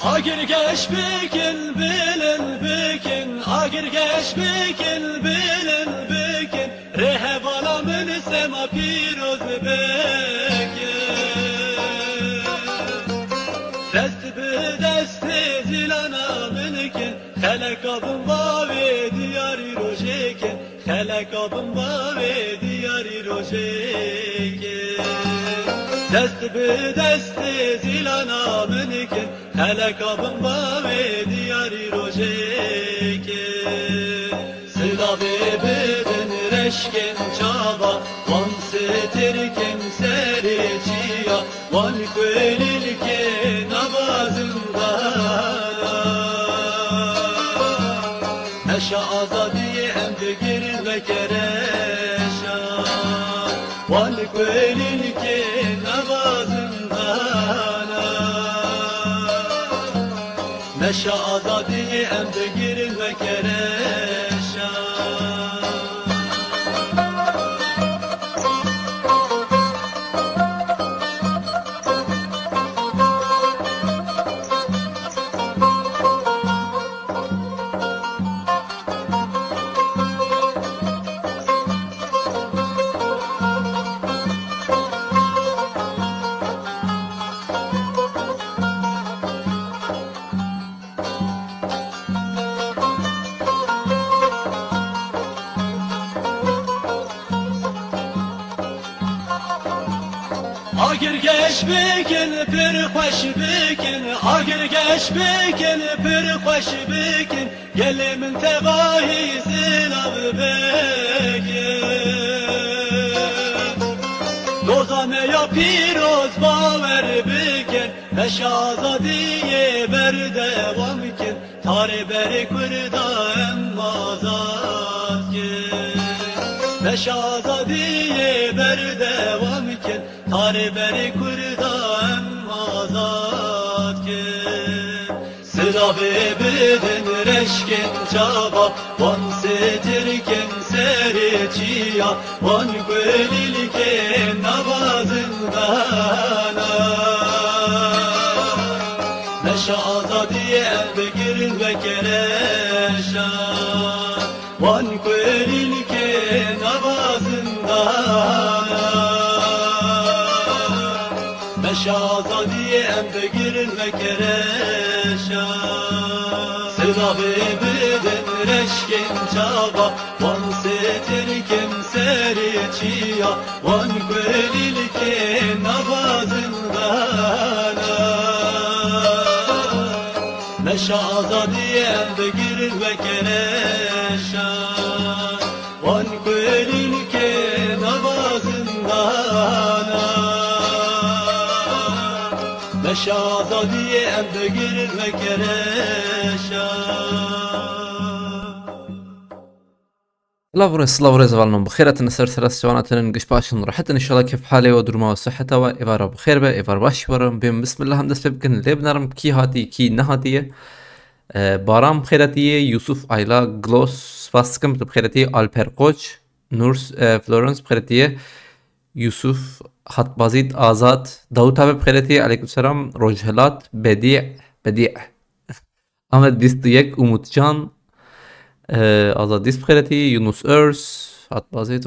Agir geç bikin bilin bikin, agir geç bikin bilin bikin, rehe balamın sema piroz bikin. Dest bi dest zilana minkin, helek abim bavi diyari rojekin, helek abim bavi diyari rojekin. Dest bi dest zilana minkin, helek abim bavi diyari rojekin. Sıla bebedin reşkin çaba, van setirkin seriçiya, van kvelilkin nabazında. Neşe azadiye emdi girin ve kereşa, van kvelilkin nabazında. Neşe azadiye emdi girin ve kereşa. Agir geç bikin bir hoş bikin, agir geç bikin bir hoş bikin, gelimin tevahi zilav bikin. Dozame ya piroz baver bikin, neşazadiye berdevam kin, tari beri kurda emmazat kin. Neşazadiye berdevam kin, tari beri kurda emmazat kin. Sıla bebedin reşkin çaba, van setirkin seriçiya, van kvelilkin nabazından. Neşe azadiye emde girin ve kereşa, van kvelilkin nabazından. Neşe azadiye emde girin ve kereşa. Sıla bebedin reşkin çaba, van setirkin seriçiya, van kvelilkin nabazından. Neşe azadiye emde girin ve kereşa, van kvelilkin nabazından. Neşe azadiye emde girin ve kereşa. الله والله بخيرة نسر سرس جواناتن قش باشن راحتن إن شاء الله كيف حالي ودرما وصحته وإفارة بخير به إفار باش ورم بيم بسم الله هم دست بكن لب نرم كي هاتي كي نهاتية بارام بخيرتية يوسف آيلا غلوس فاسكم بخيرتية ألبر قوش نورس فلورنس بخيرتية يوسف خطبازيد آزاد داود أبي بخيرتية عليكم السلام روجهلات بديع أحمد ديستيك أموتجان Azadist Bxereti, Yunus Örs, Hatbazit,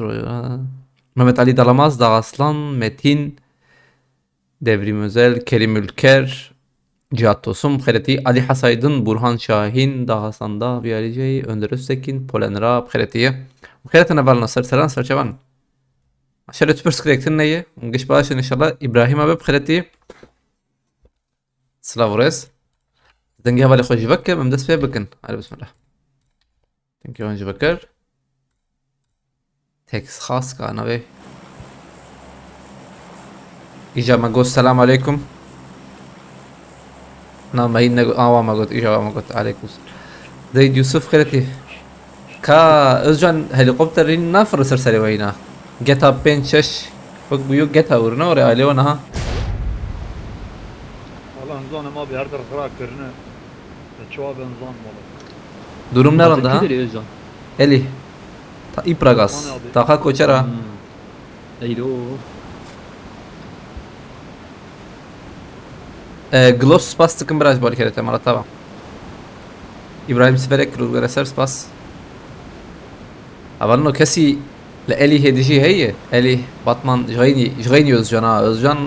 Mehmet Ali Dalamaz, Dağaslan, Metin, Devrim Özel, Kerim Ülker, Cihat Tosun Bxereti, Ali Hasaydın, Burhan Şahin, Dağasan'da, Viyaliceyi, Önder Öztekin, Polenra Bxereti'ye. Bxeretin evvel Nasır Seran Serçevan. Aşağı tüpür sıkırektin neyi? Geç bağışın inşallah İbrahim abi Bxereti. Slavores. Dengi havali hoş bakke, memdes ve bakın. Hadi bismillah. Thank you Hacı Bakır. Text khas ka nawe. İja magot selam aleyküm. Na mahin awa magot İja magot aleyküm. Zeyd Yusuf Khaleti. Ka özcan helikopterin nafır serseri wayna. Get up ben şeş. Bak bu yok get avurna oraya alevana ha. والله نظام ما بيهدر خراك كرنا تشواب نظام والله Durum nerede ha? Gidiyor Özcan. Eli. Ta ipragas. Ta koçara. Eylo. Gloss spas tıkım biraz bol kere temara tamam. İbrahim Siverek Rulgar Eser spas. أظن كسي لإلي هديشي هي إلي باتمان جغيني Özcan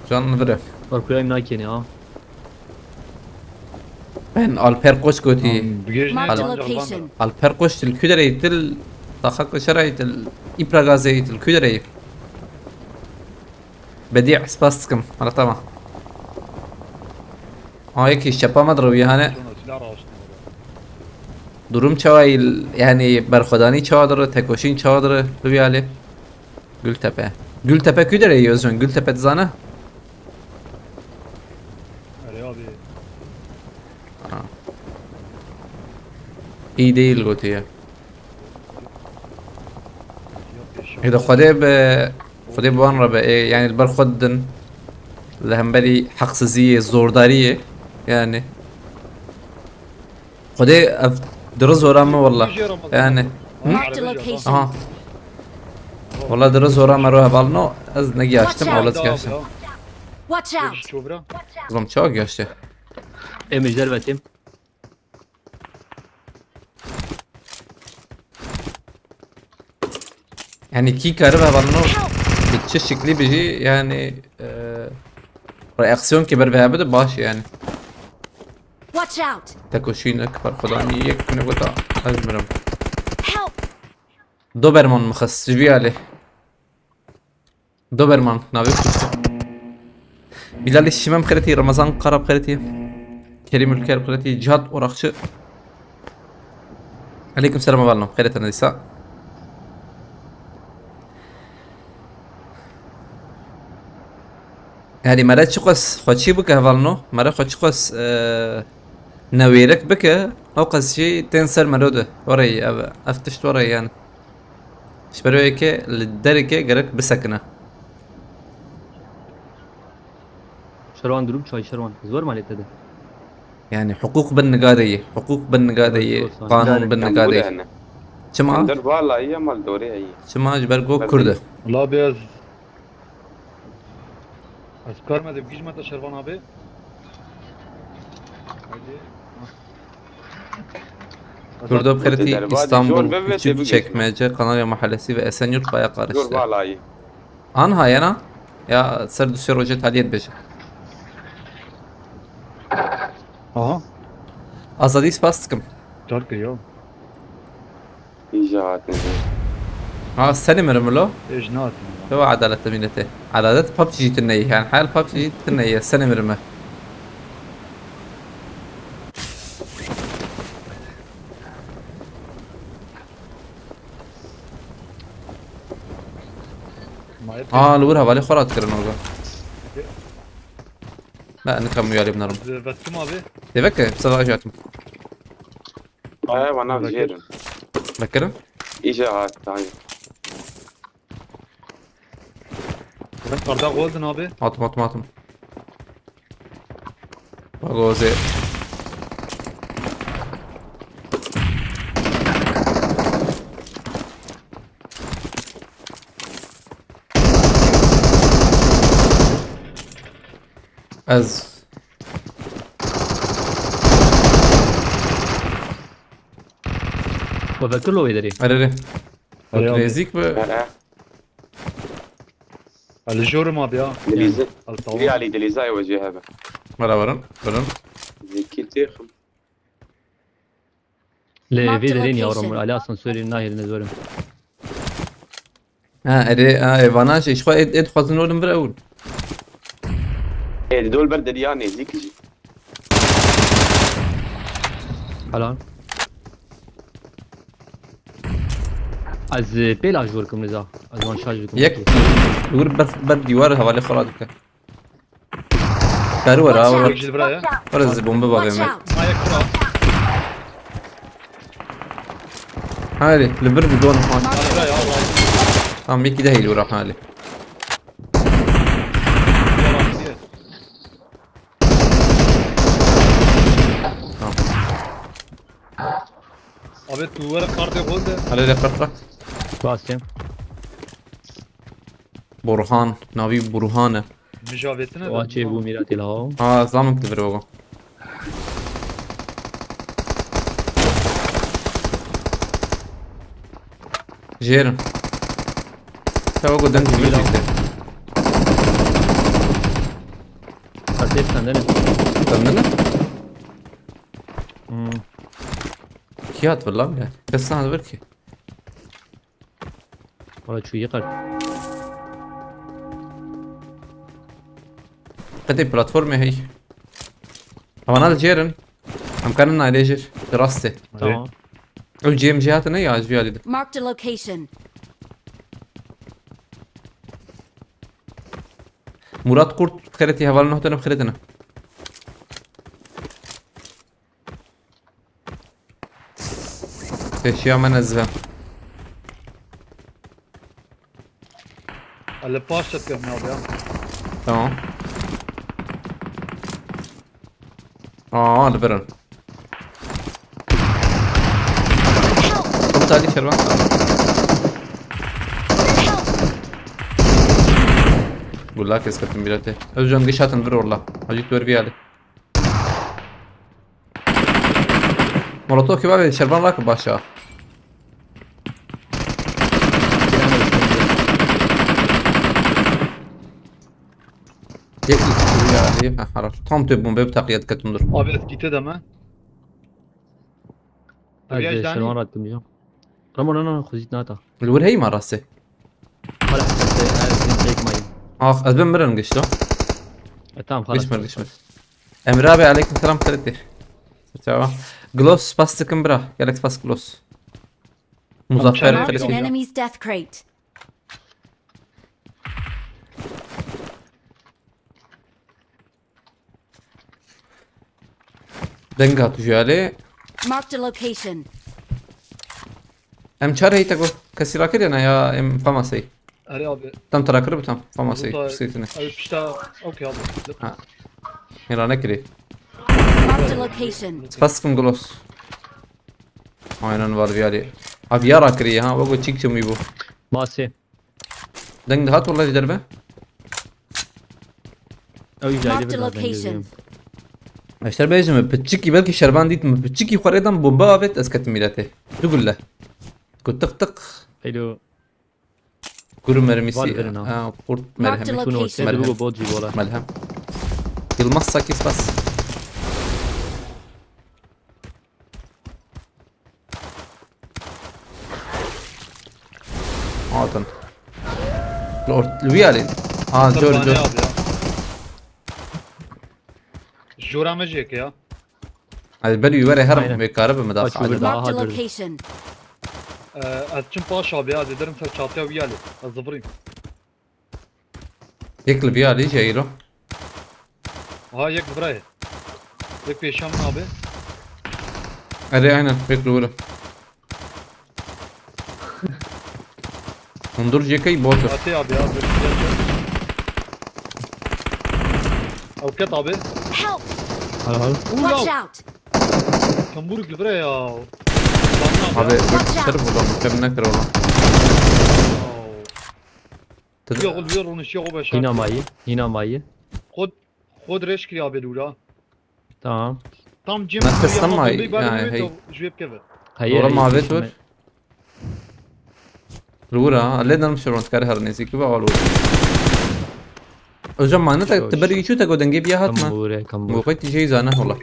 Can vre. Arkaya imnak yeni ha. Ben Alper Koç götü. بقيش Marked a نيت location. Alper Koç til küderey til Takak şeray til İpragazey til küderey. Bedi' spaskım. Hala tamam. Ayki iş yapamadır yani. Durum çavayil yani berkodani çavadır, tekoşin çavadır Lübiyali. Gültepe. Gültepe küderey Özcan. Gültepe zana. abi. İyi değil götüye. إذا خدي بوان ربع يعني البرخدن لهمبري حقسزية زوردارية يعني خدي درز ورامة والله يعني Marked a location. اه والله درز ورامة روها بالنو از نجي açtım avlat geçtim. Watch out. شوبرا Zom çok geçti. Emejder vetim. Yani ki karı ve بالنو بتش شكلي بيجي يعني reaksiyon kiber ve de baş yani. Watch out. تكوشينك برخداني يك نقطة أجمرم. Help. دوبرمان مخصص جبي عليه دوبرمان نابي خصوصا بلال الشمام خريتي رمضان قرب خريتي كريم الكرب خريتي جهاد ورخش عليكم السلام والله خيرة النساء يعني مرات شقص خدشي بك هفالنو مرات خدشقص نويرك بك او قص شي تنسر مرودة وري افتشت وري يعني شبرويك للدركة قرك بسكنة Şervan durum çay şervan. Zor mu dedi? يعني حقوق بالنقادية حقوق بالنقادية قانون بالنقادية شما در بالا هي مال دوري هي شما جبرقو كردة والله بيز أذكر ما تبقيش متى شربان أبي Kurda Bkhireti Derbadi, İstanbul Jol ve Küçük Tebrik Çekmece Kanarya Mahallesi ve Esenyurt baya دور karıştı. بالا هي Anha yana ya ser düşer hoca taliyet beşe. أها Azadi spastıkım. تركي يوم إيجاد Ha seni mirmilo. إيش نات هو عدالة تمينته عدالة ببجي تنيه يعني حال ببجي تنيه سنة مرمى ما يبقى الورها بالي خرات كرنوغا لا نكمل يا ابن رم بس ما أبي تفكر بصراحة جاتم وانا بجير فكرم إيجاد تعال قردا غولدن أبي ماتم باغوزي از Vefekir lo ederi. اريري أريد. ريزيك ب الجور ما أبي دليزة الطاوة ريالي دليزة وجه هذا مرة ورن زكي تيخم Le Marked a vederin location. yavrum. Ali asansörün nahirine zorum. ها اري ايفاناش ايش خو اد خزن ولم براول إيه دول برد دياني زيك جي Helal. Az pela jurkum Rıza. Az man şarj jurkum. يك يقول بر ديوار حوالي خرادك كارو ورا يجي برايا ورا الزبون بابا Watch بيمك out. ما يكفر هالي لبر بدون ما برايا الله ميكي ده يلو راح هالي أبي تو ورا كارد غولد هالي ده فرق Basacağım. برهان ناوي برهانه مجاوبتنا واچه بو میراتی لاو اه زعما كتب روغو جيرن تو قدام جميل Kartep sende ne? تمننا كيات والله لا بس انا بركي Valla şu iyi kart. قدي بلاتفورم هي طبعا هذا جيرن ام كان عليه جير دراسته Tamam. او جي ام جهاتنا يا جوالي Marked a location. مراد قرط خرتي هوال نهتنا بخرتنا اشياء ما نزها اللي باشت كرنا ابي تمام البرن قمت علي شربان قول لك اسكت من بلاتي ارجع قشات البر والله اجيك توربي علي مراتو كبابي شربان راكب باشا يكفي يا حرام tam tübün bebe takliyat katındır. Abi eskite deme. Tabii Az yani. şelvan attım ya. Ramon ana خذيت ناتا. الور هي ما راسي. خلاص حسيت هيك ماي. أزبن مرن قشتو. تمام خلاص. قشمر. Emre abi aleyküm selam kredi. Tamam. Gloss bastıkım bra. Galaxy Pass Gloss. Muzaffer Marked Marked an kredi. enemy's death crate. Denga tujale. Marked a location. Em çare hita go. Kasira kırına ya em famasi. Hadi abi. Tam tarakır bu tam famasi. Burada- Sitine. Abi işte okey abi. Ha. Mira ne kiri. Marked a location. Bastıkım Gloss. Aynen var yani. Abi yara kiri ha. Bago çık çımı bu. ماسي. Denga hat vallahi derbe. او جاي Marked a location. اشتر بيجي بتشيكي بلكي شربان ديت بتشيكي خريطة بومبا بيت اسكت ميلاتي تقول له كنت تق حلو. كورو مرمسي Wolverine. قرط Marked a مرهم شنو location. تدوق بوجي ولا. ملهم يلمصا كيس بس عاطن الويالي جور Abi جور ya. Jura mecek ya. البلو يوري هرب Aynen. بكهرباء مدافع أشوف عدل. Daha Marked a dur. location. Açım paş abi ya dedim sen çatıya bir yali. Azıbrayım. هيك الويالي جاي له Ha yek buraya. Yek peşam abi. اري عينا هيك الاولى انظر جيكي بوتر Ati abi ya. Avukat abi. Help! هلا هلا. Watch out! Kamburuk buraya ya. هذا Watch out. تربو والله كم نكر والله Yok bir onu şey o beşer. هنا ماي. هنا ماي. Kod reşkri abi lula. تمام. Tam cim. Ben kıssam mı? Yani hey. Jüyep keve. هي والله ما هي. بيت ور الورا اللي انا مش رونت كاره هرنيسي كيف اول وجم معناتها تبري شو تقعد نجيب يا هات ما كمبورة كمبورة. وقيت شيء زانه والله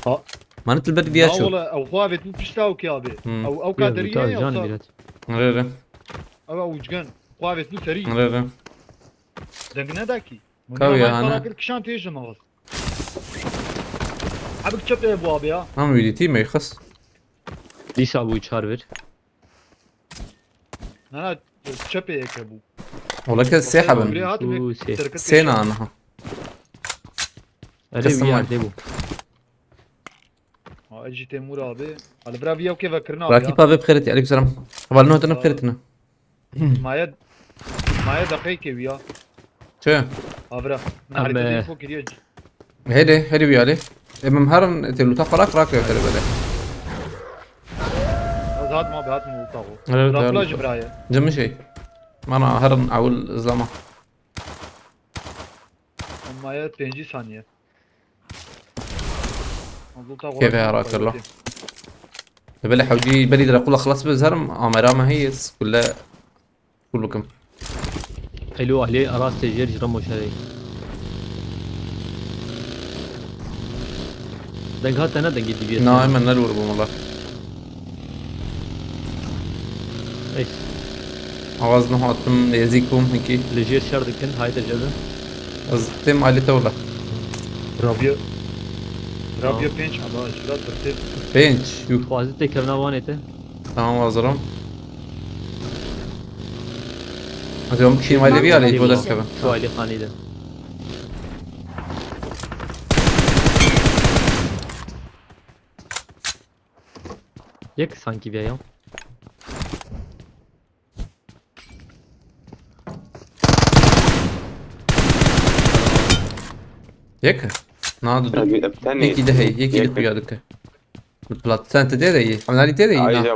Ha. معناتها البرد ديال شو Valla av khavet bu piştav ki abi. Hmm. Av بيا kaderiye بتاع ya. جان بيرات. ريري Av ucgan. Khavet bu seri. ريري Dengine de ki. Kavi ya, ana. Karakır kişan teyze mi var? Abi çöp bu abi ya. هم ويديتي ما يخص ليش ابو يشار ver. Nana çöp ek bu. والله كذا الساحه بن شو سي. سينا عنها اري قسم بيا معي. ديبو. Ha Eci Temur abi. Ali bra viyav ke vakrina راكي abi ya. بابي بخيرتي عليك سلام والله انه انا بخيرتنا Maya dakika viya. شو Abra. Abi. Narite info kiriyor. هيدي ويالي امام هرن تلو تفرق راكي تلو بلا Azat ma bat mu utağı. Evet, Rapla evet. jibraya. جم شيء أنا هرن أول زلمة Ama ya 5 saniye. كيف يا راك الله؟ بلا حوجي بلي درا كلها خلاص بزهرم ما هي كله كم حلو عليه أراس تجير جرم شري دنگ هات أنا دنگ دي بيس نايما نلور والله إيش أوازنه هاتم يزيكم هيك لجير شر دكن هاي تجربة أزتم على تولى Rabia 5 ama şurada tırtı. بينش يو خوازي تكرنا وانيته تمام وازرم اليوم كشي مالي بيه عليه بودر كمان شو علي خاني ده يك sanki bir ya. يك نادو الثاني هيك ده هي هيك اللي بيادك البلات سنت دي عمل علي دي عايزة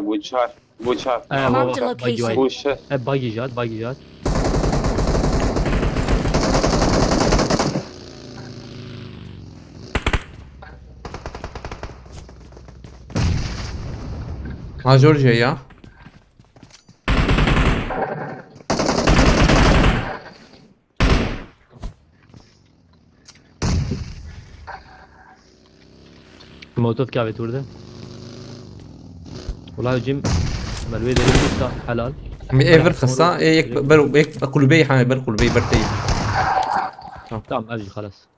بوشار Marked a بابا باجي وايد location. بوش باجي جات ها جورجيا يا الموتوف كافي تورده والله جيم ملوي ده لسه حلال ايفر خاصة يك بر يك قلبي حامل بر قلبي برتي تمام اجي خلاص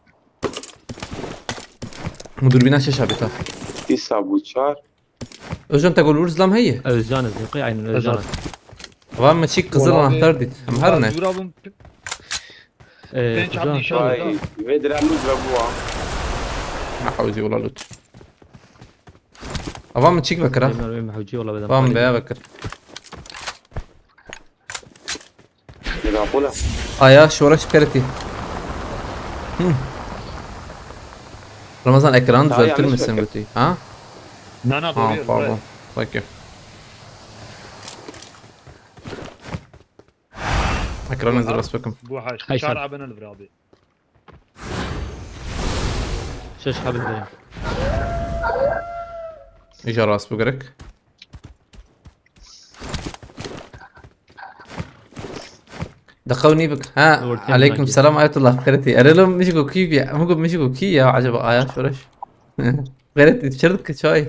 مدير بنا شاشة بتا تسعة بوشار اجن تقول ورزلام هي özcan زقي عين özcan وام ما تشيك قزل Vallahi- anahtar dit هم هرنه Durabım ايه Genç abdi inşallah. هاي فيدرا نضربوها ما حوزي ولا لوت وام تشيك بكره محوجي والله بدل وام بيا بكر نضربوها يا شو وراش كرتي رمضان اكران تعال زلت يعني المسن شكل. قلتي ها Nana اه doğru بابا ثانك يو اكران نزل اسمكم Bu haş. Hay Şar şar. abone ol abi. شش حبل دري اجى راس بقرك دقوني بك ها دورتين عليكم معك. السلام آية الله خيرتي أريلهم مشكو كيف يا مو مشكو كي يا عجب آيات شورش خيرتي تشردك شوي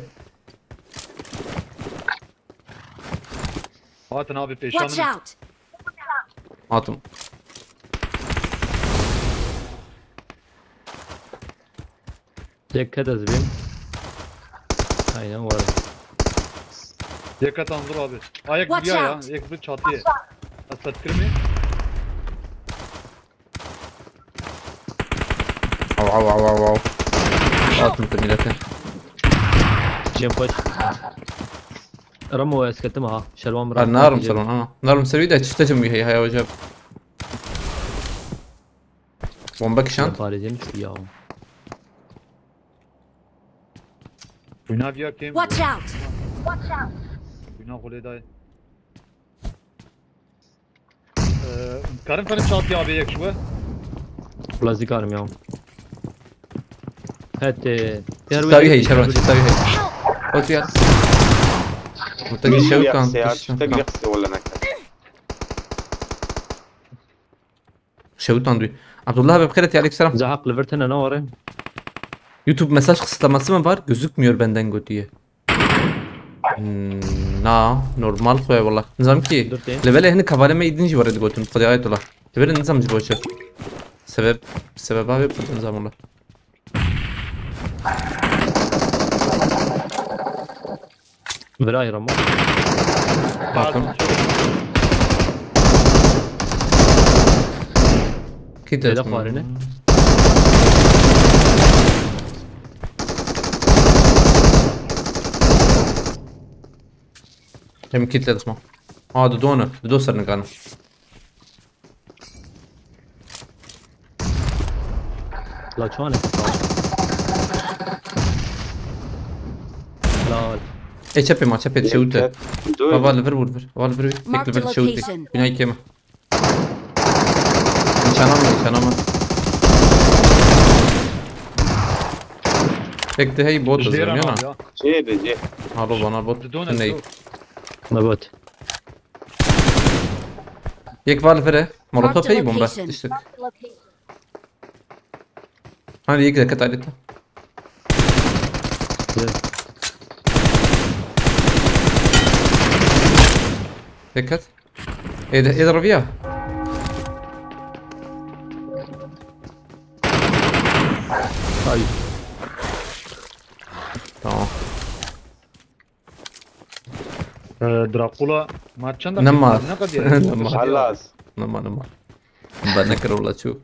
Atın abi Watch peşanım. out! عاطم tek كذا زبين aynen var Dikkat andır abi. Ayak Watch gidiyor ya. out. Ayak bir çatıya. Aslat kırmıyor. أو أو أو أو أو عاطم تميلته جنبش رموا اسكتمها شلوان مرة النار مسلون نار مسوي ده تشتجم هي هاي وجب بومبك شانت فارزين شو يا Oyna bir yakayım. Watch out! Oyna kule dayı. Karın çatıya abi yak şu. بلازي كارم يا هات تساوي هي شباب تساوي هي قلت يا متجي شو كان تقدر ولا نكت شو تاندوي عبد الله بخيرتي عليك السلام زحق ليفرتن انا ورا YouTube mesaj kısıtlaması mı var? Gözükmüyor benden diye. Normal koy valla. Nizam ki Dur diyeyim. levele hini kavaleme idinci var edip otun. Kadi ayet ola. Levele nizamcı boşu. Sebep abi bu nizam ola. براي رمو Bakın. Kit كذا قارنه Hem kitle اسمه. دو سر نکانه. لا شلونه لا E çepe ma çepe şevute. دول Baba lever vur ver. Baba lever. Tek Marked lever a şevute. location. Binayı kema. چنامه فکر هی بوت جدير بزنم انا یا يا جي جي هارو بانا بوت دون نی نبات یک وال فره مولوتوف Marked a هی بومبه location. تشتك هذه یک دکت علیتا دكت اضرب اياه طيب تمام دراكولا ما تشندك نمار نقد خلاص نمار بنكر والله شو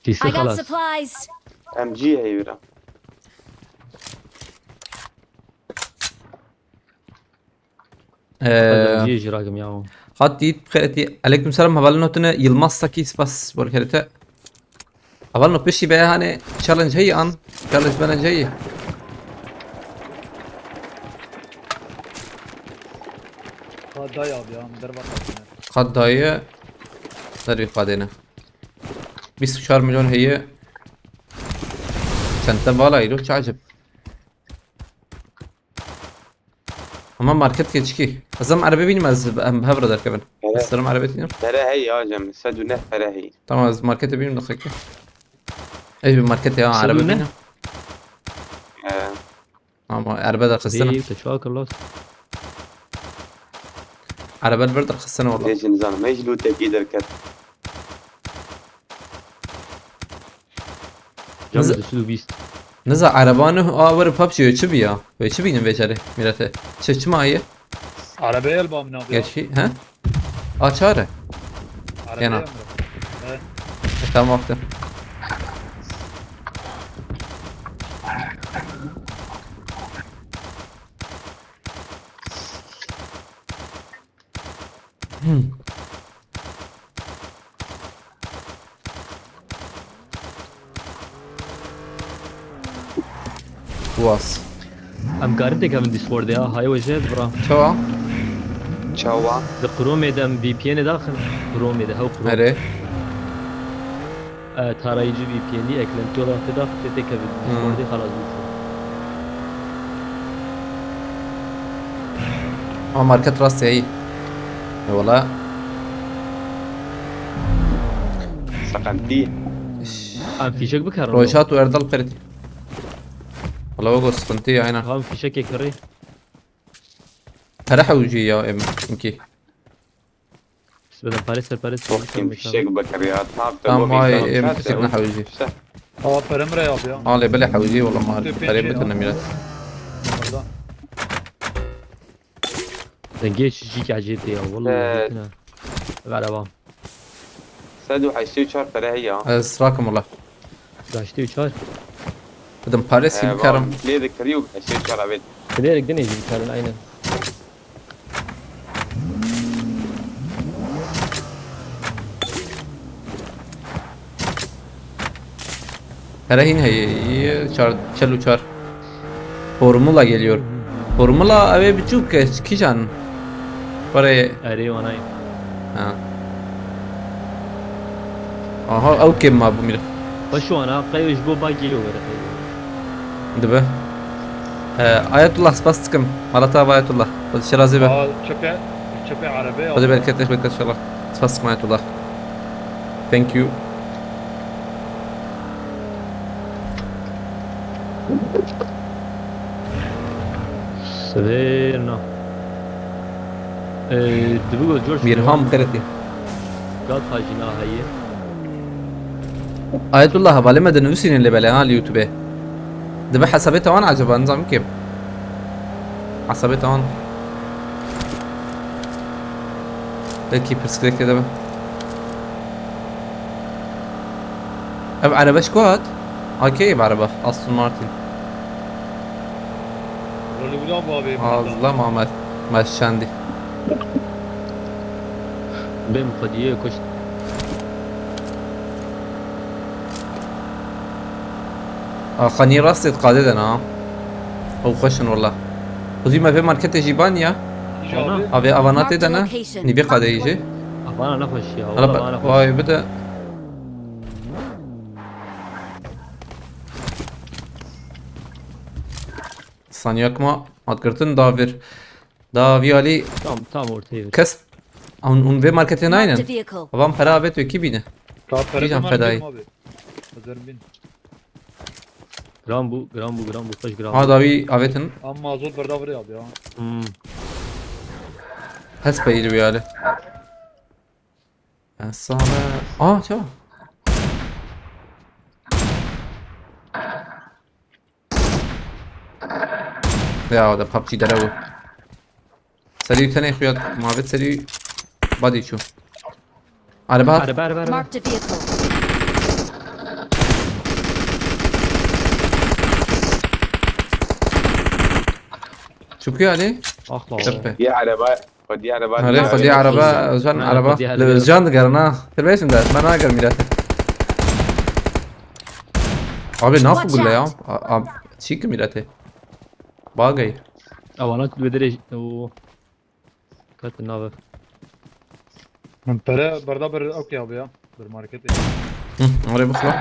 كيسي I got خلاص supplies. ام جي هي ورا جيجي راقم ياهم Hadi بخيرتي عليكم السلام هبالنا تنا يلمص كيس بس بالكرتا هبالنا بشي بقى هاني تشالنج هي ان تشالنج بنا جاي هذا يا ابي مدرب قد داية دري قادنا 24 مليون هي سنتا بالا يلو تعجب اما ماركت كيتشكي ازم عربي بيني ماز بهبر در كمان السلام عربيتي ترى هي يا جم سدونه ترى هي تمام از ماركت بيني دقيقة ايش بماركت يا عربي سلونا؟ بيني اما عربي در خسنا ايه تشواك الله عربي البرد در خسنا والله ليش نظام ما يجلو تاكيد الكت جامد سلو بيست نزا عربانه ور بابجي چه بیا و چه بینم بیچاره میرته چه مایه عربية البام نابي گرچی ها آچاره عربية يلا. أمرك. تمام وقت واس ام قارنتك من ديسكورد يا هاي وجهت برا شو تشاوا القروم دم في بي ان داخل قروم ده هو قروم اره ترى يجي في بي ان دي اكلم تولا تداخل تتك في ديسكورد خلاص ماركت راسي هي والله سقنتي ام في شك بكر روشات واردل قرتي والله وقص كنتي عينا هم في شك يكري هرح وجي يا ام يمكي بس بدل باريس وقتين في الشيك بكريات ما تمام بتبغى هاي ام تسكنا حوجي اه برمرة يا ابي اه بلا حوجي والله ما قريب بتنا ميلاد والله دنجيش جيك عجيتي يا والله هنا غالبا سدو حيشتي شهر ترى هي اسراكم والله داشتي شهر بدم باريس يبكرم ليه ذكريوك حيشتي شهر عبيد كذلك دنيا يجي كان عينه Rehin hey çar çelu çar. Formula geliyor. Formula eve bir çok kijan. Parayı اري وانا ha. Aha او kim ma bu mira. وشو انا قيش بو باقي له Dibe. Ayetullah spastıkım. Malata Ayetullah. Hadi şirazi be. اه تشبع عربية Hadi bereket inşallah. Spastıkım Ayetullah. Thank you. سفيرنا دبقوا جورج Mirham kırıtı. قال خاجنا هي Ayetullah valime de nüsinin اللي بلا على اليوتيوب. دبه حسابته وانا عجبها نظام كيف؟ حسابته وانا الكيبرز كده بقى اب عربة شكوات اوكي بعربة استون مارتن والله ولا ابو ابي الله ما الشاندي بين قضيه كشت خاني راستي قاددنا او خشن والله وزي ما في ماركت جيبانيا ابي افاناتي دنا نبي قاده يجي افانا نفش يا هلا والله ما واي بدا ثانية ما هتكرتن دافير دافي علي Tam ortaya ver. كسب اون في ماركتين Marked a اينن vehicle. babam para bet ve kibine Kağıt Diyeceğim var fedai. benim abi. Hazırım bin. Gram bu. Kaç gram? ها داوي افتن Ama mazot berda buraya abi ya. Hmm. هس بيلي وياله الصعبة شو يا ده ببجي دلوه سريع تاني خويا ما بيت سريع بادي شو على بعض Araba. Marked a vehicle. شو بكي عليه Ah la. شبه دي عربات ودي عربات هري خدي عربة زان ما عربة خدي هالبيت. زان قرنا تربيش ده ما ناقر ميلاته abi ne yapıyor Watch bu ya? out. Abi çiğ milete. Bagay. Avana bedere. Oo. Kat nave. Ben para berda bir okey abi ya. Bir market. Hı, oraya bak lan.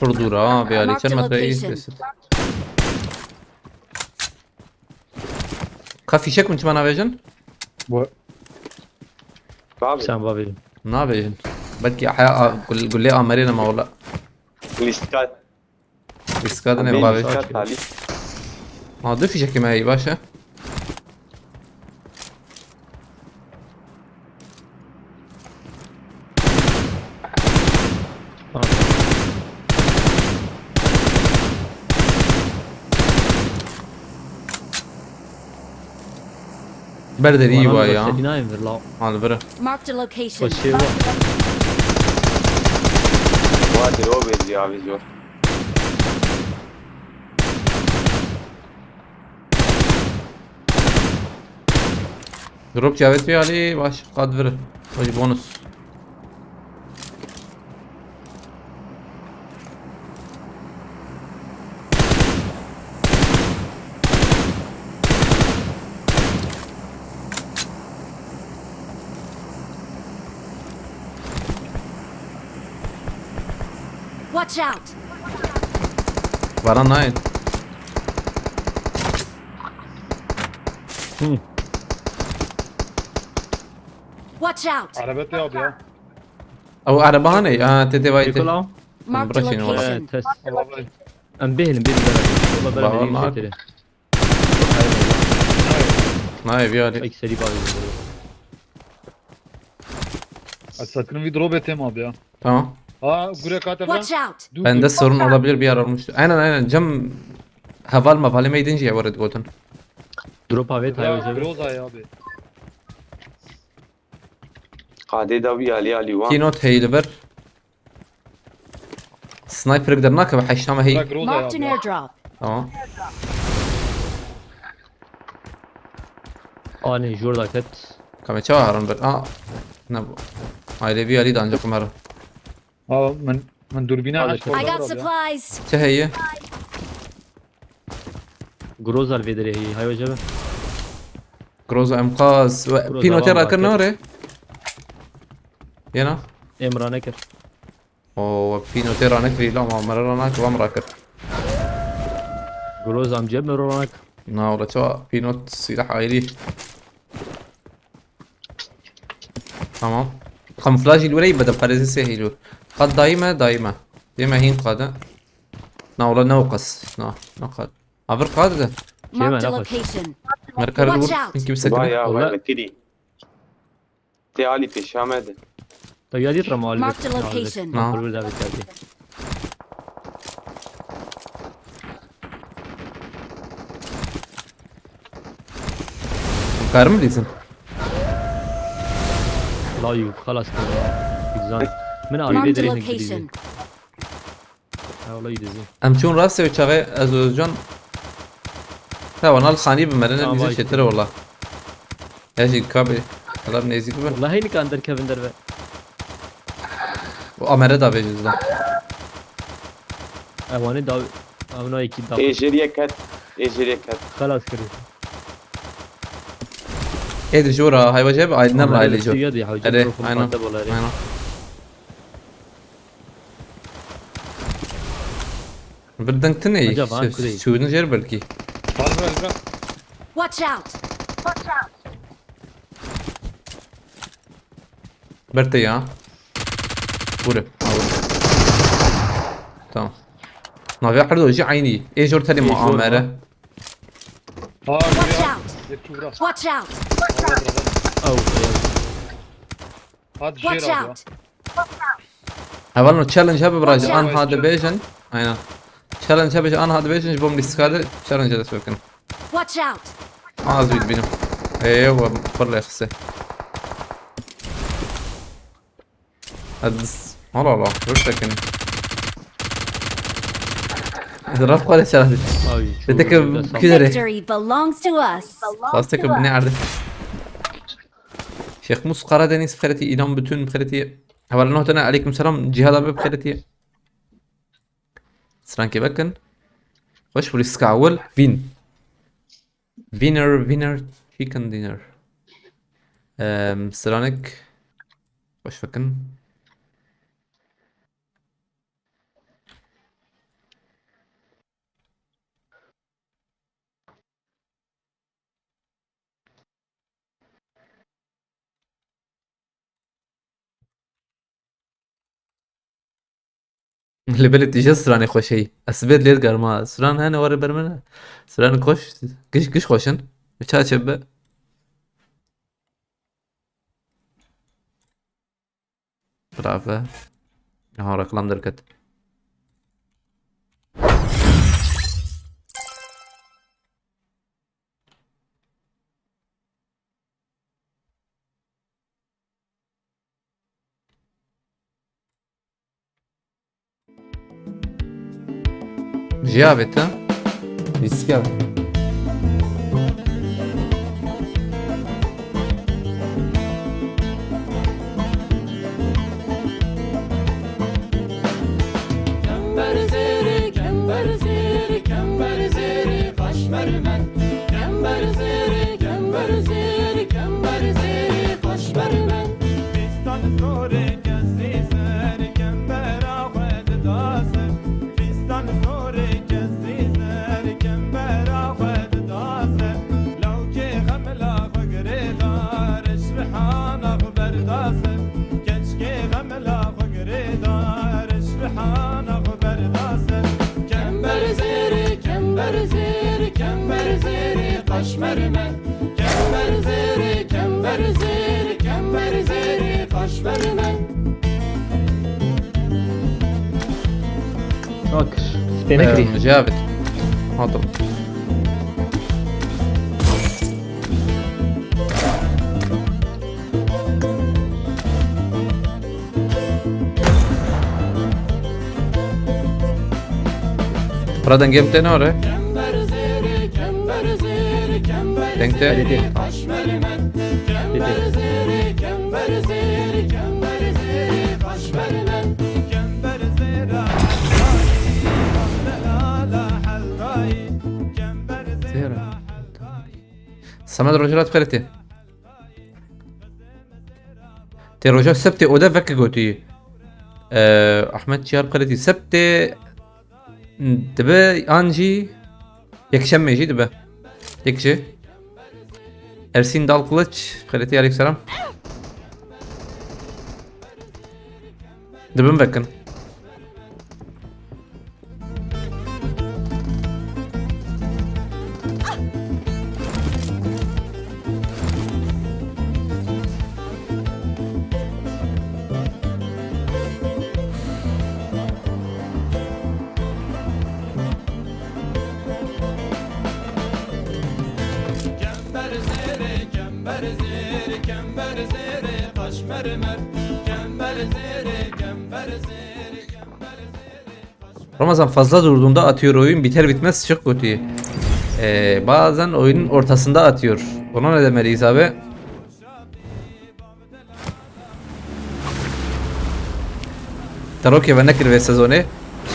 Durdura abi Ali Mark the sen metreyi location. kesin. Kafişek mi bana vereceksin? Bu طابع Sen babacım. Ne yapacaksın? Belki ahya قول لي امرينا ما ولا الاسكات iskadın ne بين abi? الاسكات علي Ha dur fişek mi iyi başa? Berder iyi var ya. Sedinayım ver la. Al bırak. Marked a location. Koşuyor. وادي روبيز يا فيزور Drop Cavit bir Ali baş kadvır. Baş bonus. Watch out. Varan nine. Watch out. arabet ya abi ya. او araba hani? Tete Yıkıl vayte. la. Marked a Bırak yine orada. location. Test. Allah bay. Em behlim benim. Valla ben Bağırma vereyim abi. setleri. Nine bir Ali. Ay seri babacım. Satın bir drop eteyim abi ya. Tamam. Buraya kağıt falan. Watch out. Bende sorun olabilir bir yer olmuştu. Aynen cam haval mafalime gidince ya vardı gotan. Drop avet Ya hayır Groza ya abi. قاعدة داوي علي علي وان Keynote heyliber. Sniper قدر ناكب حيشتama Bırak هي. Groza ya Marked an abi. ya. airdrop. Tamam. Ani jorda ket. Kame çağırın bir. Ne bu? Aile bir Ali de ancak kumara. Ben dürbüne Hadi, aç. I got supplies. Çe heye? Grozar vedere iyi. Hayır hocam. Groza امقاز بينو ترى كنا وري ينا Emrane ker. او بينو ترى نكري لا ما مرر هناك وامر كر Groz amca meronak. نا ولا شو بينو سلاح عائلي تمام كامفلاج الولي بدا باريزي سهيلو قد دايما هين قادة نا ولا نوقس نا قاد عبر قادة Marked a نفس. location. مركر Watch الور out. يمكن با بسكنه يا والله. ولا كدي تي علي في الشام طيب يا دي ترى مال. Marked a location. نعم. Kurul davet geldi. كارم ليزن La yok خلاص كده. Güzel. من Marked abi a vedere location. gidiyor. Ha vallahi gidiyor. ام چون راسه وشغه ازوجان لا وانا الخاني بمرنا باي. نيزي شتره والله ايش كابي هلا نيزي كبر والله هيني كان در كيفن در. وامره دا بيجز لا Avani da avna iki da. ايجيريا كات ايجيريا كات خلاص كده. ايه دي جورا هاي وجب ايدنا لا اللي جو يا دي حوجي. اري انا ولا انا بردنك اي Acaba كوري. شو نجر بركي Harbi Elbra. Watch out! برتي يا بوري تمام نافي حردو جي عيني ايه جور تاني معامرة Ha Watch buraya. out! Git şura. Watch out! او Hadi Watch şehir abi ya. out! اولا تشالنج هبه براجع Watch ان out. هذا بيجن اينا تشالنج هبه ان هذا بيجن جبوم ديسكاد تشالنج هذا سوكن Watch out! زويد بينو ايوه بالله يخسه هدس والله والله وش لكن ضرب قال سهل اوي بدك كذا Victory belongs to us. خلاصتك بني عرض شيخ موس قرادنيس بخيرتي إيلام بتون بخيرتي هولا نهتنا عليكم السلام جهاد أبي بخيرتي سرانكي بكن خوش بوليس كعول فينر تشيكن دينر سرانك خوش فكن اللي بلد تيجي سراني خوشي اسبيد لير قرما سران هنا ورا برمنا سران خوش قش خوشن بتشا شبه برافو ها رقم دركت جابت ها يسكر Kember zeri, kember zeri, kember zeri, kaş vermen. Kember zeri, kember zeri, kember zeri, kaş vermen. Fistan sore kesi ser kember ağed daser Fistan sore kesi ser kember ağed daser Lav ki gamla gredar eşrihana gber daser Keşke gamla gredar eşrihana gber daser Kember zeri, kember zeri, kember zeri, kaş vermen. Kember zeri, kember zeri, kember zeri, kaş vermen. اوكش سبينكري جابت حاضر Buradan game tane oraya. Kember zeri, kember zeri, kember Denkte. zeri, kaş vermen. Kember zeri, kember zeri, kember zeri, kaş vermen. كمبر زيرا لا حلقاي كمبر زيرا سماد روجرات بخيرتي تي روجر سبتي اودا فك قوتي احمد شيار بخيرتي سبتي دبا انجي يكشم يجي دبا يكشي ارسين دال قلتش بخيرتي عليك السلام دبا مفكن كمبر زيري كمبر زيري كمبر زيري قش مرمر كمبر زيري كمبر زيري كمبر زيري Ramazan fazla durduğunda atıyor oyun biter bitmez çok kötü. Bazen oyunun ortasında atıyor. Ona ne demeliyiz abi? ترى كيف نكر في السيزون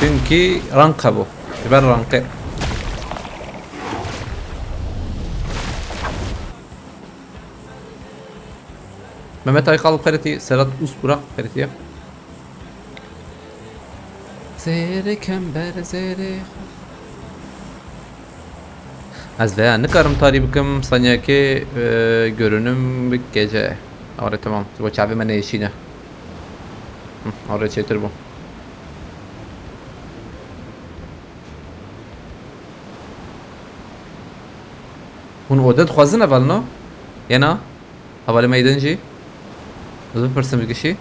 çünkü ranka bu. Ben rankı. Mehmet Aykal kariti, Serhat Usburak karitiye. Zere kember zere Az veya nikarim tari bikim sanyaki görünüm bir gece. Orada tamam. Bu çavi mene işine. Orada çetir bu. Hon oda dixwazin eval no? Yena? Havale meydan jî? Ez bipirsim bigişî?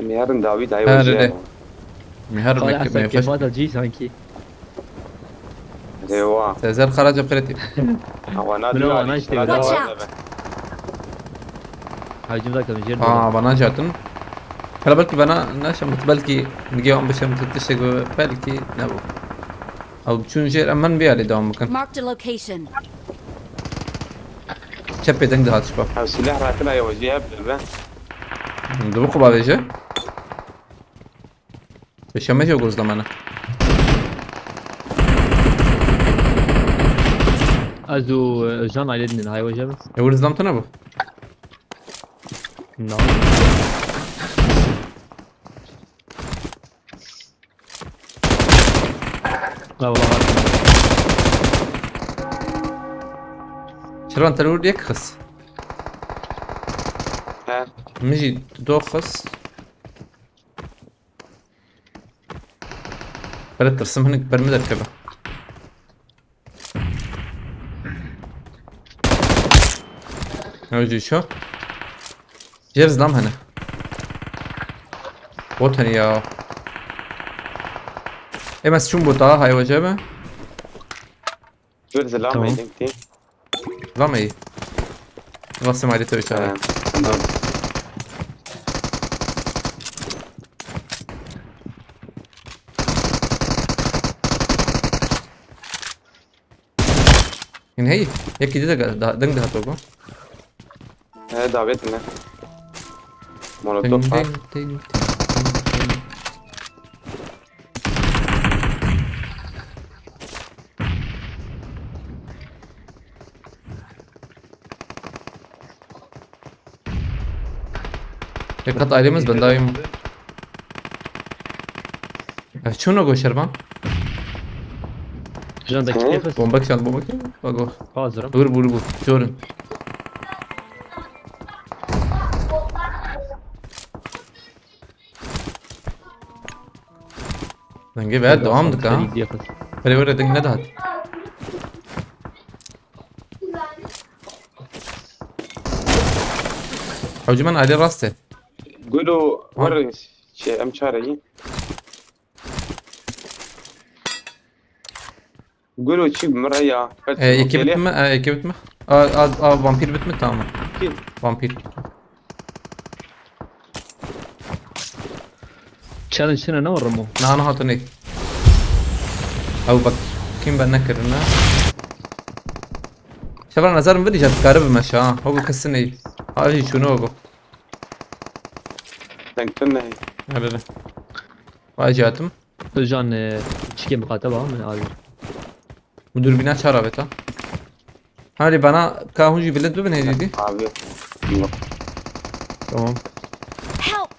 Yarın David Ha, hayvan öyle. şey. Mihar خلاص mekib احسن meyfaş. كيفات الجي سانكي Eyvah. Sezer kharaca qireti. Havanat Bunu bana işte bir Watch daha. out. هاجم ذاك المجير Bana jatın. Hala belki bana naşamt belki nigiyam bişem tutuşa go belki ne bu. Av çünce aman bir hali devam bakın. Marked a location. Çepeden de hatış bak. Ha silah rahatına yavaşlayıp ben. Dur bu babacı. Beşeme yok uzlamana. ازو جان على يدنا هاي وجهه Yavur izlamtı ne bu? نعم لا والله Şirvan telur yek kıs. Ha. مجي دوخس بلد ترسم هناك برمدر كذا نوجي شو جيرز لام هنا بوت هني يا ايه بس شو بوتا هاي وجبه Gör selam Tamam. edin. لام اي غصم علي توي شغله Tamam. يعني هي هيك دي دنگ ده توقع Ha davet ne? دنگ Molotof var. دنگ Dikkat ailemiz ben daim. Şunu go Şerban. جان دك كيف Bomba çal bomba çal. Bak o. حاضر Vur. Jorun. Lan gibi her devamdık ha. Böyle ding ne daha. Hocam Ali Raste. Gulu var şey emçareyi. Gulu çi mıraya. İki bitme, iki bitme. Vampir bitme tamam. Vampir. تشالنج هنا نور رمو Nana hatun ne? Abi bak kim ben ne kırına? Şaban nazarım veri jat karı bir meşa ha. Hogo kısın iyi. Abi şunu hogo. Denkten ne? Öyle. Vay jatım. جان تشكي مقاتبه من هذا Bu dürbünü açar abi ta. Hadi bana kahuncu bilet mi ne dedi? Abi. Yok. Tamam. Help!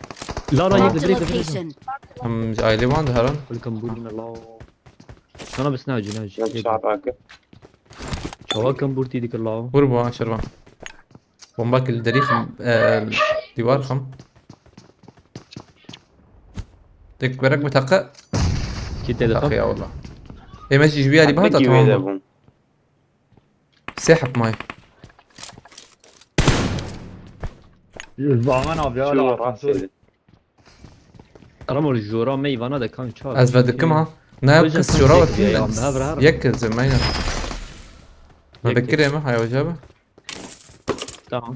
لا لا Marked a يقدر location. Aile vardı her an. ولكم بولنا الله انا بس ناجي Emçaraki. شواكم بورتي ديك الله Vur bu ha Şervan. Bomba kill derif divar kham. Tek verak mutaqqa. كنت Takı دخل ya valla. Emeş jbiya li bahata Peki öyle tamam. bu. Sehap may. Zaman abi Şu hala rahatsız. رموا الجورا مي فانا ده كان شاب Az verdikim ha. Ne yapkız şura var يا عم هبر هبر Yak zemayna. ما بكر يا ما هاي وجابه. تمام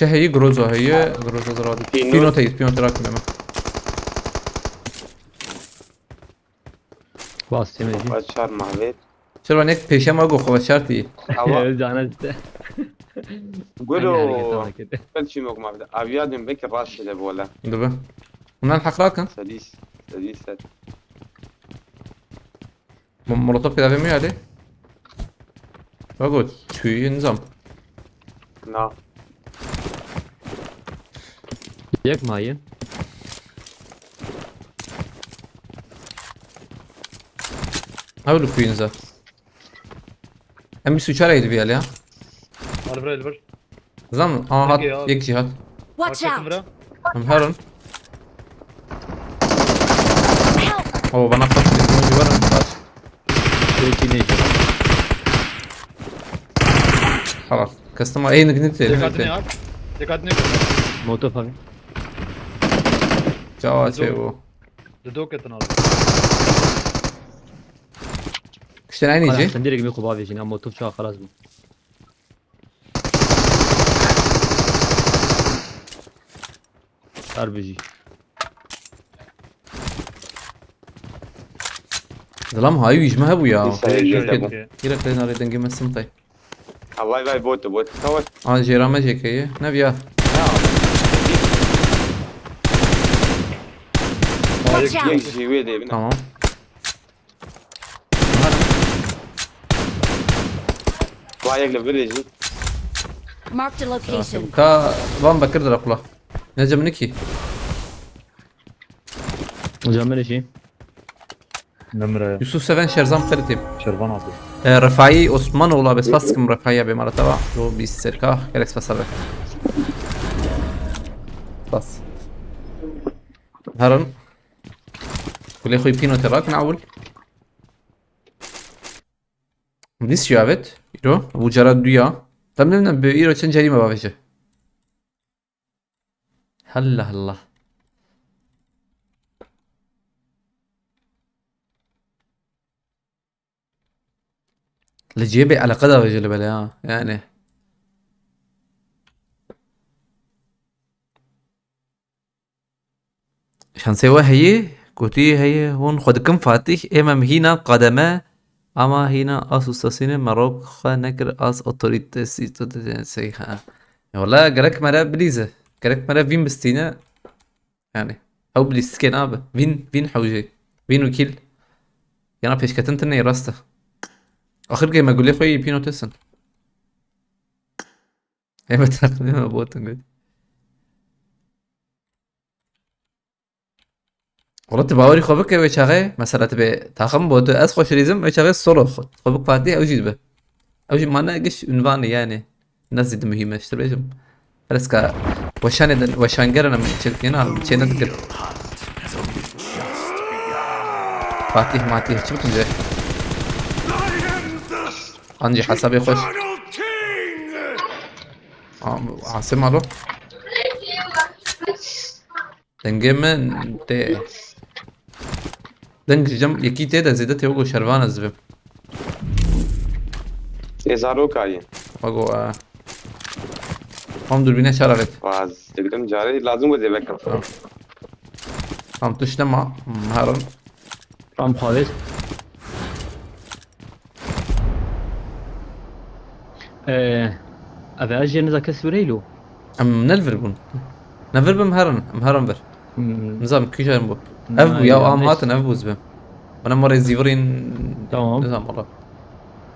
هي جروزو هي جروزو زرادي. Pinot. بينو تراكم يا ما. باص تمشي Açar mavet. Şervan ek peşem ago خو شرطي. Hava. زعلت قولوا كل شيء موك ما بدا ابياد من بك الراس اللي بولا دبا من الحق راكن سديس سديس مرتب كده في عليه بقول شوي نظام نا يك معي هاولو كوينزا ام سوچارا يدي بيال يا الفر الفر زمان هات يك جهات Watch out! هم هارون Help! هو بنا قتل من جبرن باش يكي نيجي خلاص كاستما اي نقدر دقاتني هات دقاتني موتو فاهم جوا شيء دو كتنا كشتن عيني خلاص يجي سنديرك ميكو بابي جينا موتو شا خلاص بو ار بيجي ظلام هاي يجمع ابو يا اوكي كيرا كلنا نريد نجيب السمطي الله يباي بوت كوت جيرا ما جيك هي نبيا Watch out! يجي ويدي بنا تمام وايق لفيليجي Marked a location. كا بام بكر درقلا نجم نكي وجامل شيء نمرة يوسف 7 شرزام قرتيم شربان عطي رفاعي عثمان والله بس فاسكم رفاعي بمرة تبع لو بيستركاه كالكس فصبه بس هرن كل اخوي بينو تراك نعول مديس شوابت يرو ابو جراد دويا تمنمنا بيرو چن جريمه بافشه هلا هلا لجيبي على قدر رجل بلا يعني عشان سوى هي قوتي هي هون خدكم فاتح امام هنا قدمه اما هنا اس استاسين مروك خا نكر اس اوتوريت سيها والله قالك مرا بليزه قالك مرا فين بستينا يعني او بليسكن اب فين حوجي فين وكيل يعني فيش كتنتني راسته اخر جيم اقول لي خوي بينو تسن هي بتاخذ بوتن قلت والله تباوري خوبك وشاغي مثلا تبي تاخم بوتو اس خوش ريزم وشاغي سولو خد خوبك فاتي او جيبه او جيب ما ناقش عنواني يعني الناس دي مهمه اشتريهم بس كا وشان قرنا من هنا شيء نذكر فاتي ماتي شفتم جاي انجي حسابي خوش عاصم الو دنجمن تي دنج جم يكي تي ده زيدت يوغو شرفان الزبم سيزارو كاين وقو هم دوربينه شرفت واز تقدم جاري لازم بدي بكر هم تشتما هارون رام خالص أبي أجي نزا كسوريلو ام نلفربون نلفربون مهرن بر نظام كيشان بو افبو يا اماتن افبو زبم وانا مرة زيورين تمام نظام والله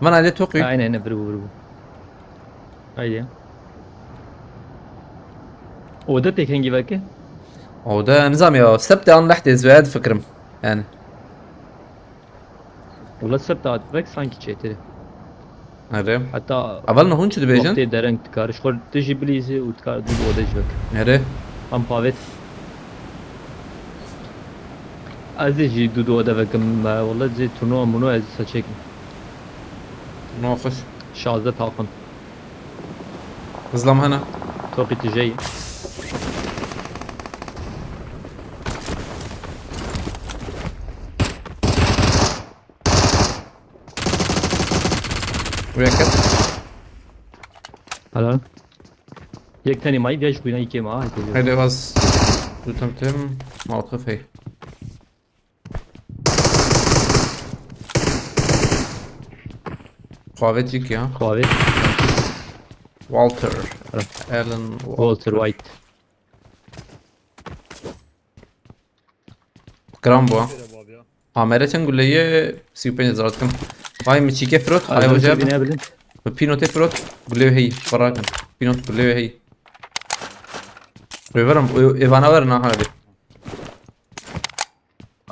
ما انا عليه توقي عيني بربو هيا ودتك هنجي باكي وده نظام يا سبت انا لحت زواد فكرم يعني والله السبت عاد باك سانكي تشيتري هري حتى قبلنا هون شو وقتی دبيجن درنگ تکارش خورد تجی بلیزی و تکار دو بوده جبک هري ام پاوت از جی دو بوده بکم والله زی تورنو منو از سچک نوخش 16 تاقن ظلم هنا توقی تجی وياكد حالا یک تانی مایی بیاش بودن یکی ما هيدي باز دو تمتم موقف هي قاوت جيك يا خواهد والتر الن والتر وايت. جرامبو Böyle bu abi ya. عمالة نقول لي 35 كم هاي متشيكي فروت هاي هاي وجاب بينابلن. بينوتي فروت قول لي هي براكن بينوت قول لي هي ريفرم ايفانا ورنا هذه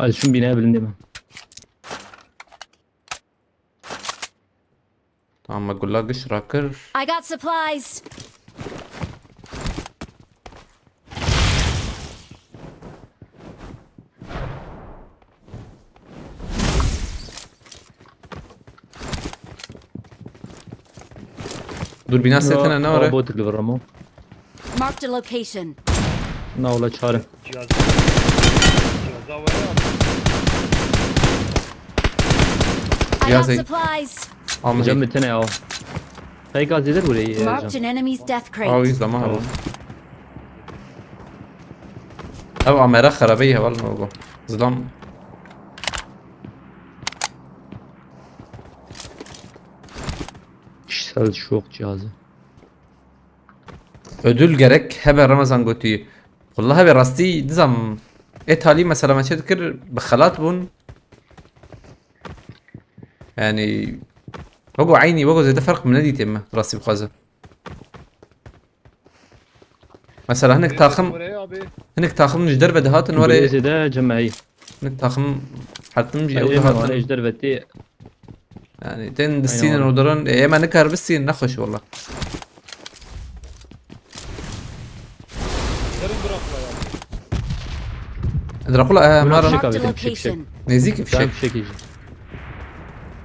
Az şun بينابلن ديما. tamam اقول لك ايش راكر I got supplies. دول بناس سيتنا نورة بوتك بالرمو. Marked a location. نا ولا çare. Cihaza var ya abi. I got Yazayı. supplies. almış Hocam bir tane ya. Hey gaz eder burayı Marked hocam. an enemy's death او crate. يزلم ما هو او عم يرخر بيها والله ظلام Kişisel şok cihazı. ödül gerek هبه رمضان قلتي والله هبه راستي دزم ايطالي مثلا ما تذكر بخلات بون يعني وجو عيني وجو زي ده فرق من نادي تمه راستي بخازه مثلا هنك تاخم Buraya abi. هنك تاخم جدر بدهات ورا Burası da cema'i. هنك تاخم حتم جي Elimden او var ejder vetti. يعني تن السين والله. ودرن يا اما نكر بالسين نخش والله Yarın bırakla ya. اضربوا له ولا مره بشكل. Marked a Şaka bir location. نيزيك في Ben شيء bir şekilde.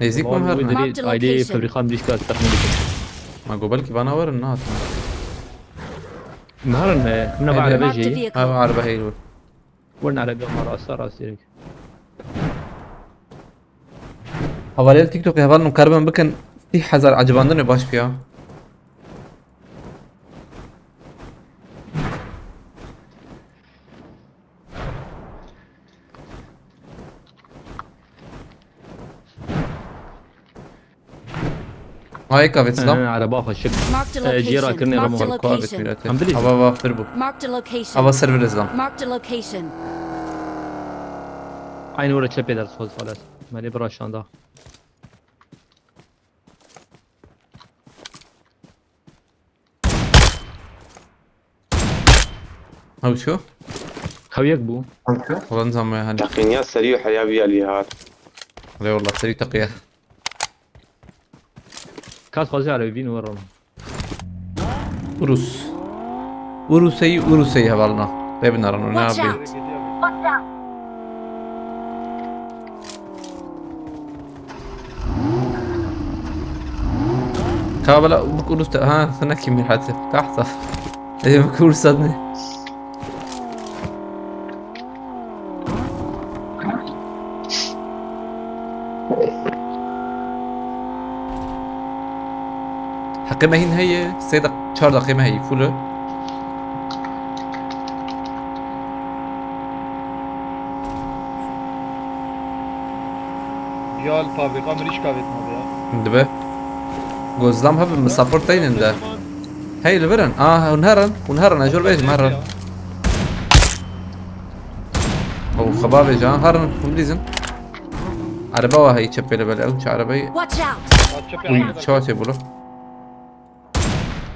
نيزيك Var مهرنا bu Marked dedi a aile location. fabrikan bir işgal tahmin ediyorum. ما قبلك بنور النهار Maharan ne var Marked araba Marked a şeyi. vehicle. ما عربه هي Varın araba marası rastlayacak. حوالي تيك توك هبال مكربن بكن في حذر عجباندن باش فيها هاي كافيت سلام Araba faşık. Marked a Jira location. kırnı Marked a ramı. كافيت location. ميراتي عم بليز. ابا فربو Marked a location. ابا سيرفر اسلام Marked a location. Aynı orada çöp eder sol falas. Mali bir aşağıda. هاو شو Kaviyak bu. والله نظام يا هاني تقنيات سريعة يا بيالي هاد. لا والله سري تقيه Kas fazla araba bin var ama. وروس وروسي هبالنا لابنا رنو Watch نابي out. Gidiyor abi. كابلا بقولوا ها ثناكي من حتى تحت ايه بقول صدني حقيمة هي سيدة شهر دقيقة هي فولو Cihal fabrika miriç kahvetmedi ya. دبا قوزلام هب مسابورتين ده هاي اللي برن ونهرن اجول بيج مرن او خبابي جان هرن وبليزن عربة هي تشبي لبل او عربي Watch out. Atçap وي yapmadı. شو تبولو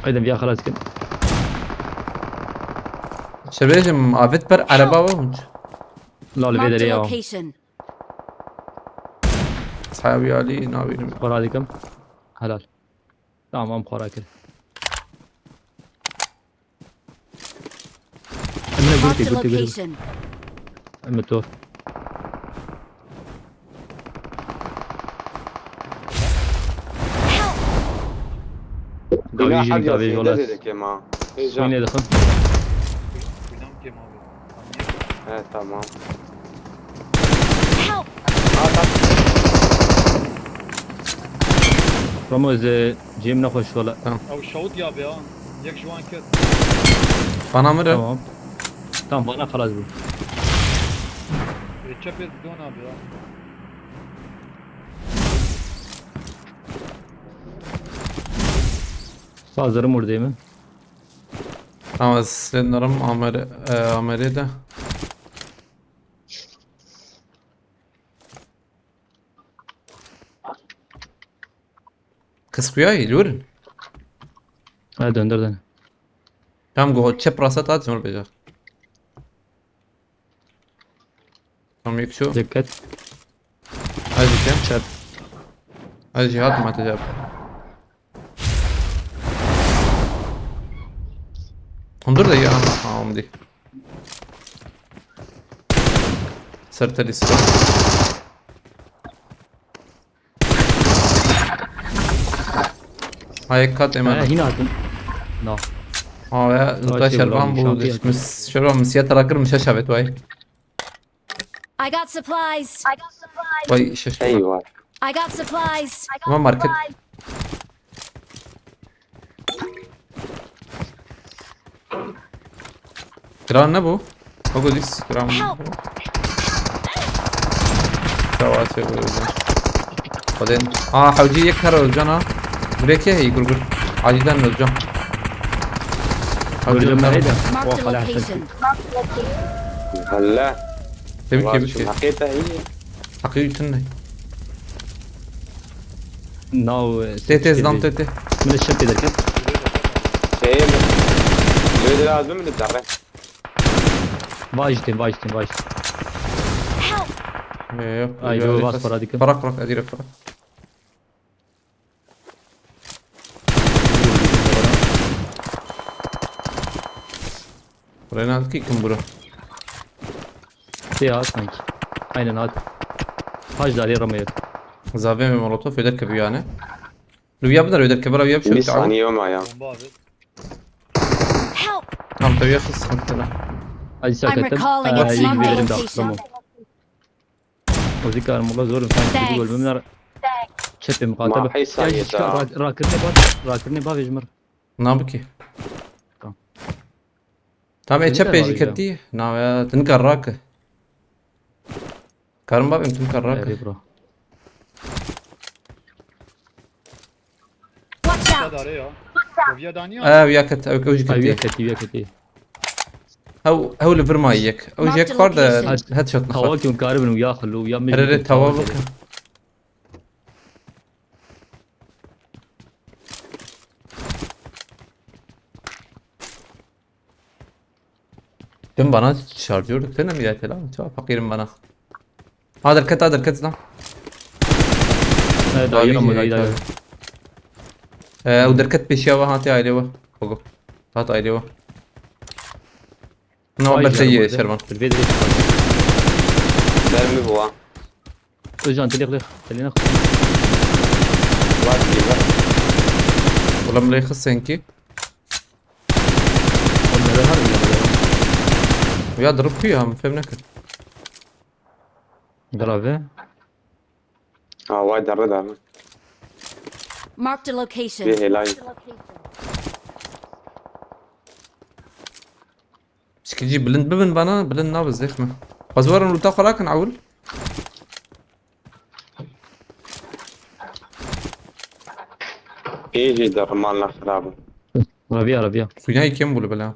Aydan bir خلاص كده. شبيجم افيت بر عربة وونج لا لا Marked بدري a ya. location. صحابي علي نابي Para dikam. Helal. Tamam para kır. Emre Marked a gurti. location. Emre tor. لا Gavi حد jini gavi يصير jolas. دزدك يا ما. إيه جا. Oynaya dakım. Bilmem kim abi. إيه تمام. Help. Ramoz cem nahoş valla. Abi şahut ya abi ya. Yek şu an kır. فانا مرن Tamam. Tamam bana خلاص bu. Çöp et dön abi ya. Hazırım oradayım ben. Ama sanırım Amerika'da. Kıskuya yiyorun. Ha döndür dön. Tam go çep rasat at zor beca. Tam yekşu. Dikkat. Hadi ki. Çap. Hadi cihat ma tecab. Ondur da ya. Ha omdi. Serteli silah. Hayır kat Ha eman. yine attın. No. اه يا انت شي شربان والله بو مش مس شربان مسيات راكر مش شافت واي I got supplies. واي شش ايوه I got supplies. ما ماركت كران نبو اقول ديس كران Help. تواسي بعدين حوجي يكهر الجنا بريك هي قرقر عاجلا الجن Göreceğim ben حوجي de. Marked a Valla location. هلا تبكي شو بكي حكيتها هي حقيقي تني No. تي زدان تي من الشب derken. شيء من لازم من الدرة Vajtin. Help. Aydo bas paradik. فرق ادير فرق Reynald ki kim bura? Ya sanki. Aynen hadi. Hacda يرمي. زافين مولوتوف يركب يعني لو يقدر يركب ولا يبشر 100 تعال ثانية وما Bomba abi. Help. هم تبي خص مثلا Hadi sakatım. recalling İyi its gidelim de location. tamam. Müzik armağanla zor. Sanki Thanks. bir bölümler. Çepe mukatabe. ما حيصير Rakırne bak ejmer. نابكي تمام. تمام تنكر تشبي راجع. جكتي ناوي تنكر راك كارم باب تنكر راك Evet bro. Watch Ne out. kadar ya? Kovya daniyor. وياك اوجي Ayıya كتي keti. هو ليفر مايك اوجي Marked كارد location. هيد شوت نخل Hava ki karibin ya xallu ya mecbur. ريت هوا بك كم bana şarjör yüklene mi yatı lan? Çok fakirim bana. Hadi hareket lan. Evet Daha ayıya iyi, mı iyi, ayıya. ودركت بشياوة هاتي عيليوة فوقو هات عيليوة نو برتي شرمان Bilvedi. مرمي بوا Özcan telik. Teline. واحد يبقى ولا ملي خصينكي Onları harbi ya. ويا ضرب فيها من فهم نكد Grave. اه واحد درد Marked a location. فيه لاين شكي بلند ببن بنا بلند نابز زيخمة فزورا ولتا خلاك نعول يجي در مالنا خرابه Rabia. فيناي كم بولا بلا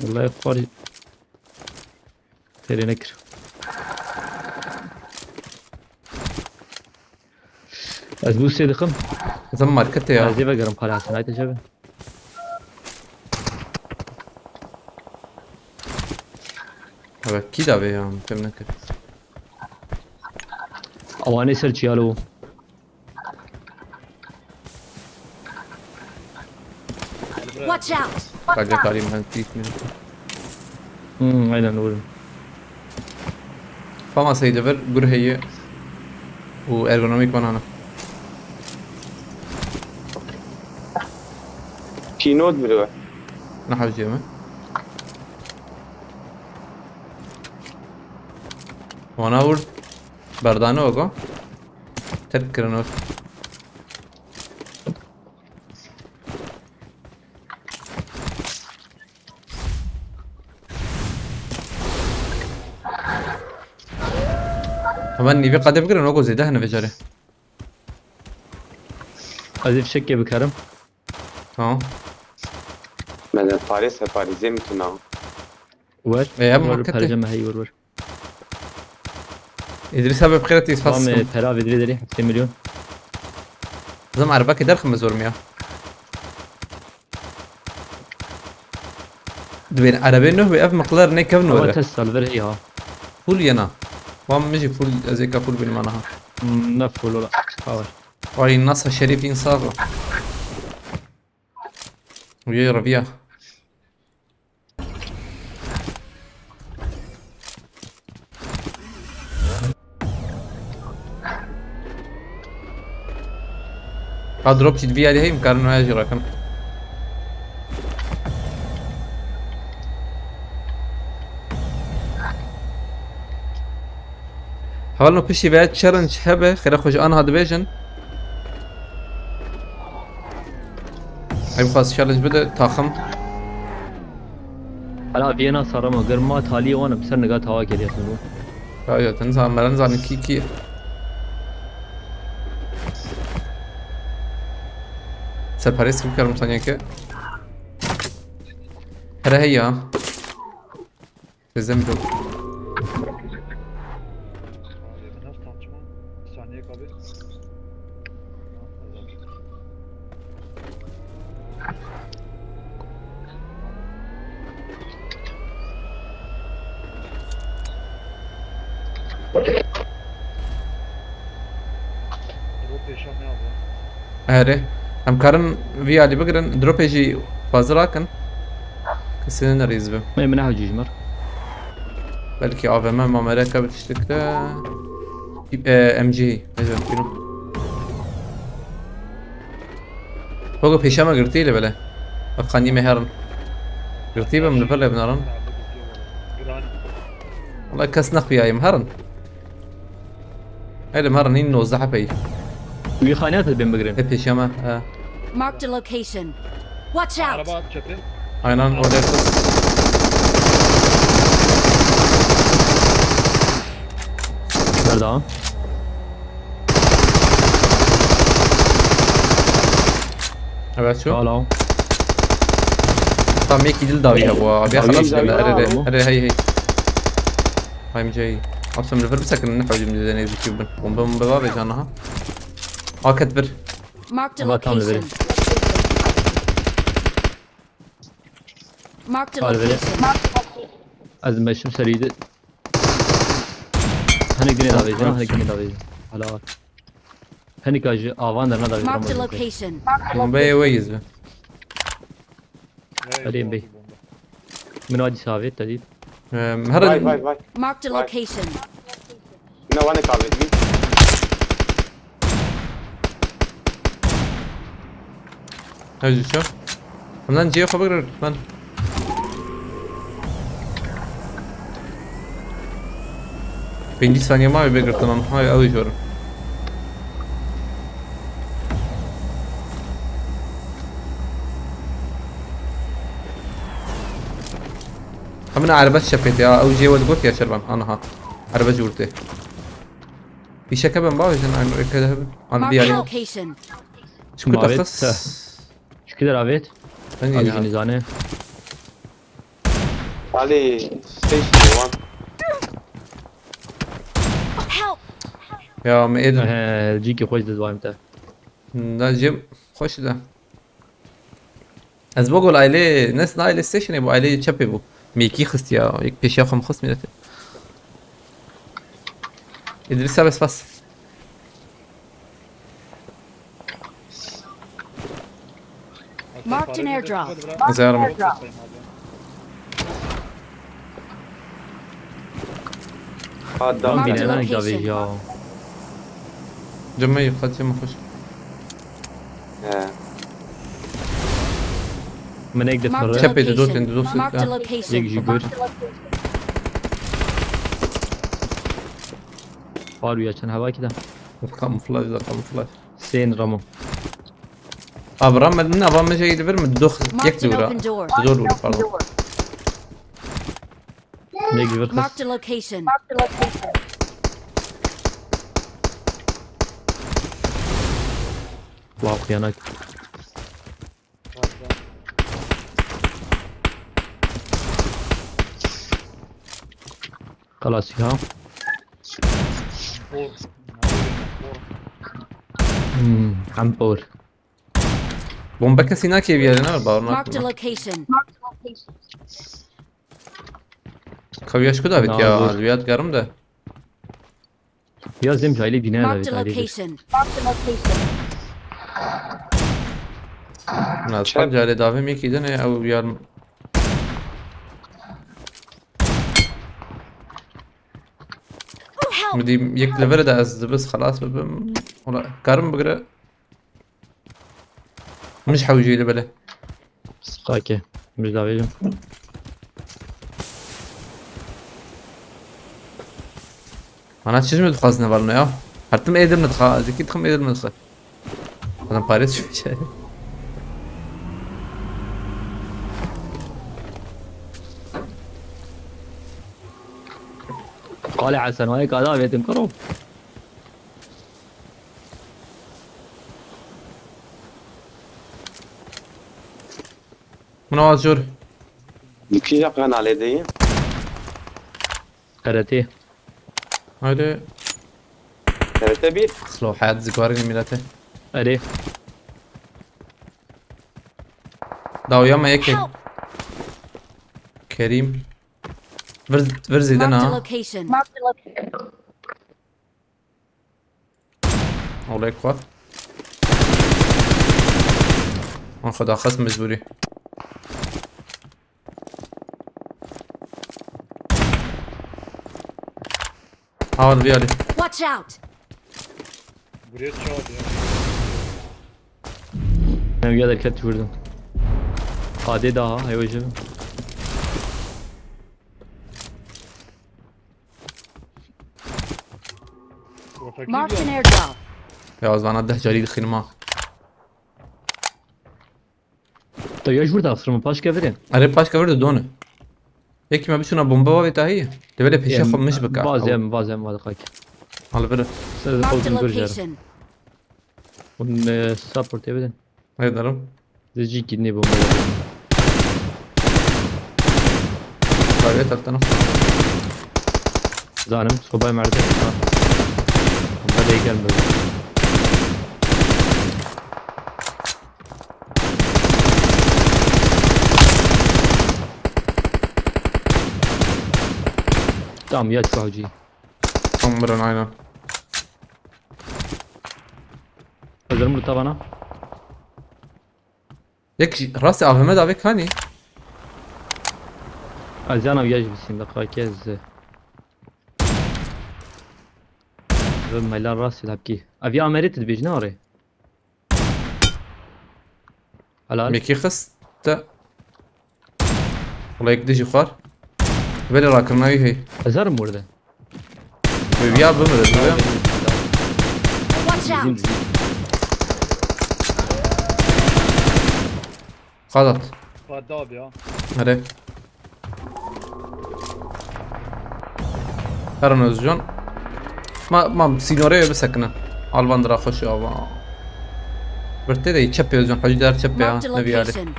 Vallahi fari. Teline kir. Az bu sedikim. زم ماركتي يا Azıya bakarım palasına ait acaba. اكيد ابي يا فهم نكد Avane serçi yalu. Watch out. قاعد كاري من تيت من Aynen doğru. فما سيدفر قر هي وارغونوميك بنانا شي نود بروح نحو جيمة وانا ورد بردانو وقو تذكرنو هماني في قد بقرن وقو زيده هنا بجاري از فشک بکرم تمام من باريس باريزي متنا ور يا ور مكتب. پرجم هی ور ادريس هبه بخيرتي يسفص تمام پرا بدری داری 7 میلیون زم عربك درخم مزورميا دبين عربين نه بأف مقدار نيكف اما نوره تست سالفر هی ها فول ينا وام مجي فول ازيكا فول بين مانها نفول ولا باور وعلي النصر الشريف ينصاغ ويا ربيع اضرب تدفي عليه يمكن انه يجي رقم حاولنا بشي بعد تشالنج هبه خلينا نخرج انا هذا بيجن هاي خلاص تشالنج بدا تاخم حالا وینا سارا ما گرما تالی وانا بسر نگاه توا کردی اصلا ايوه تنزل مرنزل كيكي سباريس بكرم ثانية كي هلا هي الزنبل Nasıl tartışma? Bir saniye kabi. Bu peşan ne yapıyor? هاري هم كارن في علي بقرن دروب يجي فازراكن كسنين ريزبه ما منها جيجمر بلكي عافا ما مريكا بتشتكتا ام جي اجل كيلو فوق بيشاما قرتي لي بلا افخاني مهرن قرتي من الفرق بنارن Granit. والله كسنق وياي مهرن هيدا مهرن انه زحفي وی خانیات بین بگریم بيشاما Marked a location. Watch out! Araba at çöpe. aynen orada kız بردا evet شو حالا طب ميكي دل داوي هو ابي خلاص داوي لا داوي. اري هي هاي مجاي اصلا من الفرق بسكن نحو جمد زين يوتيوب ومن بابا جانها كتبر Marked a Allah tamam, location. Marked a Hadi verin. location. از مشم سریده هنیک دینه داویزن هنیک دینه داویزن حالا هنیک آج آوان در نداویزن Marked a location. بي ويز Arayayım bey. من وادي ساويت تديد باي مهرن باي باي Marked a Right. location. هنا وانا كابل مين هاي شو من جيو خبر من بينجي ثانية ما بيقدر هاي أوي جور همنا عربة شفيت يا أو جي ودقوت يا شربان أنا ها عربة جورتي في شكا بن باوي جن عن كده عن Marked a بيالي location. شو كنت ماويت. أخص شو كده رافيت ثانية هذه هاي. نزانه علي ستيشن 1 Help! يا مئد جيكي خوش دزوايم تا لا جيم خوش ده از بقول عائلة ناس عائلة ستيشن يبقوا عائلة تشبي بو ميكي خستيا يك بيشيا خم خص ميلته ادريسها بس Marked an airdrop. زارم هذا من Marked بين a انا location. داويز يا جمعي قد جمع خوش من هيك Marked a دفر Çep edin, dur, location. dur, dur, Marked a dur. يك location. جيجور فارو يا كان هوا كده كاموفلاج ده كاموفلاج سين رامو ابرام من ابرام جاي يدبر من الدخ Marked يك an دورا open door. دور ولا فرض نيك جيفر Marked a location. Wow, خيانات. خلاص ها. عم بور. Bomba kesi nakiye bir yerine var bağırmak. Marked a location. Kaviyaşku David ya Nazır. alviyat garım da. يا زلمه جاي لي بناء Marked a عليه. location. Nazır cale davim yekiydi ne ev yarım. Help! بدي يك ليفل ده از بس خلاص ولا قرم بقرا مش حوجي لي بلا سقاكه مش داويجم. انا چیز می خواستم بالنا یا حتم ایدر ندخل زكي تخم ایدر ندخل انا باريس شو شيء قال حسن وهيك هذا بيتنكروا. منو جور کی جاقان علی دی كاراتيه. هاي کرته بیر خلو حياة زكواري ميلاته اري داو ياما يكي Help! كريم فرزي Marked a دنا location. والله يكوى ناخد خصم مجبوري حاول بيالي Watch out! Buraya çağır ya. انا ويا الكت وردم. قادي داها هي وجه. Profil Marked an ya. airdrop. يا زمان ده جريد خينما طيب ايش ورد اخسر من باش كافرين. اري باش كفرد دونه هيك ما بيشونا بومبا وبيتا هي تبالي في شيخ مش بكا باز ام هذا قاك. على بره سيد Marked a قوتن برجر. location. ون سابورت ابدا. هاي ضرب زي كدني بوم. طيب تلتنا زانم صوباي معرفة. بدا يكلم. tamam ya çuvaci. عمرنا عينا hazır mı tabana? يك راسي افهمت افيك هاني Azana وياج بسين دقائق از. ميلان راسي لابكي. افي امريت بيجنا وري. حلال. ميكي خس تا والله يكدي خوار بلي راكنا هي hazır mı burada? بيا بمرد بيا Watch out! خالط Hadi abi ya. هري هرن özcan ما سينوريو بسكنه الباندرا خوش او برتدي يتشبي özcan حجدار تشبي Marked a نبي عليه location.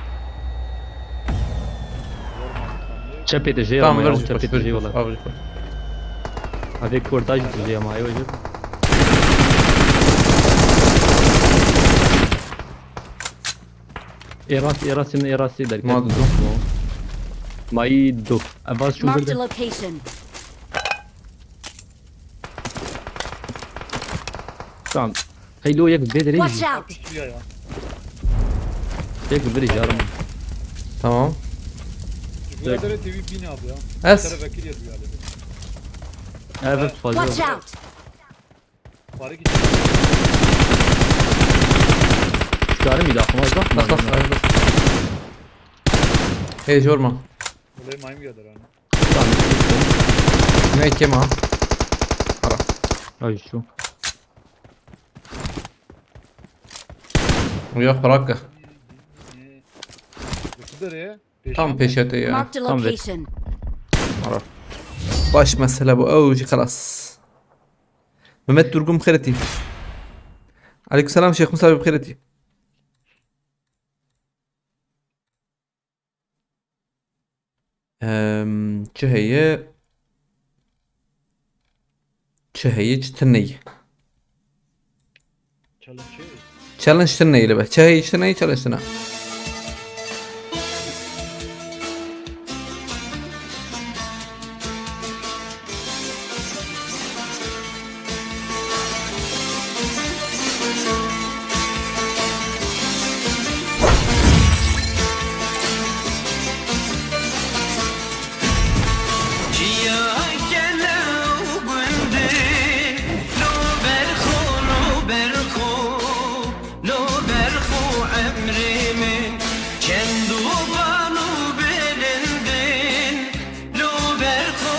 Çöpe de şey tamam ama ya verci çöpe de şey valla. verci Avec courtage de şey ama ayo jo. Erasi der. ما ضد Mai do. Avaz şu Marked a burada. location. Tamam. Haylo yak bederi. Watch out! Kutuya ya. Yak bederi yarım. tamam Cumhuriyet'e TV 1000 abi ya. Es. Tere vekil yapıyor yani. Evet Watch fazla. out! Bari git. Çıkarım bir daha. بس بس بس هي جورما Olay mayım gelir yani. Tamam. ما كيما Ay şu. ويا فراكه Nereye? tam peşete ya Marked a Tam ver. location. باش مسألة ابو اوجي خلاص ممت ترقم بخيرتي عليكم السلام شيخ مصابي بخيرتي چه هي تني Çalışıyor. challenge تني لبه چه هي تني challenge تنا Cihan gene gündü Lo berhu, lo berhu emrimin Kendu banu belindin Lo berhu,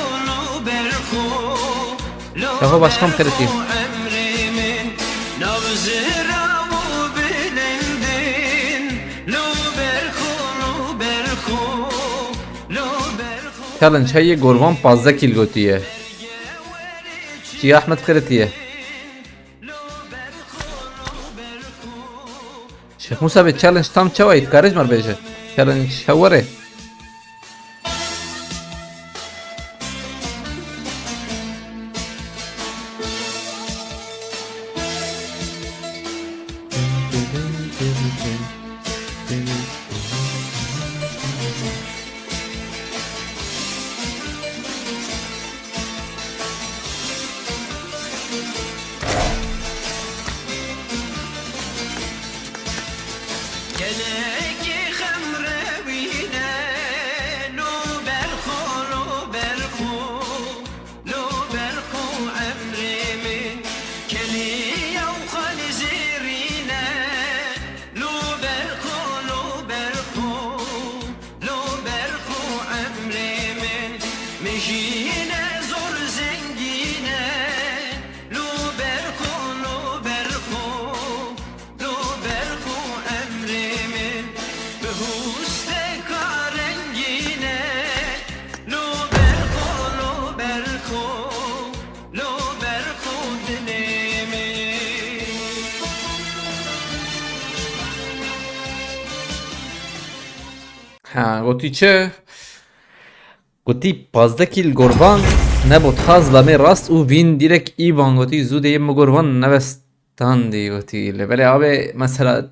Yahu başkan kredi. emrimin Nabzıravu belindin Lo berhu, lo berhu challenge هي قربان 15 كيل قوتيه شي احمد خيرتيه شيخ موسى بالتشالنج تام تشويت كارج مر بيجه تشالنج هوري Geleki xemrevine Lo berxu, lo berxu emrimin Keliye u xalizirine Lo berxu, lo berxu emrimin Mejine zor zengine Lo berxu, lo berxu emrimin Behuste karengine Lo berxu, lo berxu dilimin ها قلتي چه قلتي 15 كيل قربان نبوت خاز لامي راست او وين ديرك ايبان قلتي زود يم قربان نبستان دي قلتي لبالي ابي مثلا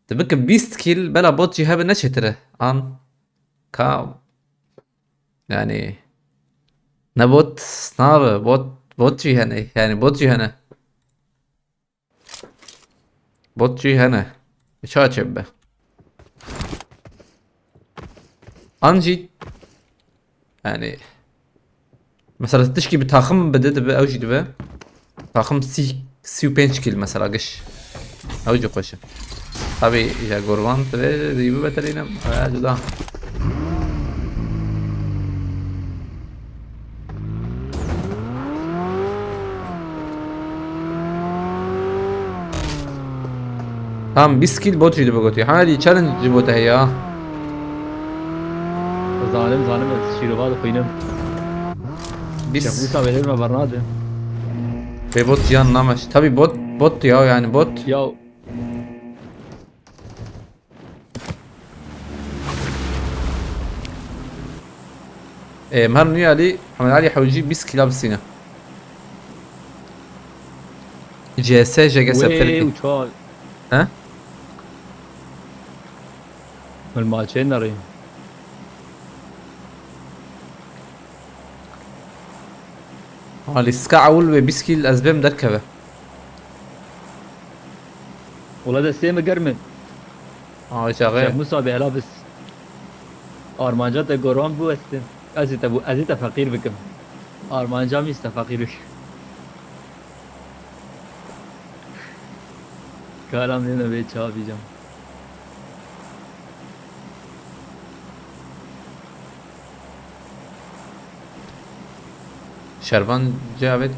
تبك 20 كيل بلا بوت جهاب نشتره ان كا يعني نبوت سنار بوت جي هنا يعني بوت جي هنا بوت جي هنا مش هاتشبه انجي يعني مثلا تشكي بتاخم بدد اوجي دبا تاخم سي 5 كيل مثلا قش اوجي قش ابي يا قربان تبي دي بترينا جدا هم 20 كيل بوت جدي بقولي هذه تشالنج جبوتها هي ظالم شيروباد خوينم شيخ 20 موسى بيلر ما برناده به بوت جان نامش tabi bot ya yani bot يا مهر علي محمد علي حوجي 20 كيلو بالسنه جي اس جي اس وي 30 وشال ها الماتشين ناري الاسكا اول ب 20 كيلو ازبم دركبه والله دستي مقرمن اه شيخ شغال موسى بيلابس ارمانجات قران بو استن ازيت فقير بكم ارمانجا ميست فقير بك كلام دينا بيت شافي جام شربان جاوید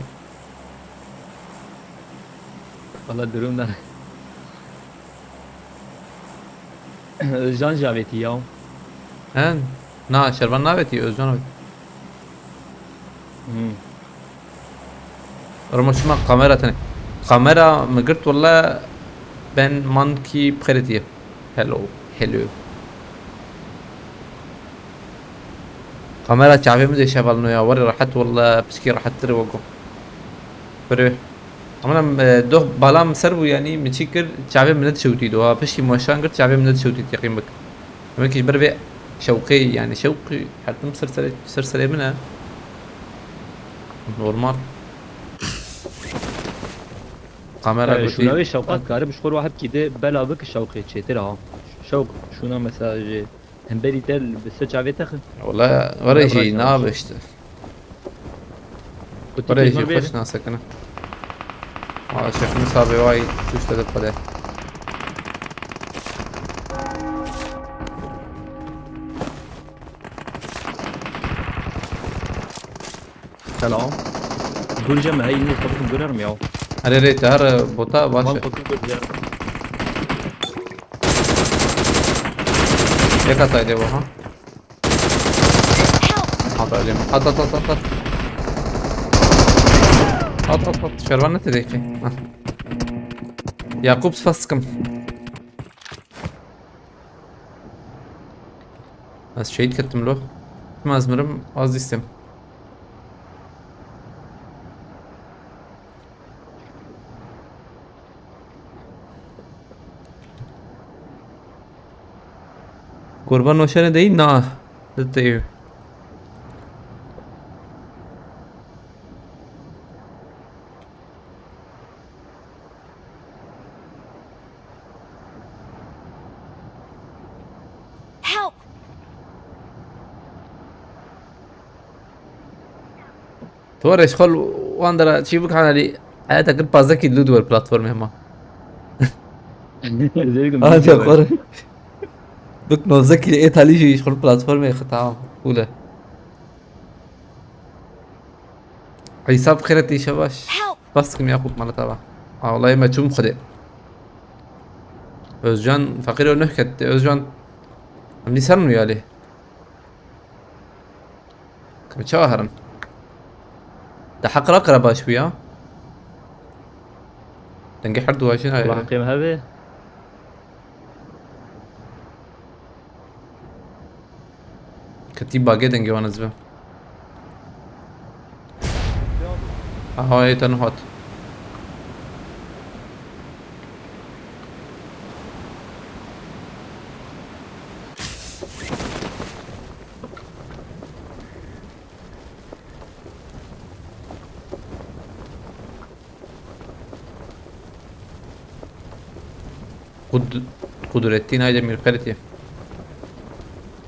والله دروم نار جان جاويتي يوم ها نا شربان نابتی özcan رمشما kamera tane kamera مقرت والله ben مانكي بخيرتيه hello كاميرا شعبي مزي شغلنا يا وري راحت والله بشكي راحت تري وقو بري أنا دوغ بالام سربو يعني متشكر شعبي من شوتي دو بشكي موشان قلت شعبي من شوتي يقيم بك ممكن بربع شوقي يعني شوقي حتى سلسلة منها نورمال كاميرا قلتي شوناوي شوقات كارب شخور واحد كده بلا بك شوقي تشيتر ها شوق شونا مساج هم بري تل بس شعبي تخ والله وريجي نابشت وريجي خوش ناسك أنا شيخ مصابي وايد شوش تدق سلام قول جمع هاي اللي طبقهم قرر مياو أري ريت هر بوتا ما باشا بقول قرر يا كاتاي ديبو ها حاط عليهم حط شربانة تديكي يعقوب فاسكم بس شهيد كتم له ما ازمرم قصدي استم قربان وشانه دي نا دتيو Help! تورش خل واندرا تشيبك على حياتك البازكي دودو البلاتفورم هما هذا قرر بك نوزكي لقيت عليه يشغل بلاتفورم يختعام أولى حساب خيرتي شباش Help! بس كم ياخد مالا تبع والله ما تشوم خدع özcan fakir örnek etti özcan عم يسرنوا يا ليه كم شاهرن ده حق رقربة شوية تنجي حد واشين راح هاي قيم هذا كتيب باقي تنجي وانا زبا هاي تنهات Kudrettin Aydemir Karite.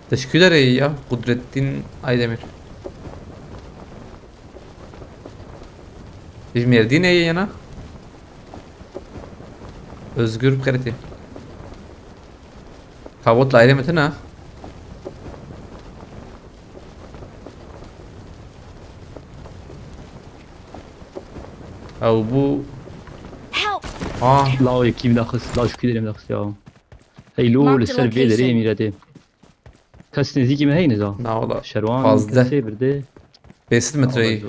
Teşekkür ederim ya Kudrettin Aydemir. İzmir'de ne yana? Özgür Karite. Kavotla Aydemir ne? أو بو Help! لا يكيم داخس لا شو كده داخس يا هي لو Marked لسه في location. دري ميراته كاس نزيكي ما هي نزا لا والله شروان fazla. كاسي برده 5 metreyi.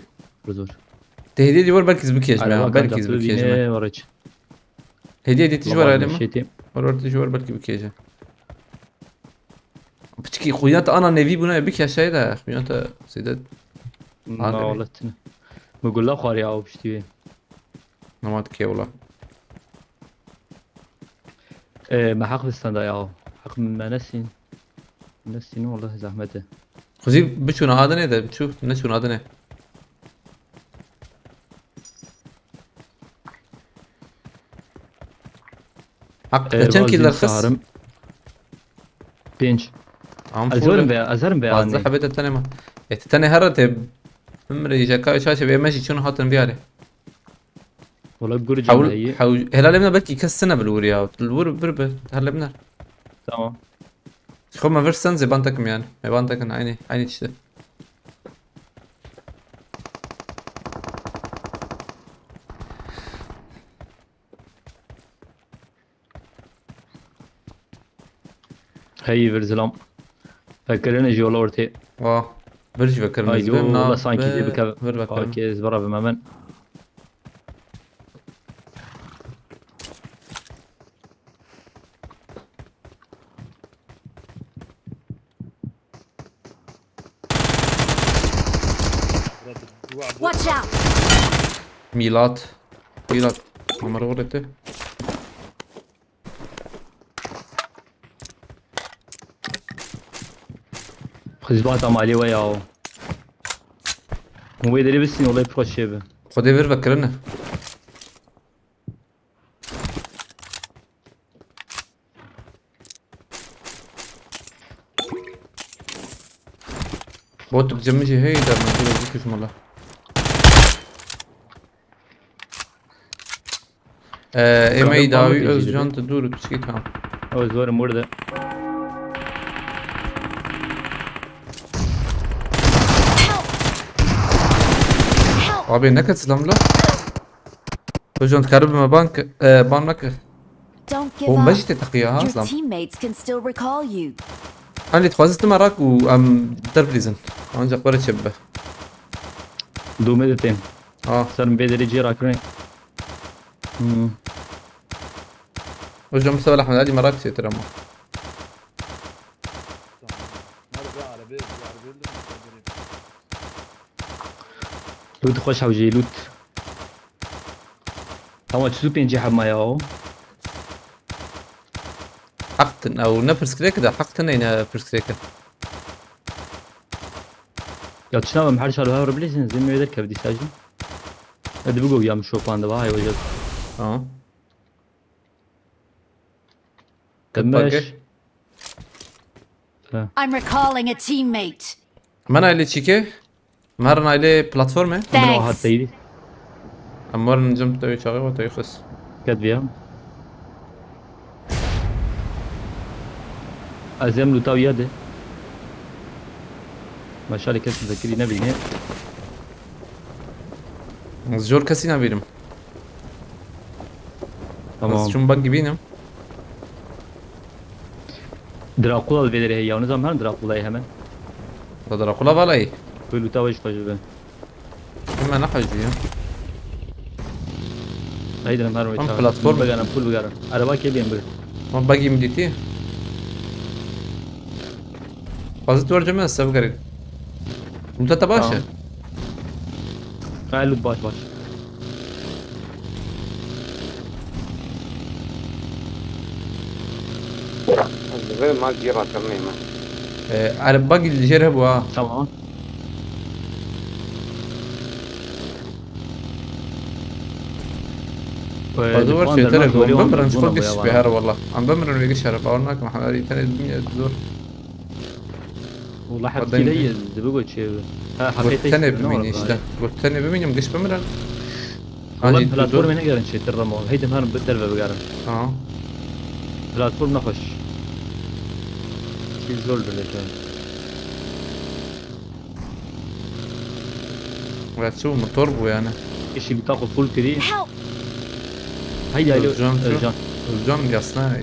زور Tehdiye var belki zbuk على yajma. ما Belki كان zbuk تبي yajma. بينه ورج Hediye detiş var öyle mi? شيتي Var detiş var belki zbuk yajma. Bıçki kuyat ana nevi buna bir şey de. Kuyat سيدات ما والله تنا بقول لا خاري او بشتي نمات كي والله. ما حق بالستاند يا حق ما نسين والله زحمته Kuzi biçun adı ne de biçu ne şun adı ne? Hak kaçan kiler khas. بينج Am ازورم full. بيا ازورم بيا Fazla habet etene ma. Etene harate. Ömrü jaka şaşı bir meşi şunu hatın bir yere. والله بقول حاول جمعيه حاول هلالمنا بلكي كسنا بالوريا الور بربه هلالمنا تمام خو ما فيرس سنزي بانتكم يعني ما بانتكن عيني تشتي هي برزلام فكرنا جولورتي واه برج بكر ايوه والله سانكي دي بك بر بكر اوكي زبره بمامن ميلاد عمر ورته خزبات عم عليه وياه مو بيدري بسني والله بخش شبه خدي بير فكرنا بوت بجمجي هيدا ما تقول ذيك اسم الله ايمي داوي öz can تدور بتشكي تمام او زور مرده Help! abi ne kaçsam la Hocam تقرب ما بانك بانك Don't give هو up. مجد تقيها Your اصلا teammates can still recall you. انا تخوزت مراك وام درب ليزن انجا قرة شبه دو مدتين اه صار بيدري جي راكرين هجوم مستوى احمد علي مراك ترى ما عربي لوت خوش حوجي لوت هو تشوف بينجي حب ما ياو حقتن او نفرس كريك ده حقتن اين فرس كريك يا تشنو محل شالو هاو ربليزن زي ما يقدر كبدي ساجي ادي بقول يا مشو باندا هاي وجد اه تماش I'm recalling a teammate. ما اللي تشيكي مرنا عليه بلاتفورمه من واحد Thanks. تيدي امر نجم توي شغل وتوي خس كد فيها ازم لو تاو يده ما شاء الله كنت ذكري نبي هنا زجور كسينا بيرم بس تمام شو باقي بينم دراكولا الفيدري هي ونظام هن دراكولا همان تدرى قلا بالاي كلو تاو ايش فجبه اما نحجي هيدا نهار ويتشا بلاتفورم. بقى انا بقول بقى عربا كي بين بقى ما باقي مديتي فازت ورجع السبب قريب انت تباشا قاعد باش باش غير ما تجي راكرني ما على باقي اللي جرب واه تمام فدور شيء ترى بمرن فوقش بهار والله عم بمرن ويقش شرف اورناك محمد علي تاني الدنيا تدور والله حكي قدام لي بقول شيء ها حكيت قلت بمين ايش ده قلت بمين يوم قش بمرن والله هاجي بلاتفورم تدور نقدر نشيل الرمو هيدا نهار بالدربه بقى اه بلاتفورم نخش شيل زول ولا كان ولا تشوف مطربو يعني ايش بتاخذ فول كري Help! هيدا الجان شو؟ الجان الجان قصنا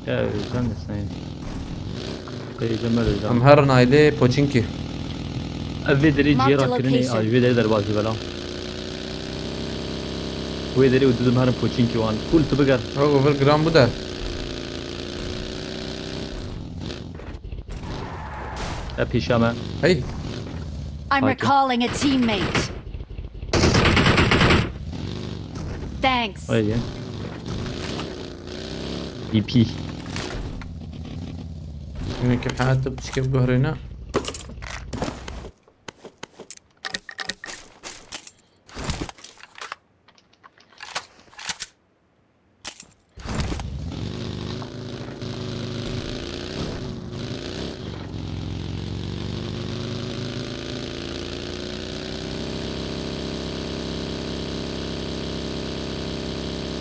يا الجان الثاني كي جمال الجان امهرنا عليه بوتشينكي افيدري Marked جيرا كرني location. افيدري دربازي بلا ويدري ودود مهرم بوتشينكي وان فول تبقر هو بالجرام بده ابي شاما هي I'm Okay. recalling a teammate. Thanks. ويدي اي بي كيف حياته بتشكيف بهرنا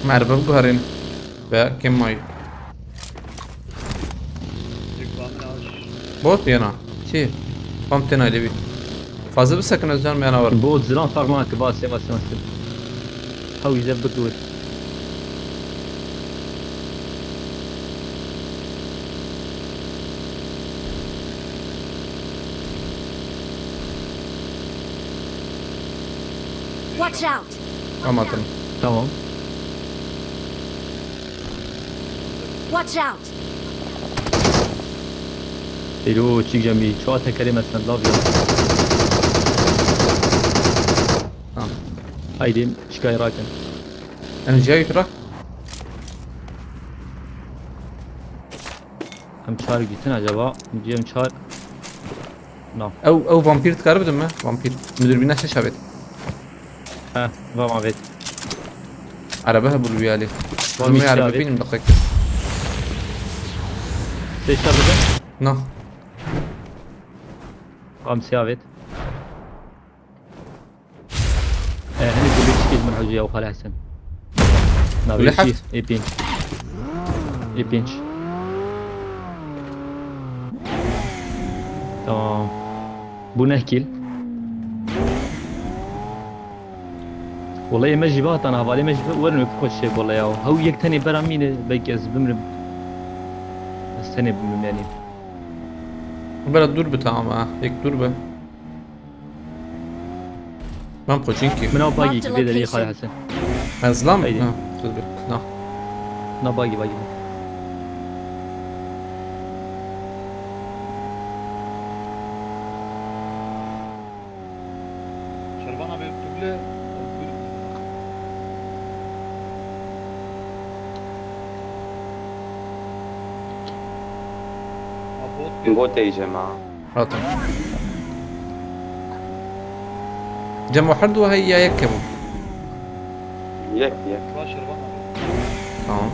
معرفة بقهرين بقى كم ماي بوت يانا شي فهمتنا اللي بي فازل بسكن الزان ما انا ورا بود زلان فرق معك باس يا باس هاو يزبط دور Watch out. عامة تمام Watch out. الو تشيك جنبي شو كلمة لاف هيدي شكاي راكن. انا جاي ترى. هم شار جيتنا عجبا نجي هم شار. نعم. او فامبير تقرب دمه فامبير مدير بينا شبت ها ما بيت. عربها بولوي عليه والله ما يعرف شابت. فين مدقق ليش شار بدن؟ نو قام سيافت. هني بقول لك من حجيه وخالي حسن. واللي حفت؟ اي بينش. اي بينش. تمام. بو نحكي. والله ما جبات انا هبالي ما جبت وين بخش شيء والله ياو هو يكتني برا مين بيكز بمرب استني بمرب يعني بلا الدور بتاعه معاه هيك دور به ما بوجينكي من هو باقي Marked a كبير لي خالي location. حسن. ازلام هيدي. نو نا باقي شربان ابي تقول بوت يا جماعة. حاضر جمع حد وهي يكمل يك لا شربان تمام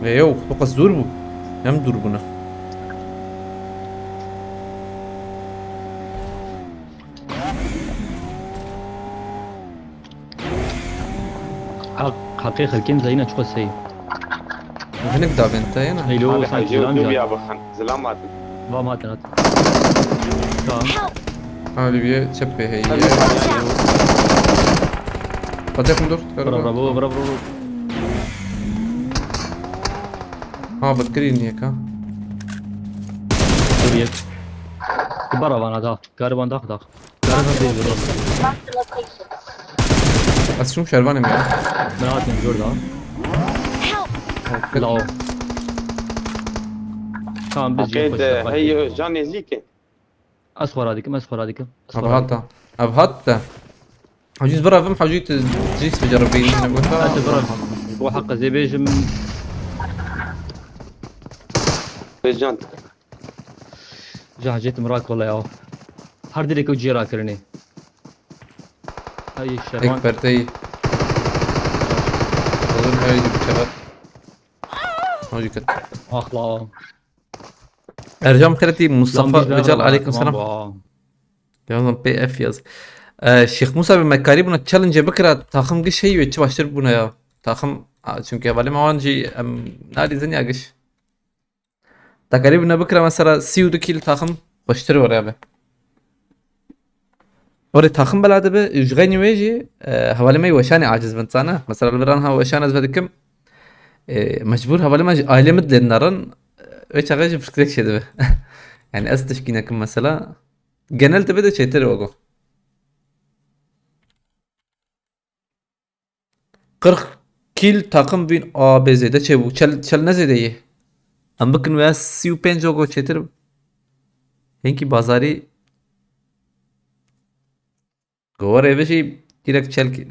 يو فوق الزور بو نم دور بنا حقيقة الكلمة زينا شو سي هنك داب انت هنا هيلو هذا سانك حيجيو زلام دوبي جات بخن زلامات. ما ماتت تمام Help! هذه بيه تشبه هي Watch out! قدكم دور برافو برافو ها بتكريني هيك ها سوريت برا وانا دا كاربان داخ كاربان دي برا بس شو شربانه مياه منات من جور دا Help! لا كان بيجي أكيد هي جاني زيكي. اصفر هذيك اصفر هذيك ابهاتا ابهاتا حجيز برا فم حجيت تجيس بجربين انا انت قلت برا هو حق زي بيجم بيجان. جيت مراك والله يا هر دلك وجيرا كرني هاي الشرمان اكبرتي اظن هاي بشغل هاي كت اخلا ارجع خيرتي مصطفى رجال عليكم السلام يلا بي اف يز الشيخ موسى بمكاري بنا تشالنج بكره تاخم قش هي ويتش باشتر بنا يا تاخم çünkü بالي ما وانجي نادي زني اقش تقريبا بكره مثلا سيو دكيل تاخم باشتر ورا به وري تاخم بلاد به يجغني ويجي حوالي ما يوشاني عاجز بنتانا مثلا البران ها وشان از بدكم مجبور حوالي ما aile مدل نارن ايش اغاجي فكرك شده يعني استشكينكم مثلا genel tepe de çetir oğlum. 40 kill takım bin ABZ'de çabuk çel ne zedeyi. Am bakın veya siu penjogo çetir. Henki bazari govar eve şey direkt çel ki.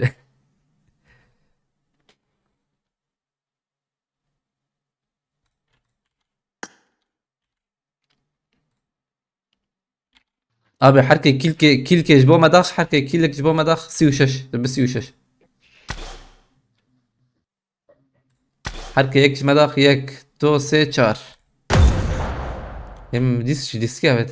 Abi حركة كيل كي جبو مداخ حركة كيل جبو مداخ سيو شش بس سيو شش حركة يك مداخ يك دو سه چار hem diski evet.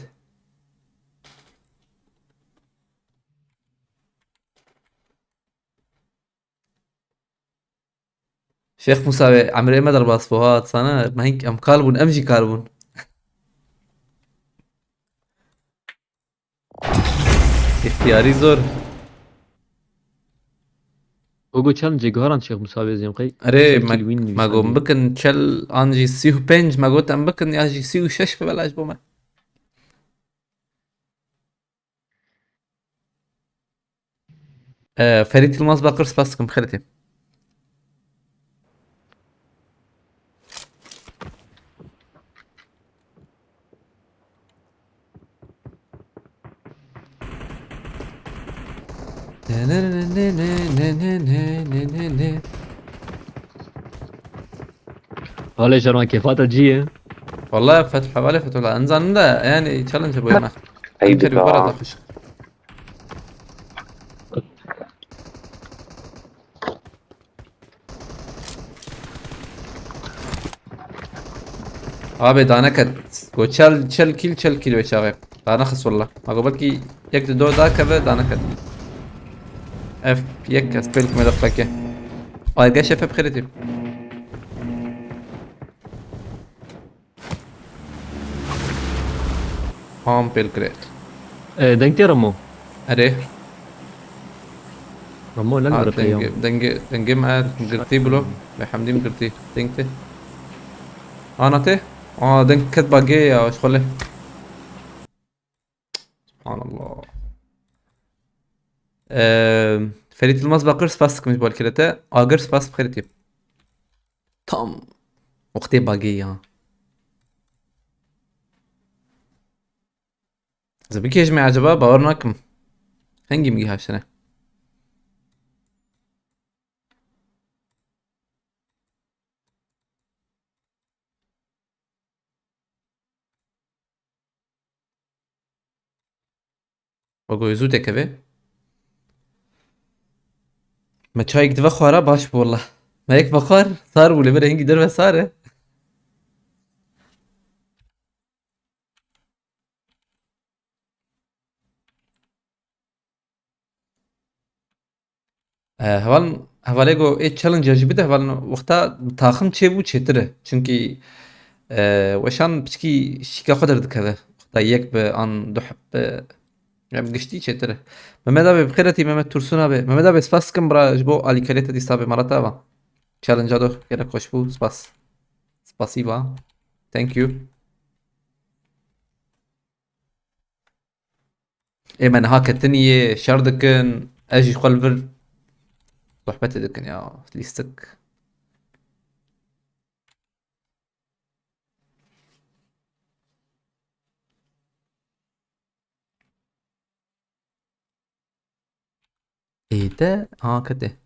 شيخ موسى عمري ما ضرب اصفوهات صانا ما هيك ام كاربون امجي كاربون اختياري زور اوغو تشالنج جهران شيخ مساوي زين قي اري ما قوم بكن تشل انجي سيو بنج ما قلت ام بكن ياجي سيو شش ببلاش بوما فريد الماس باقر سباسكم خيرتي Ne ne ne ne ne ne ne ne ne ne. حالا شروان كيفات الجيه والله فتح حوالي فتح انزل ده يعني تشالنج ابوي ما أي انكر برا دفاع. تخش ابي دانكت وتشال كيل وشاغب دانخس والله ما قبلكي يك دو دا كذا دانكت اف يك سبيلك مدفكه اي قاش اف بخيرتي هم بالكريت دنگتي رمو اري رمو لن برقيهم دنجي ما قلتي بلو بحمدين قلتي دنجتي انا تي دنك كتبه جي وش خلي سبحان الله فريت المسبق قرص فاسك مش بالكريتا قرص فاس بخيرتي tam وقتي باقي ها إذا بكي يجمع يا شباب باورناكم هنجي مجيها شنو بقول يزود كذا ما تشايك دفع خورا باش والله ما هيك بخار صار ولا بره هنجي دربه صار هەڤالێگۆ ئێ چەلنجێژی بدە هەڤال وەختا تاخم چێبوو چێترە چونکی وەشان پچکی شیکا خۆ دەردکەوە وەختا یەک بە ئان دوو حەب گشتی چێترە مەمەدا بێ بخێرەتی مەمەد تورسونا بێ مەمەدا بێ سپاس بکەم براش بۆ ئالیکەرێتە دیستا بێ مەڕەتاوە چەلنجا دۆ گەرە خۆش بوو سپاس سپاسیڤا thank you ئێمە نەها کەتنیە شەڕ دەکەن ئەژی خۆلڤر صحبتي دكن يا ليستك ايه ده كده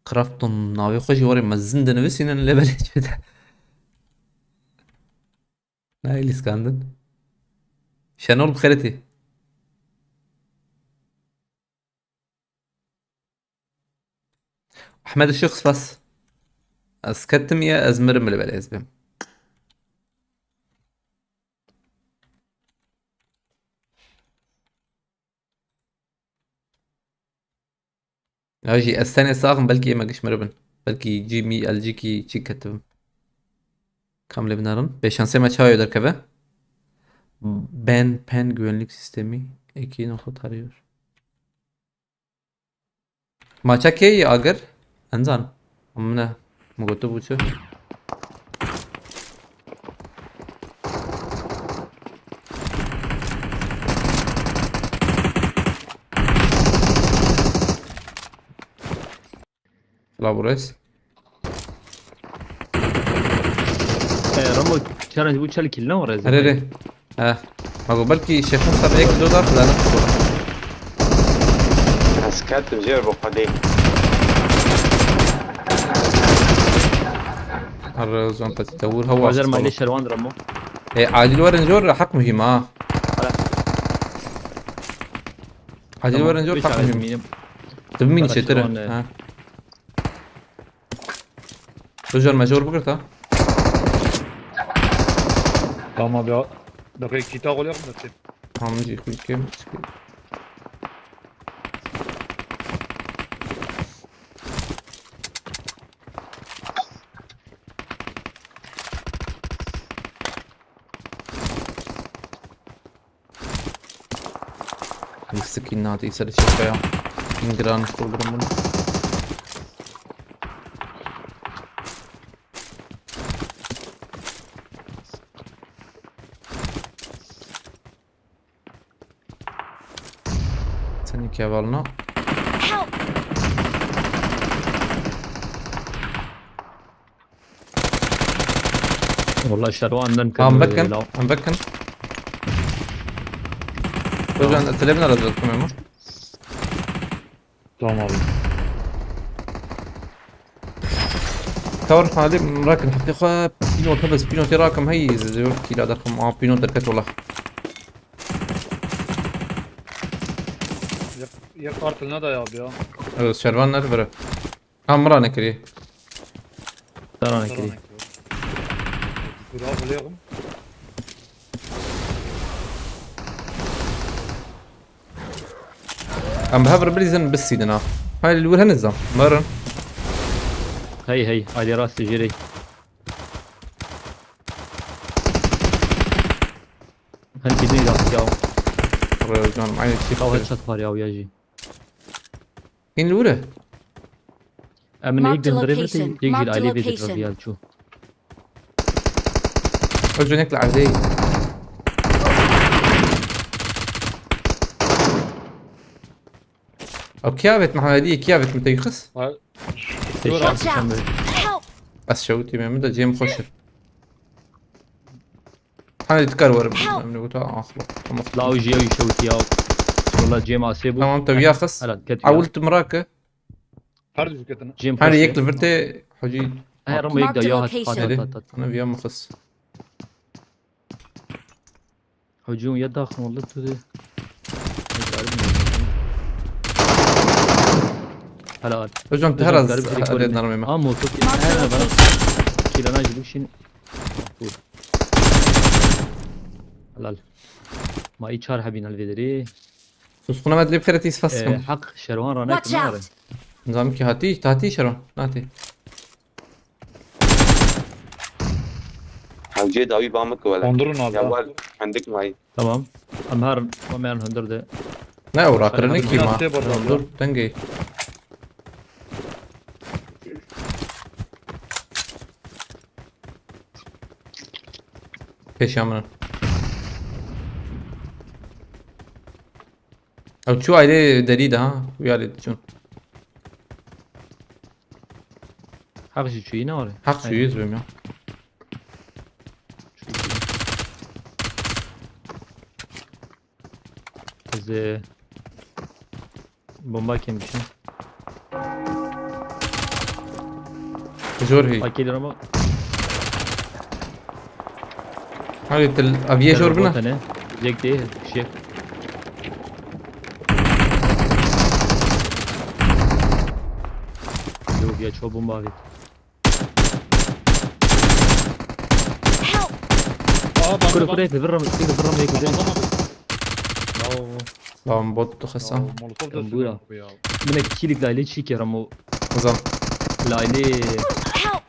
كرافتون ناوي خوشي وري مزن دنوسين اللي بلش بده هاي اللي سكاندن شنو بخيرتي احمد الشخص بس اسكتم يا ازمر من اللي بم اجي استنى ساغم بلكي ما قش مربن بلكي جيمي الجيكي تشي كتبم كامل بنارن بشانسي ما çağıyor derkebe pen güvenlik sistemi 2 nokta tarıyor. Maça ki agar anzan हमने मुझे तो पूछो لا بريس رمو challenge bu çel kill ne var अरे रे ما قبل كي شيخ صار هيك دولار لا نفس هسكت بجير بقدي الرزون تتطور هو Bazer mahalle şervan رمو عادل ورنجور حق مهم عادل ورنجور حق مهم تبي مين شتره رجال ماجور بكرة Tamam abi. Dakika kita oluyor mu? هم نجي كل كم السكينات يصير شوية إنجران تقولون ثانيك يا بالنا والله شروان ننكر عم بكن عم بكن Özcan telefon aradı tamam. Tamam abi. كور حالي مراكن حقيقة بينو تبس بينو تراكم هي زي كيلا دركم بينو دركت والله. Ya kartılına da abi ya. Evet şervan nerede? Ha مرة نكري. ترى كذي Bravo Leon. عم بهبر بليزن بس سيدنا. هاي اللي وين هنزم مرن. هي هاي راس تجري هل بدي لا ياو رجال معي شيء. او هيد شات فار ياو يجي هين الأولى. من Mark the يقدر دريفر location. يجي Mark the عليه فيديو location. ريال شو رجال يطلع عليه. أو كيابت محمدية كيابت متى يخص؟ Watch out! Help! بس شوتي من مدة جيم خشر. هاي يتكرر من وقتها آخر. لا يجي يشوت ياو والله جيم اسيبو تمام أنت وياه خص. هلا كت عولت مراكه. Her düzgün. جيم هاي يكل فرتي حجي. هاي رمى يقدر Mark the ياها location. أنا وياه مخص. هجوم يدخل والله تو هلا رجال تهرز هذا نرمي ما. مو توك Mark the انا بلا location. كيلا انا اجيب شيء هلا ما يشار حبينا الفيدري سوسكونا ما أدري بخير تيسفسكم. حق شروان راناك Watch نار out! نظامك هاتي شرون ناتي. الجيد أوي بامك ولا Kondurun abi. يا ول عندك معي تمام امهار وما هندر ده لا وراك رنكي ما. Nasıl yapar دور تنجي. ايش يعمل؟ او شو عليه دليل ها ويا لي شو حق شيء نار حق شو يزبم يا از بومبا كم بشين جور هي اكيد رمى هاي الافيه جور بنا انا جيك دي شيك لو بيا شو بومبا في Help! Aa كل ben كل في برم في برم هيك زين لا بوت خسان Molotov da Buyur sürüyor ya. منك كيلك لا ليش شيك رمو نظام لا لي Help!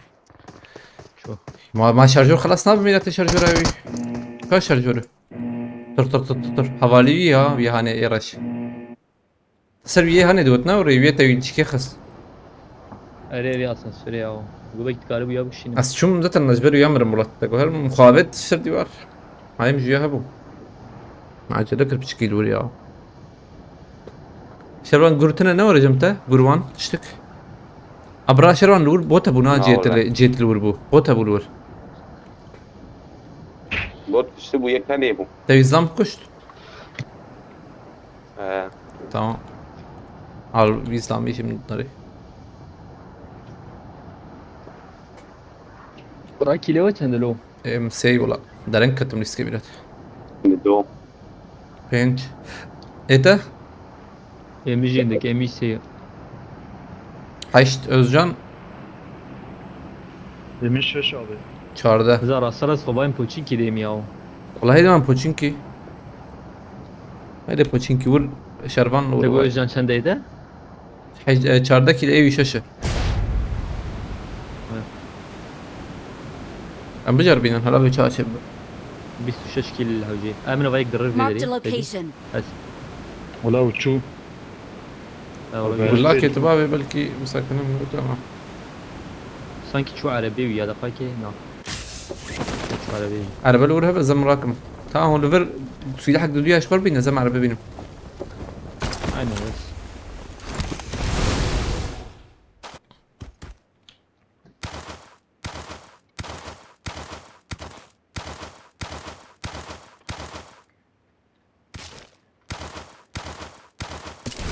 شو ما شارجور خلاص نابي ميلاد شارجور اوي كاش شارجور طر حوالي يا هاني ايرش سر هاني دوتنا وريويه تاوي تشكي خس اري اصلا سوريا او قبيت قالوا يا بشين بس شو مزت النجبر يامر مولات تقول هل مخابط شر ديوار هاي مجيها هبو مع جدك بتشكيل وريا شروان قرتنا نور جمته قروان تشتك ابرا شروان لور بوتا بونا جيت الوربو بوتا بولور بوت تشتبو يك هنيبو تاوي زام كشت آه. تمام على اسلامي شي من طريق راكي لو تندلو ام سي ولا دارن كتم ريسكي بيرات بدو بينج ايتا يمجي عندك يمي سي Haşt Özcan Demiş şaş abi. çağırdı. زارا سرس خباين بوتشيكي ديم ياو Vallahi hemen Poçinki. Hadi Poçinki vur şervan تقول vur. جان شنديده Çağırdaki evi şaşı. Am بجر بينا هلا بيشاشب. 26 كيلو الهوجي امن بايك درر Mark the في location. بس Ola uçu. والله والله كتبابي بلكي مساكنة من قدام. سانكي شو عربي ويا دقاكي نا شو عربي عربي الورها بزم راكم. تا هون لفر سيدي حق دوديا اشبر بينا زم عربي بينهم. انا بس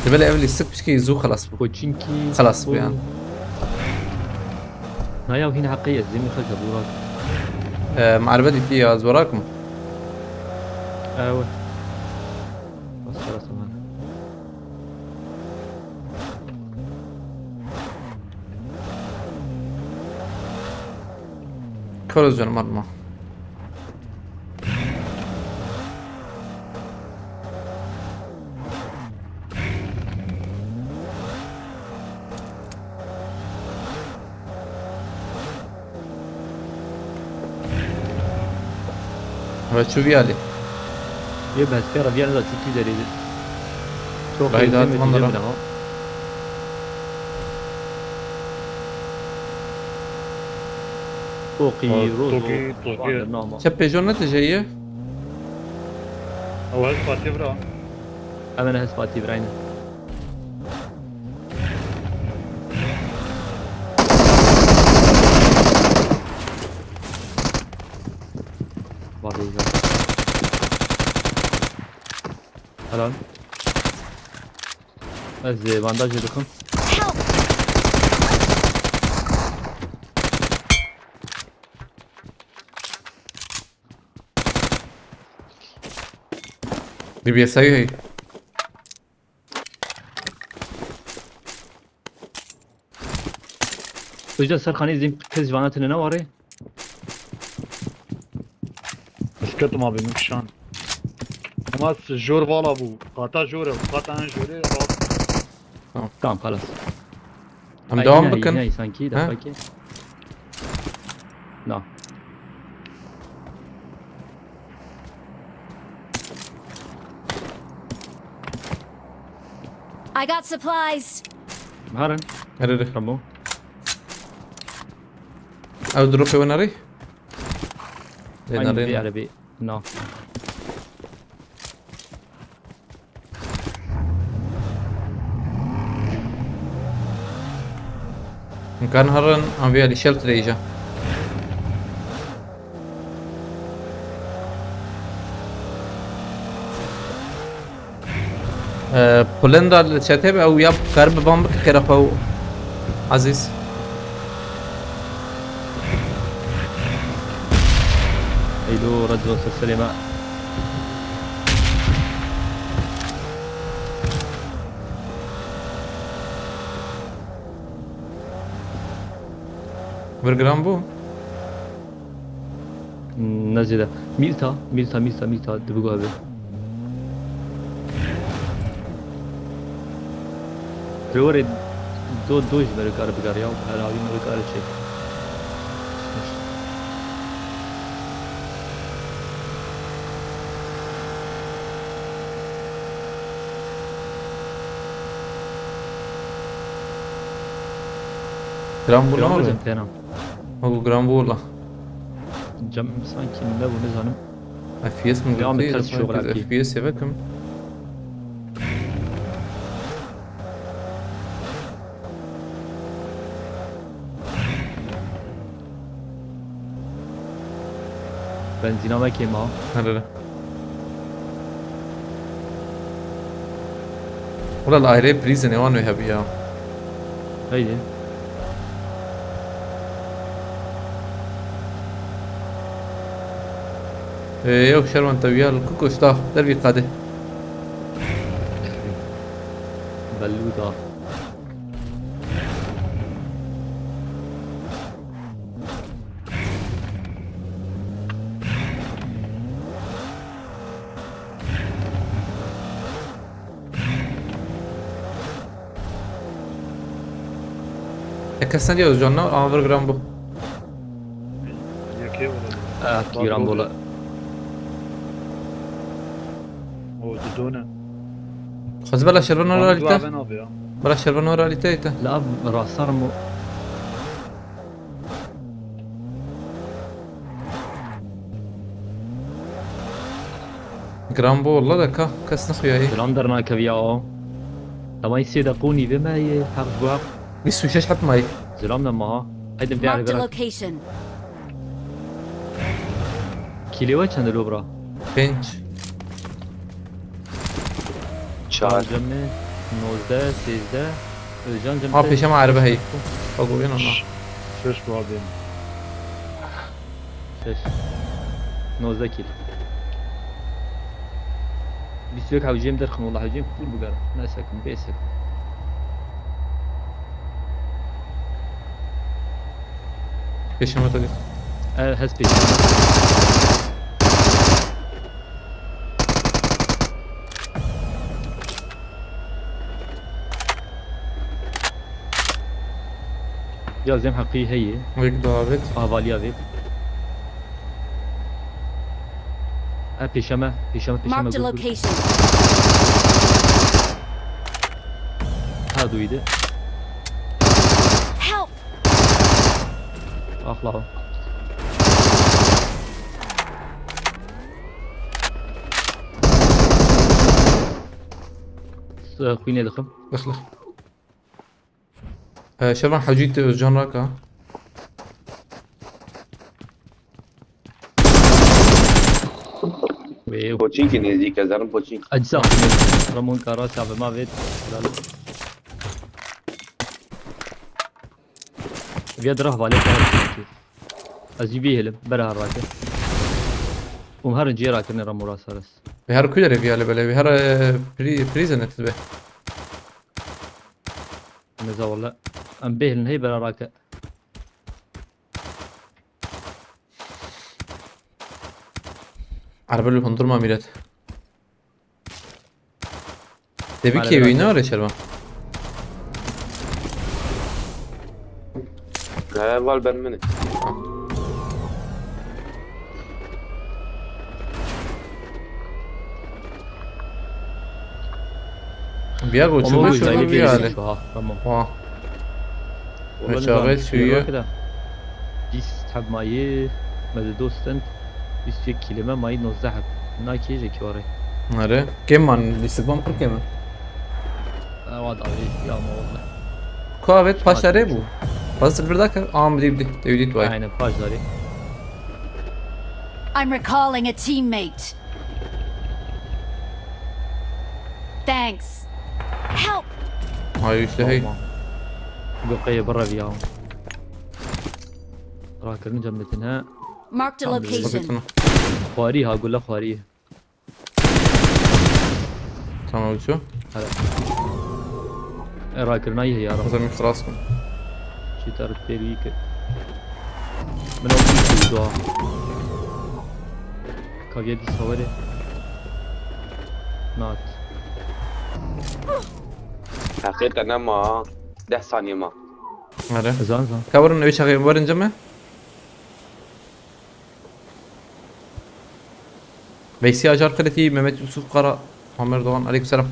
دبالي قبل يسك بشكي يزو خلاص بو. كوتشينكي خلاص بيان. هيا وهنا حقيقة زي خرج دورات. مع البدي فيها از وراكم. ايوه بس خلاص معنا. خرج المرمى. شو بيالي؟ يبقى سفيرة فيها نزل تيجي دري. بعيد هات منظرة. توقي روزو توقي. شبي جونة جاية؟ او هز باتي برا انا هسباتي براينا. الان از بانداج دکم. Help! اللي بيساوي هي. وجد سرخاني زين كز جوانات نواري. اسكت ما بمكشان اما جور والا بو قاطع جوره قاطع ان جوره تمام خلاص. عم دوام بكن. هاي سانكي ها؟ دفاكي. نعم. I got supplies. مهرن هرري. رمو. او دروبي ونري. أنا بي لينا على بي. نعم. كان هرن عم بيالي شلت ليجا. بولندا الشاتب او ياب كارب بامبك خير اخو عزيز. ايلو رجل السليمة. برجرامبو. نزل ميلتا دبقوا به. الورد دوج بركار بقاريا وهلاوي بركار شيء. جرامبو جرام نور. زنتنا. هو جرامبو والله. جم سانكي من لو نزانم. اف بي اس من قام قبل بترس شغل اف أكيد. بي اس يبكم. بنزينا ما كيما. هلا والله الايري بريزن يوانو يهبيها. هيدي. يوك شروان تويا الكوكو ستاف دربي قاده. بلودا. كسان ديو جونا عمر جرامبو. ياكي ولا كيران بولا. او ددونا خذ بلا شربان ورا ليتا. بنابيا بلا شربان ورا ليتا. لا راس صرمو. جرامبو والله دكا كاس نخويا هي. سلام درنا كفيا. لما يصدقوني بما يحق بواب. بيسو شاش حط ماي. سلام لما هيدا بدي Marked a اعرف location. كيلو كان لوبرا. بنش. Çağır. جمع 19 13 Özcan cem. ها پیشما عربه هی بگو بین اونا شش بو abi. 19 كيلو. بيسويك حوجيم درخم والله حوجيم فول بقرة ناسكم بيسك. پیشما تو گیر هس بيش. يا زين حقيقي هي ویک دو آبید هافاليا فيك. بيشما Marked a قول. location. هادو يده Help! اخلاص. خويني دخم. دخل شبان حجيت جان راكا پوچینکی نزدیک زرم پوچینک اجزاء رمون كاراس على ما فيت. فيد راه بالي ازيبي هلم برا راكه ومهر جيرا كني رمو راس رس به هر کجا روی آله بله به هر پریزن اتبه نزا والله ام بهلن هي برا راكه عربه اللي بندر ما میرد دبی بله، کی بله. وینا آره شربا وال بر منه بیا گو چوبه شو بیا آله رمو واه مشاغل شويه ديس تحب ماي مدى دوستن 21 كلمة ماي نوزحب ناكي جي كوري آره کم من لیستگام پر کمه واد علي يا ما والله کاوت پاشاره بو بس بردا که آم دیدی دیدی وای aynen باش داري I'm recalling a teammate. Thanks. Help! هاي وش هي بقية برا فيهم راكرن جنبتنها Marked a location. بقيتنا خواريها اقول لك خواريها تمام شو هلا راكرنا هي يا رب مثلا مش راسكم شي تعرف تريك من اول دوا كاجي دي صوري نات حقیقتا نما 10 ثانیه ما آره زان كبرن ايش هغي ورن جمع Veysi Acar Kaleti, Mehmet Yusuf Kara, Hamer Doğan, aleykümselam.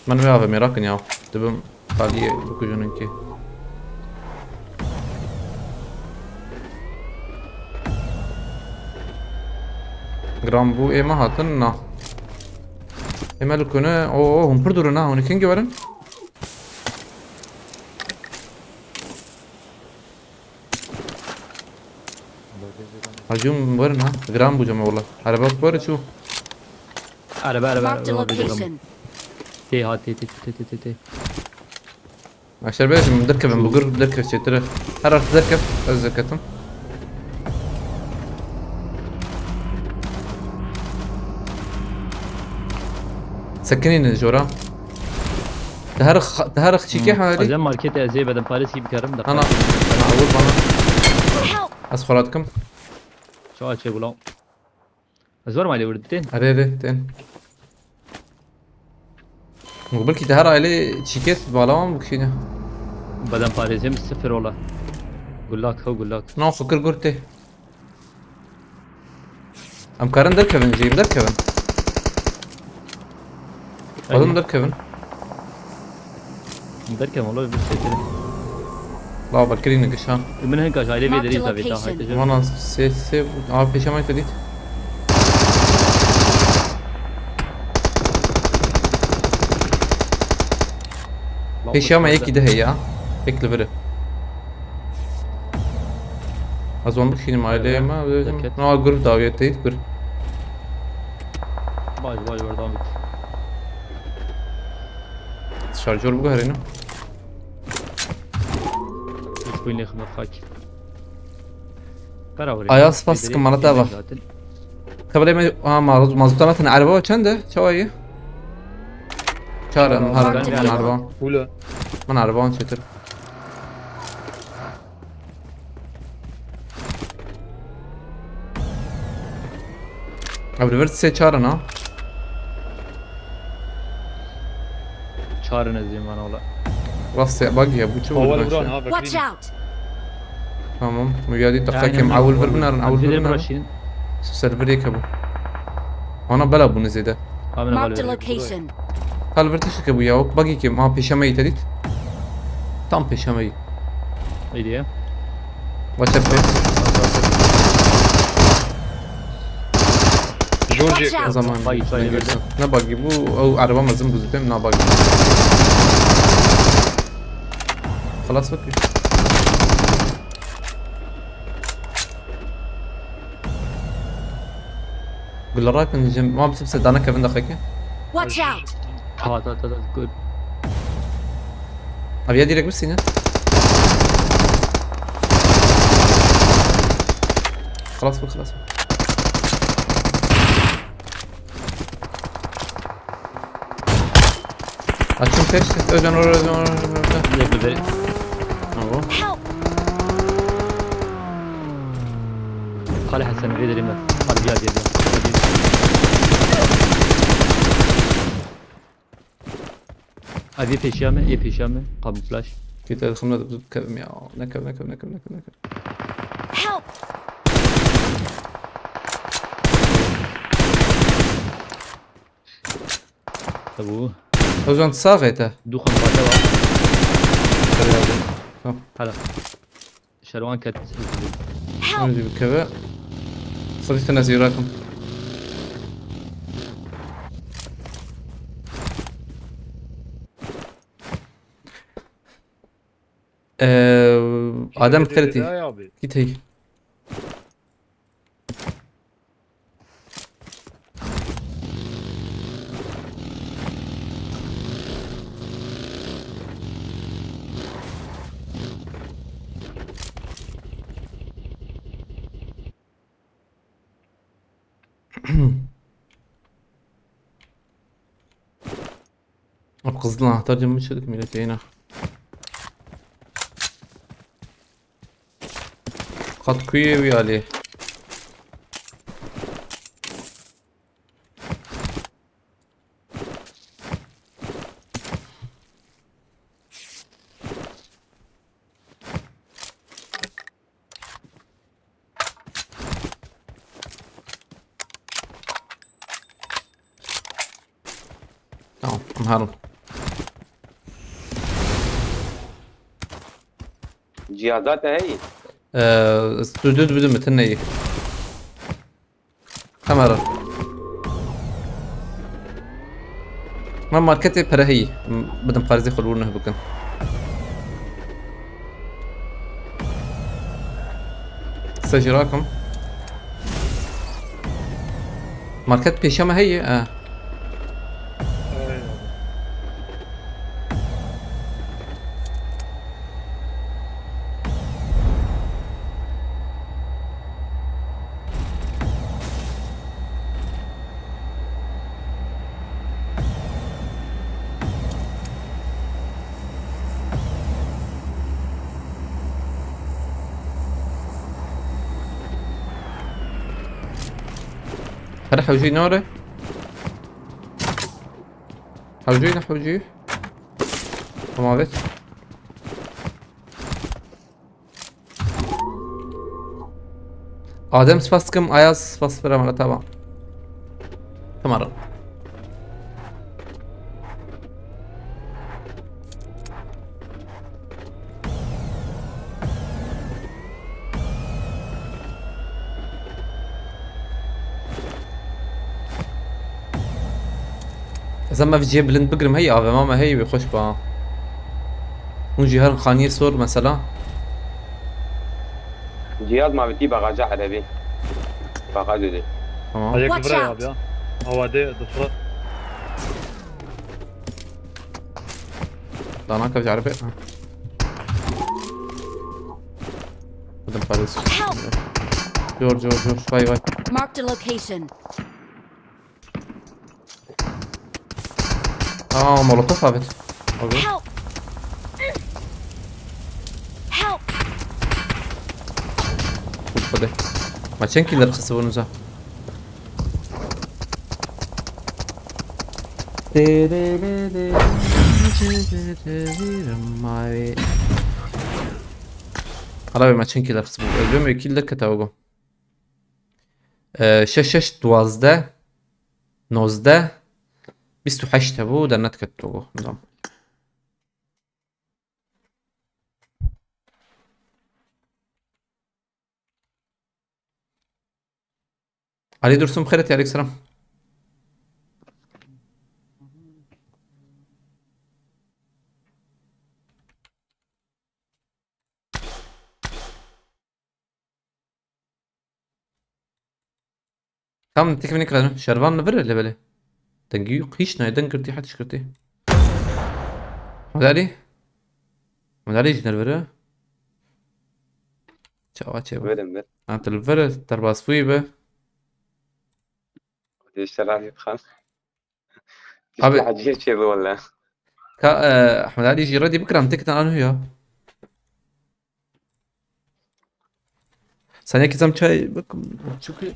Ben mi abi merakın ya. Tıbım Kaliye Lukucu'nun ki. Gram bu ema hatın na. Ema Lukunu, o humpur durun ha, onu kim varın? هجوم ورنا جرام بو جمع والله على بالك ورا شو Marked a location. تي ها تي تي تي تي تي عشان بيش مدركب بقر مدركب شي ترى حرر تدركب الزكتم سكنين الجورا تهرخ شيكي حالي زين ماركت زي بدل فارس يجيب كرم انا اقول انا Help! اسفراتكم شو شيء بلا ازور مالي وردتين اري تين مقبل تهر عليه شيكيت بالام بكشينا بدل فارس يم صفر والله قول لك هو قول لك نو فكر قرتي ام كارن دركبن جيم دركبن اظن دركبن مدركم والله بس شيء لا بكرين قشان من هناك جاي لي بدري Marked تبي location. تا وانا سي بيشا ما يفديت بيشا ما يكي ده هي هيك لفره اظن بكين ما عليه ما دكت. نوع غرف داوية تيت غرف باش بردام بit. شارجور بگو هرینو. Hiç bu inle khna khaki. Karavri. Ayas bas kımana da var. Kabile mi? Mazbuta مثلا عربه چنده؟ چوایی؟ چهار من عربه. Pula. من عربه چطور؟ قبل سه چهار نه؟ Çağrı neziyim bana ola. راست باقي ابو شو أول بران ها Watch بكريم. out! تمام مجادي تقاكم اول فربنار اول فربنار Başlayın. سيرفر يكبو انا بلا ابو نزيده Amına Marked a bağlı. location. قال فرتش كبو ياوك باقي كم ها بيشامي تديت tam بيشامي İyi diye. وشبه جورجي Watch out. زمان باقي شوية نگرسن. نه باقي بو او عربه مزم بزتم نه باقي خلاص بكي قول رايك من جنب ما بتبسد انا كيف دخلك Watch out! Ta good. ابي اديرك بس هنا خلاص بك خلاص بك. Açın peş, öden oraya. Yakı veri. Bravo. Help! Kale Hasan veririm ben. Hadi gel diyelim. Abi peşime, ye peşime. Kabul flash. Kita الخمرة بتكلم يا نكب. Help! Tabu. Hocam ساغيته. Duhan bada var. Hala. Şervan kat. Help! نجيب الكذا. صديقة نزيراكم. آدم لا كرتي يا أبي. كيت هي قصدنا ترجم مش هذيك ميلتينا قد كوي ويالي تمام هارون جهازات هي استوديو بدون متنية كاميرا ما ماركتي برهي بدهم خارجي خلونا بكن سجراكم ماركت بيشامة هي هلا حوجي نوري حوجي ما بيت آدم سپاسکم آیاز سپاس برام على تمام تمام إذا ما في جيب بلند بقرم هي أبا ماما هي بيخش بقى مو جهار خانير صور مثلا جهاز ما بتجيب بغاجة عربي بغاجة دي تمام هذيك Watch برا يا out. أبي ها. هوادي ضفرة ضعناك بجي عربي خدم فارس Help! جور شوي واي Marked a location. مولوتوف هابت Help! Help! خده ما چند کیلر خسته بونوزا حالا ما چند کیلر خسته بونوزا اليوم کیلر کتاوگو 6 12 19 28 هبو در نت کتاوگو نظام علي درسوم بخيرتي عليك سلام Tamam teknik kadar. Şervanla ver öyle böyle. Dengi yok. Hiç neyden kırtı hatış kırtı. Madari. Madari جنر vere. Çava çava. Verin ver. Anت الفر ترباس فوي به. يشتغل يبخل. أبي- تشتغل عجيب شيء ولا. احمد علي يجي ردي بكره متكت انا وياه. ثانية كذا çay bakın çok iyi.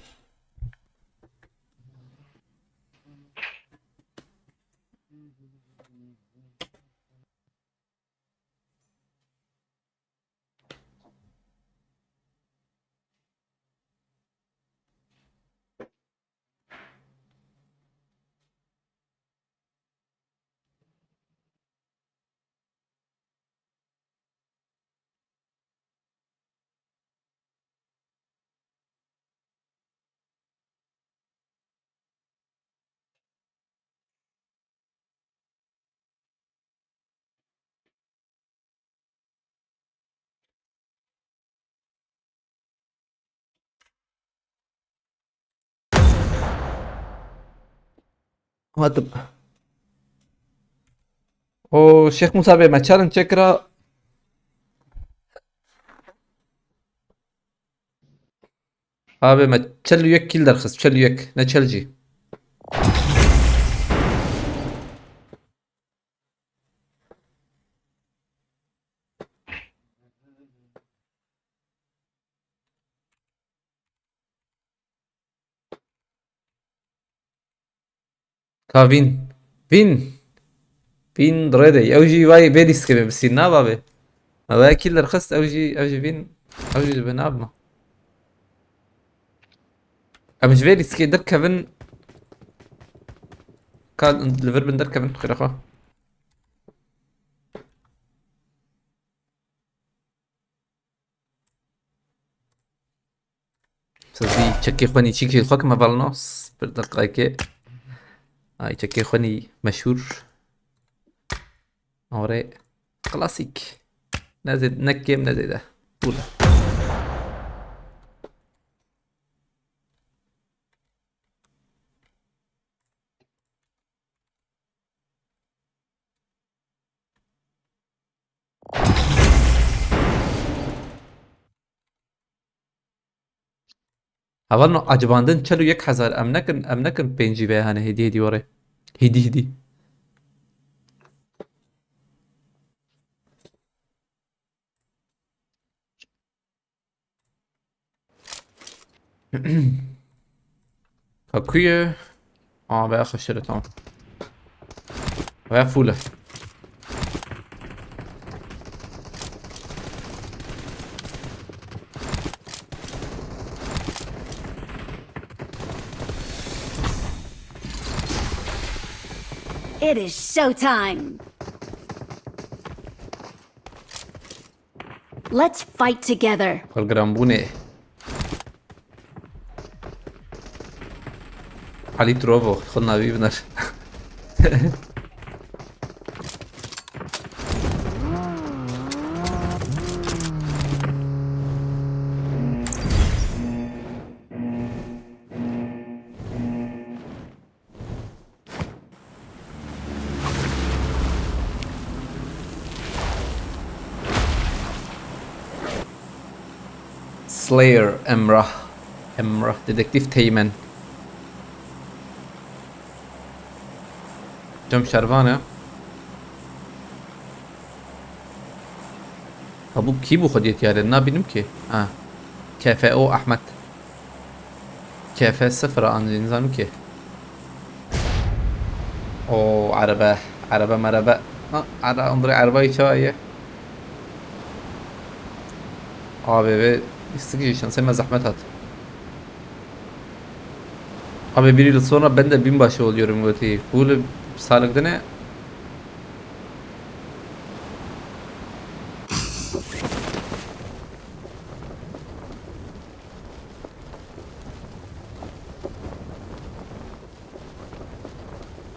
هاتم او شيخ موسى بي ما challenge çekra abi ما تشلو يك كيل درخص تشلو يك ne çelci كافين فين دريدي اوجي واي بيديس كبي بس يناب ابي ما باي كيل رخصت اوجي فين اوجي بناب ما مش بيديس كي در كيفن كان دليفر بن در كيفن خير اخوه سازي تشكي خوني تشكي الخوك ما بالنص بالدقائق هاي تشكي خوني مشهور اوري كلاسيك نازل نكيم نازل ده أولى أولنا عجباندن چلو یک هزار ام نکن پنجی به هنه هدی وره هدی کاکویه به خشره تمام و فوله It is showtime. Let's fight together. والجرامبوني علي تروفو خدنا بيبنر Slayer Emrah. Emrah dedektif Teğmen. Cem Şervane. Ha bu ki bu hodiyet yani ne bileyim ki. Ha. KFO Ahmet. KF 0 عن نظام كي او عربة مربة على انظري عربة شوية abi ve istikişen sevme zahmet at. Abi bir yıl sonra ben de binbaşı oluyorum götü. Bu sağlıkta ne?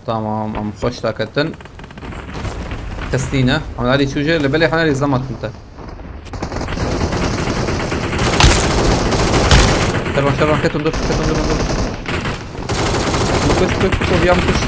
تمام عم خوش تاكتن كستينا عم علي شو جاي اللي بالي حنالي زمت انت شربا كتم دور كوش يام كوش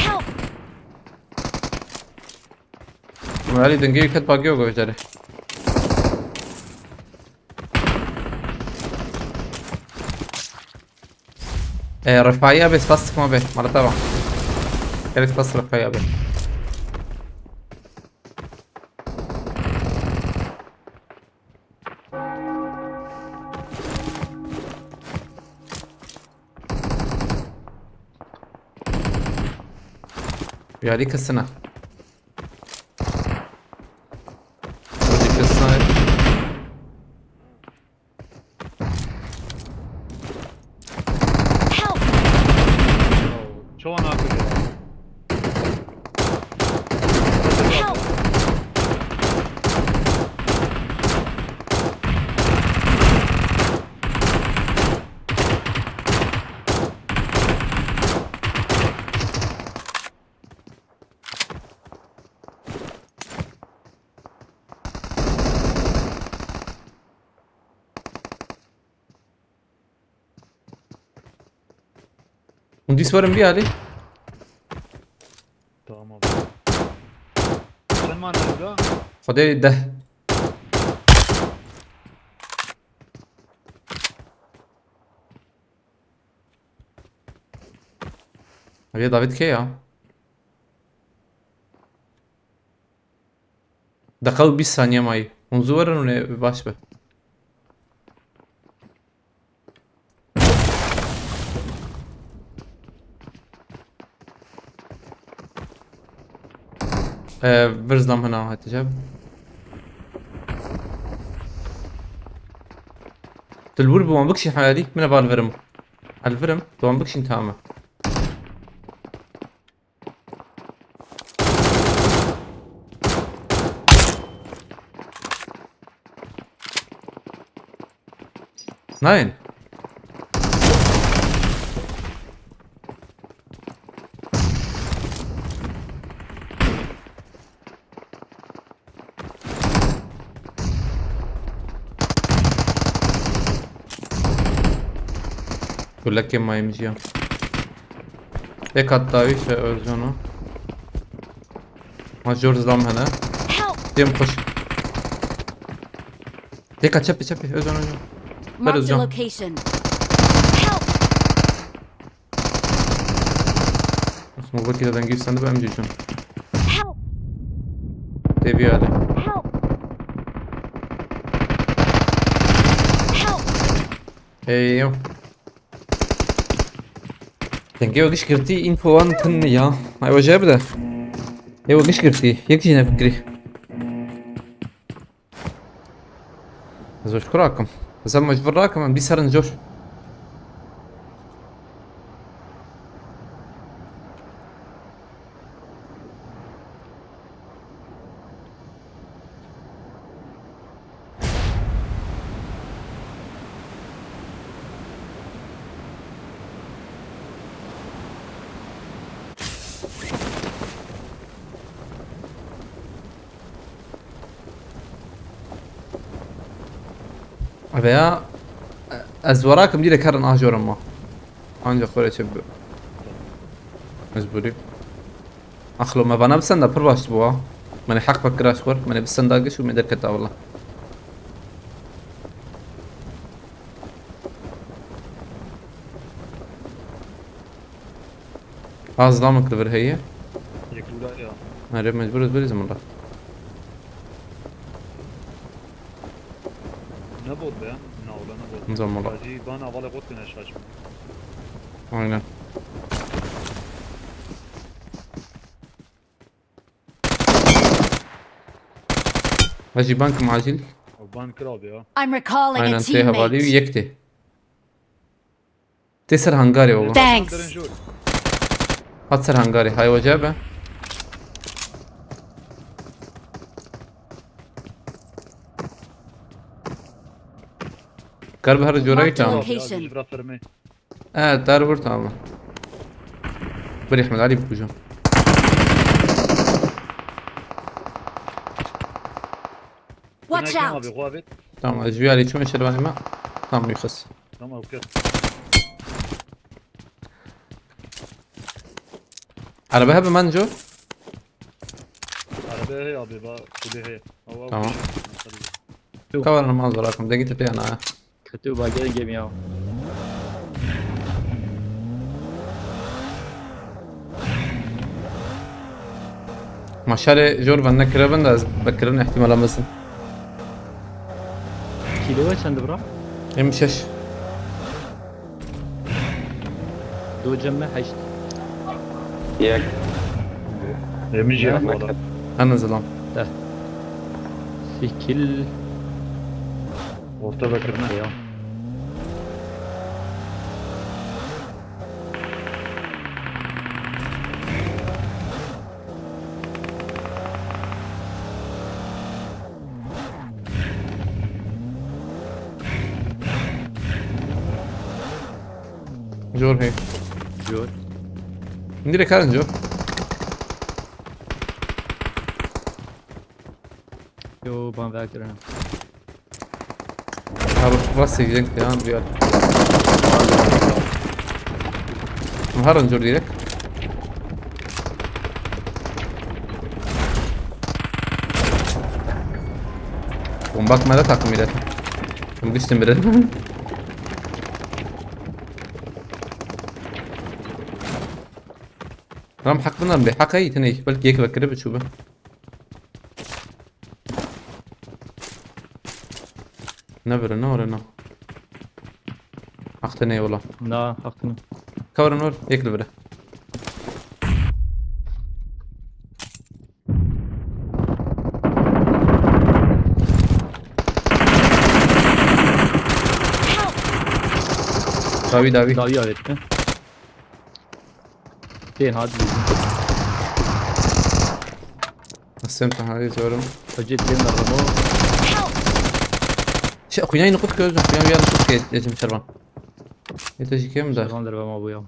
Help! عم علي دنجي كت باقي وقف جاري رفاعية بس فاستك ما به مرة طبعا كانت فاست رفاعية به يا عليك السنة وديك السنة Help! شو انا اكل Help! ودي سوارم بيه علي تمام ابو عشان ما نلقى خدي ده هي دافيد كيا دقيقة 20 ثانية معي منظورا باش به برزلام هنا هتجاب تلبور بوان بكشي حالي من بالفرم الفرم بوان بكشي تامه ناين يقول لك ما يمشي هيك حطاوي özcanı Major zam هنا Help! ديم خش هيك تشبي özcanı Marked a Özcan. location. Help! اسمه بكي ده نجيب سند بقى مجي شنو Help! تبي عليه Help! Help! ايوه تنجيو قش كرتي انفو وان تن يا ايوه جاب ده ايوه قش كرتي يكجينا فكري زوج كراكم زمج براكم عم بيسرن جوش veya از وراكم دي كارن اجور ما انجا خوره چه مجبوری اخلو ما بنا بسندا پر باش بوا من حق بكراش ور من بسندا قش ومدر كتا والله az ظلامك دبر هي يقولوا يا انا مجبور تبرز مرة نبود بيان ولا نبود نظام والله باجي بانا والله قلت لنا شاش aynen باجي بانك معجل وبان كراب يا I'm recalling a aynen تي هوالي teammate. ويكتي تسر هنغاري والله Thanks. هاتسر هنغاري هاي وجابه قرب هر جوري Marked تمام location. جبرا فرمي دار ور تمام بري احمد علي بوجو Watch ما out. بيغوابت تمام اجوي علي شو شرباني ما تمام يخص تمام اوكي على بهب منجو عربية هي ابي با كلي هي او تمام كور انا ما وراكم دقيقة فيها انا كتو باقي جيم ياو ما شاري جور بنا كربن ده بكرني احتمال مثلا كيلو چند برا يمشش دو جمع هشت ياك يمجي لا، والله انا زلام سيكل ورطة بكرنا يا جور هي جور ندير كارن جو يو بان فاكرنا راسي جنك يا بيال مهرن جور ديرك ومباك ما لا تاكم يدك مقشت مرن رام حق بنا بحق هي تني بلكي هيك بكره بتشوفه نبر نور نو اختني والله لا حقنا كور نور هيك بره داوي داوي داوي evet mi? Değil hadi. قسمت هذه زورم Acil benim arabamı. شي اخوياي نقط كوز اخوياي يلا شوف كيف يجي شربان يتجي كم ده Şaban arabama bu ya.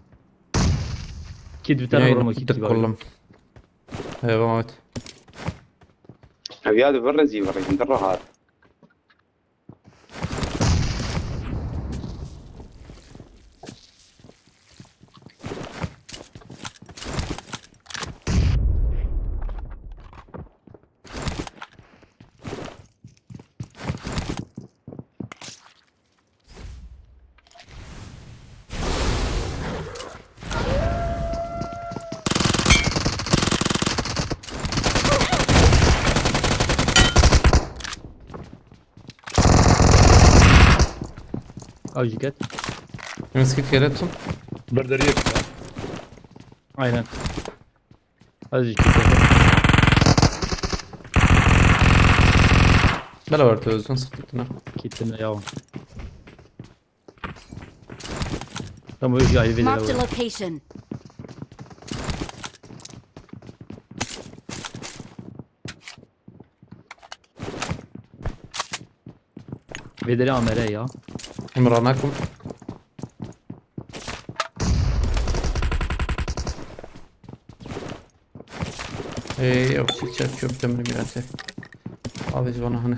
Kit bir tane يعني arabama نقط kit var. كلهم ايوه موت ابي هذا برزي بري ندرى هذا Avcı ket. مسكت كيرتهم بردريك Aynen. Azıcık kit. بلا ورت وزن صدقنا Kitini ya. Tamam öyle ayı Marked a verir. location. Vedere amere ya. عمرانكم ايه او شيء شوف دم الميلاد حافظ وانا هنا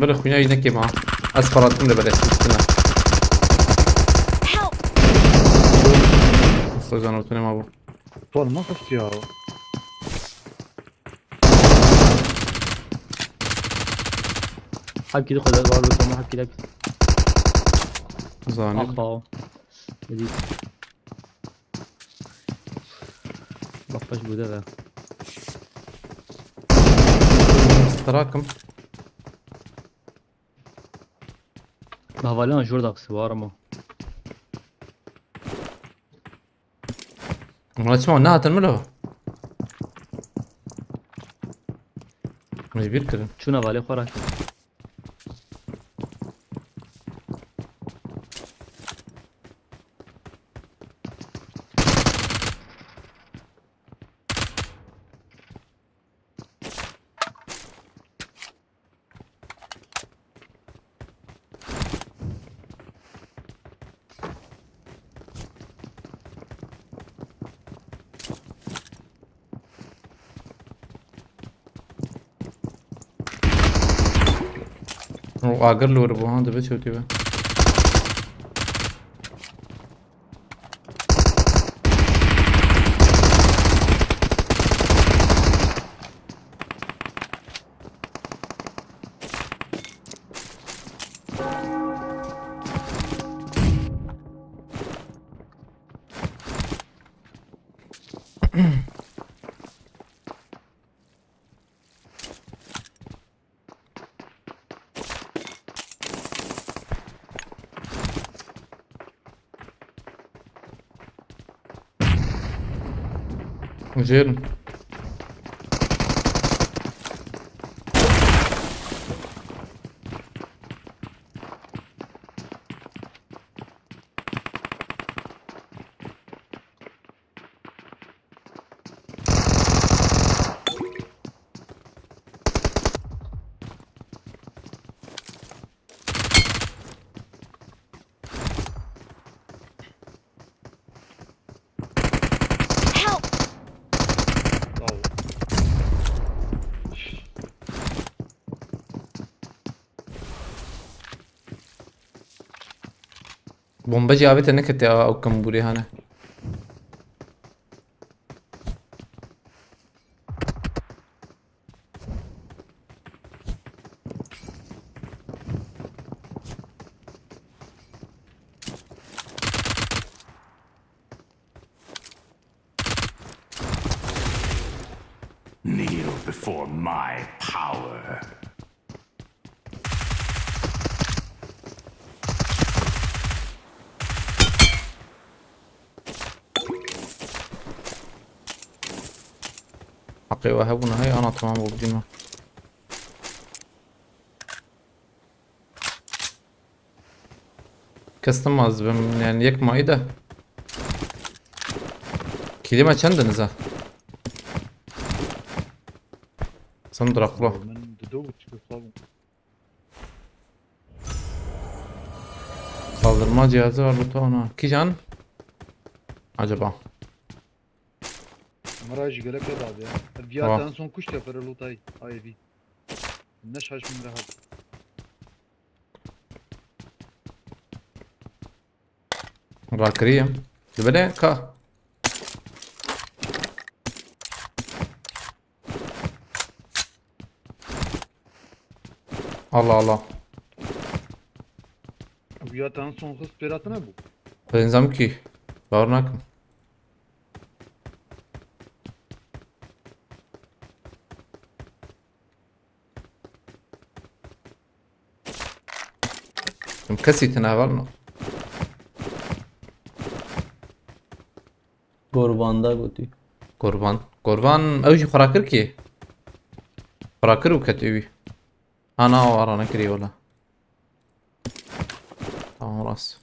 بله خوینه اینه که ما از فراتون ده بله سیستنه Help! اصلا زنوتونه ما بو طول ما خفت يا حب كده خد الوار بكم حب كده زانه اخا جديد بقاش بوده استراكم بهوالان جور داق سوار ما ما تسمعوا انها تنمله مجبير كده شو نوالي خوراك واقر له ربو ها ده بيتشو تيبا زين Help! bravo. بومبجي عابت نكت او كمبوري هانا Kneel before my power. حقي وهبنا هاي انا تمام وبدينا كستماز بم يعني يك مايده كلمة چندنزه صندر اقلا من ددو çıkıyor salın. Kaldırma cihazı var bu ona. Kijan? Acaba? Maraj gelek ya abi ya. Tamam. Viyattan son kuş yapar lutay. Ayvi. Ne şaşmın rahat. راكرية جبلة كا الله الله Viyattan son hız peratı ne bu? بنظام كي باورناك مكسي تناولنا قرباندا قوتي قربان اوجي خراكر كي خراكر وكتوي انا ورانا كري ولا tamam راس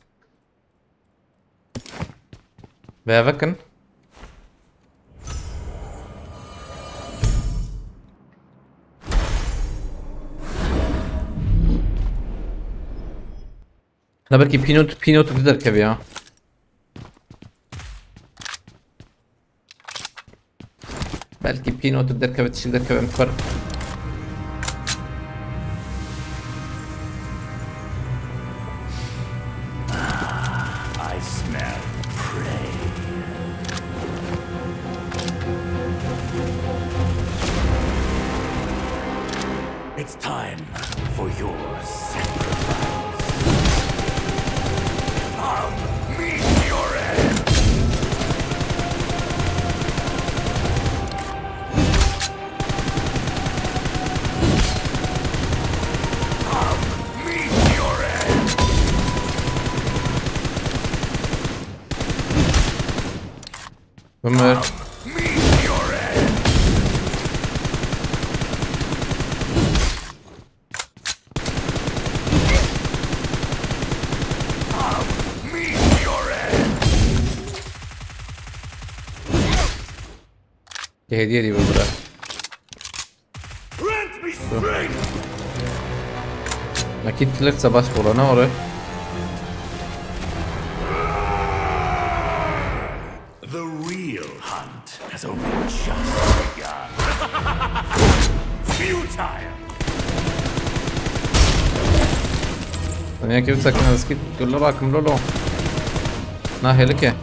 بافكن لا بلكي بينوت تقدر كبي ها بلكي بينوت تقدر كبي تشيل كبي مفر It's time for your sacrifice. I'll meet your end. I'll meet your end. Ömer. Meet your end. I'll meet your end. Hediye değil bu bura. Grant me strength. Nakit tilekse baş bola ne oraya? The real hunt has only just begun. Futile. Dunia كيف تسكن هذا قول له راكم لولو ناهي لك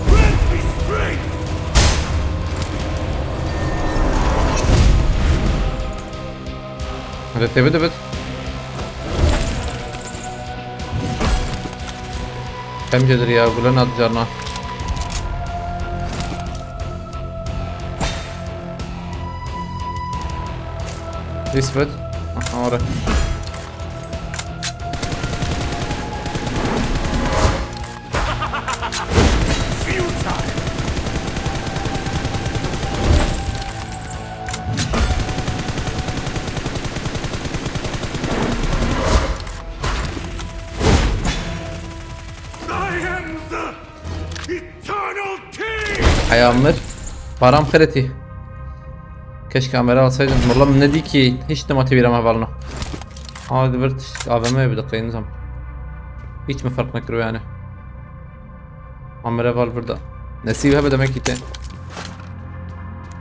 Grant me strength. هذا تبي دبت كم جدري يا قولنا تجارنا يثبت ورا Futile. I am the Eternal King. Ayağımdır param kreti keşke kamera alsaydım والله من نديكي hiç de motive ما بالنا هذا برت AVM بدقيقة نظام hiç mi fark نكرو يعني kamera var burada نسيبها بدل ما كيتين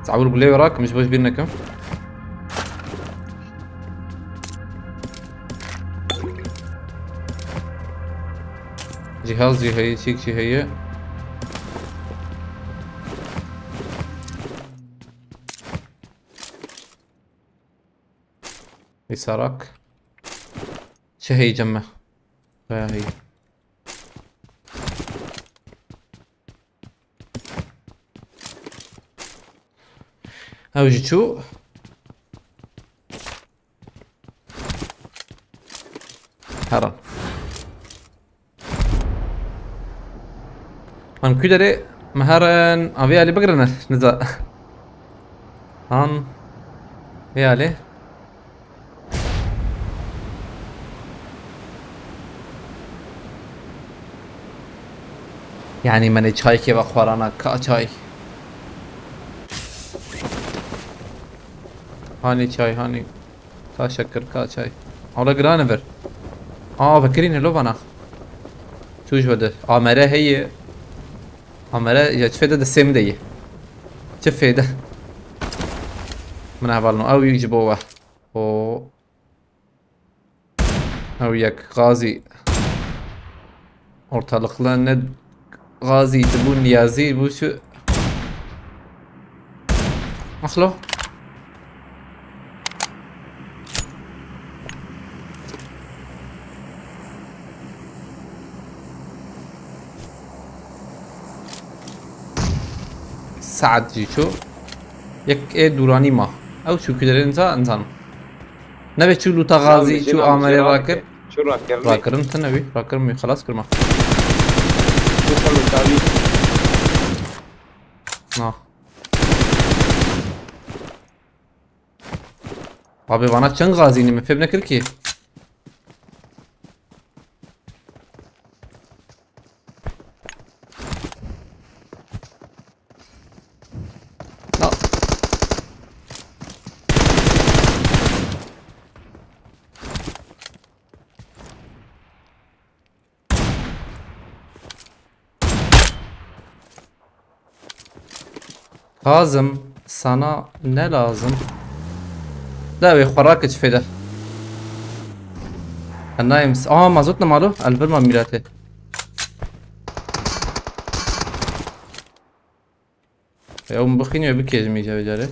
تعول بلاي وراك مش باش بينكم جهاز جهية شيك جهية يسارك شهي جمه فهي اوجي شو هران Han kudere مهرن ابي علي بقرنا نزا هان يا علي يعني من چای که بخورانا کا چای هاني چای هاني کا شکر کا چای اولا گرانه بر فكرين لو بنا شوش بده عمره هي عمره يا تفيده ده سيم دي تفيده من اولنو او يجيبوه او يك غازي ortalıklarına Gazi'ydi bu Niyazi bu şu Aklo سعد جي شو يك ايه دوراني ما او شو كده انسان نبي شو لوتا غازي شو عمري راكب شو راكرني؟ راكر انت نبي راكر مي خلاص كرما شو صلوا تابي؟ Abi bana çın gazini mi feb nekir ki? No. Kazım sana ne lazım? لا وراك فدا النايمس ما زلنا ماله الفيلم ميلاتي يوم بخيني وبكي يا جميجة بجاري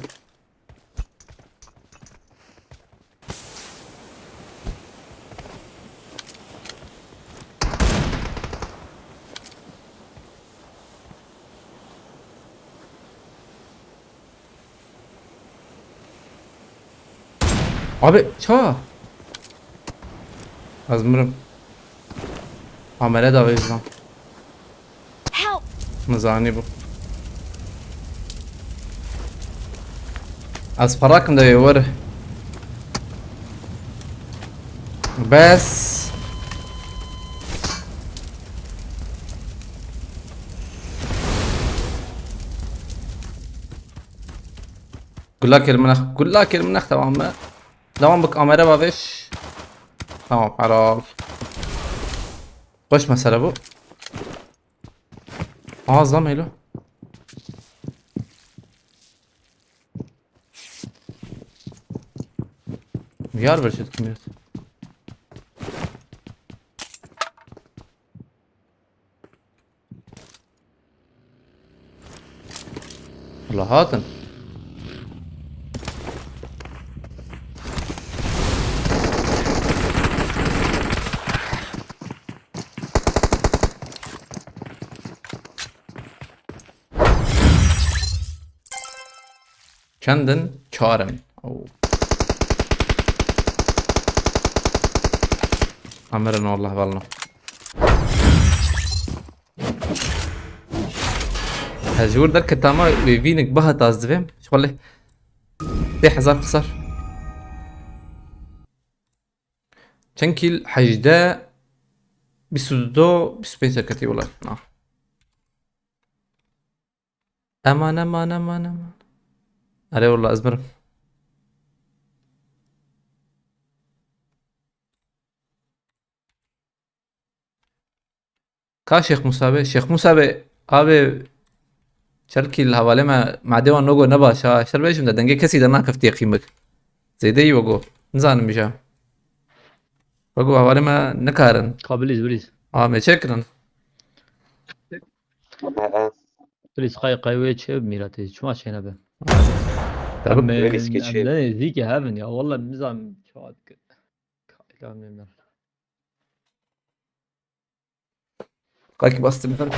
Abi ça Azmırım Amele de lan Help! Mızani bu Az فراكم ده يوره بس قول لك المناخ تمام devam bak kamera babiş. Tamam helal. Kaç mesele bu? Ağızdan mı öyle? Yar ver şut kimdir? Allah hatın. Kendin çağırın. Amerin Allah vallah. هجور ده كتاما بيفينك بها تازدفهم شو والله دي حزار قصر تنكيل حجدا بسودو بسبيسر كتي والله امان امان امان امان عليه والله ازمر का शेख मुसाबे आबे شركي الحواله مع ديوان نوغو نبا شربيش من دنگه کسی در ناکفتی قیمت زیده ای وگو نزانم میشم وگو حواله ما نکارن قابليز بريز متشكرا بريز قاي تشيب ميراتي شو ما شينا به طب بريز كتشيب. لا زيك هافن يا والله النظام شاد كده قاكي بس مثلا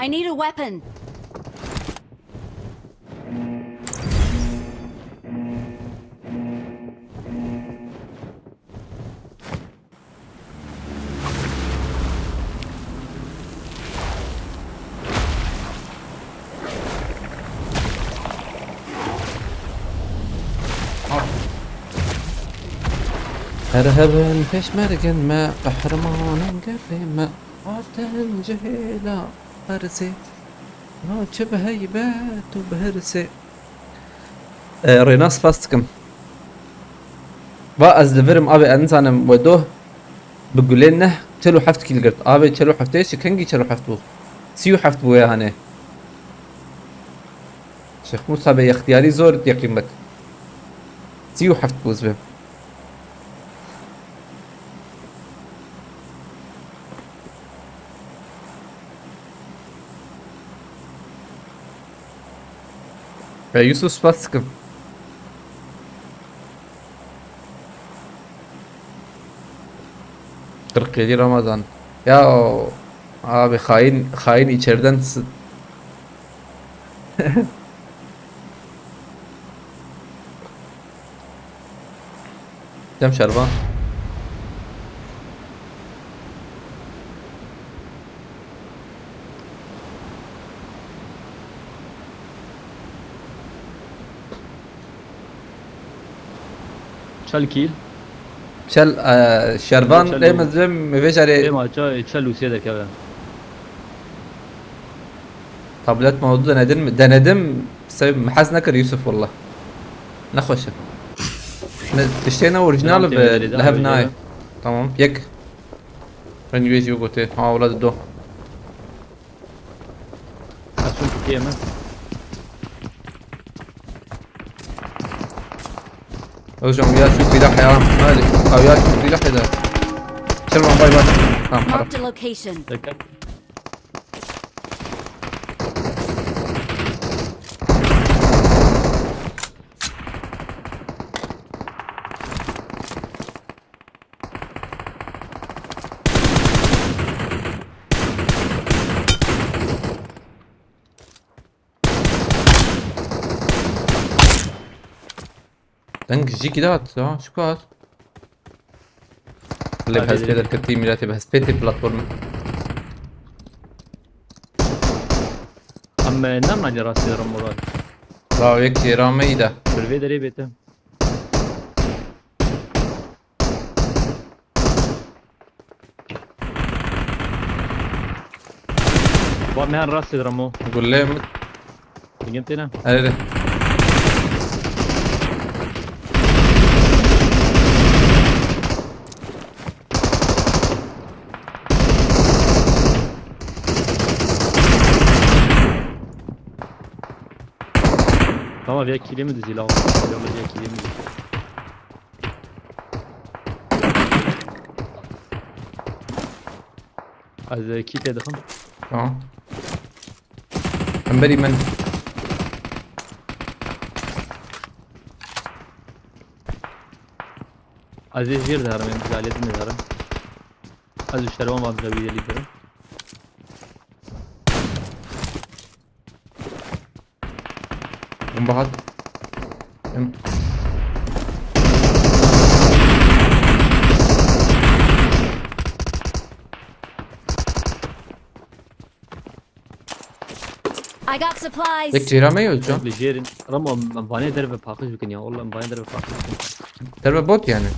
I need a weapon. ارهب peşmergen ما قهرمان قبل ما عطن جهيلا هرسي نوچه به هيبات وبهرسي ريناس باستكم با از لفرم ابي انسانم ودوه بقولنا تلو حفت كيل قرت ابي تلو حفتيش كنجي تلو حفت بو سيو حفت بو يا هاني شيخ موسى بي اختياري زور يقيمك سيو حفت بو زبم يوسف باستكم 47 Ramazan. Ya abi hain içeriden Dem Şerban. چل کیل Şel Şerban Şel- demezdim به veçare ما چل لوسیه در که tablet modu denedin mi? Denedim. Mahaz nekir Yusuf والله. Ne خوشه. تشتينا اوريجينال تمام، تمام، لهب ناي. تمام. تمام يك. رنج بيجي وقتي ها اولاد الدو. اصلا که من اوجم ويا شوف في لحية مالي او يا شوف في لحية ده. شلون باي باي. تمام خلاص. Marked a location. دکر دنج جي كده ها شو كات. اللي بهز بيت الكتيم ميلاتي بهز بيت البلاتفورم. ام نمانی راستی دارم مراد راو يك رامي ده. بروی داری بیتم با مهن راستی دارمو يقول لي بگم تینا ايه tamam bir kili mi dizi la yolla bir kili mi dizi از کی تدخم اه امبري من از زیر دارم این زالیت ندارم از اشترام вам завидели دارم انبهت I got supplies. يك جيرامي وجو لجيرين رمو امباني درب باقش بكن يا والله امباني درب باقش درب بوت يعني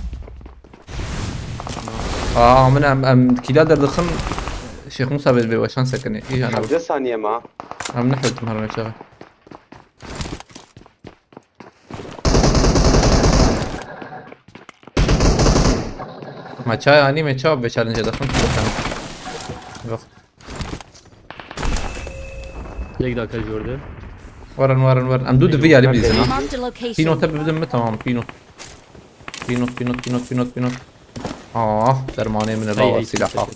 اه من ام كيلا در دخن شيخ موسى وشان سكني ايه انا 5 ثانية ما عم نحوت مهرنا شغل ما چای آنی می چاپ به چالنج دخن وقت یک داکر جورده ورن ام دود في علي بيزن Marked a فينو location. تب بدم تمام فينو درمانه من الروضة سلاحات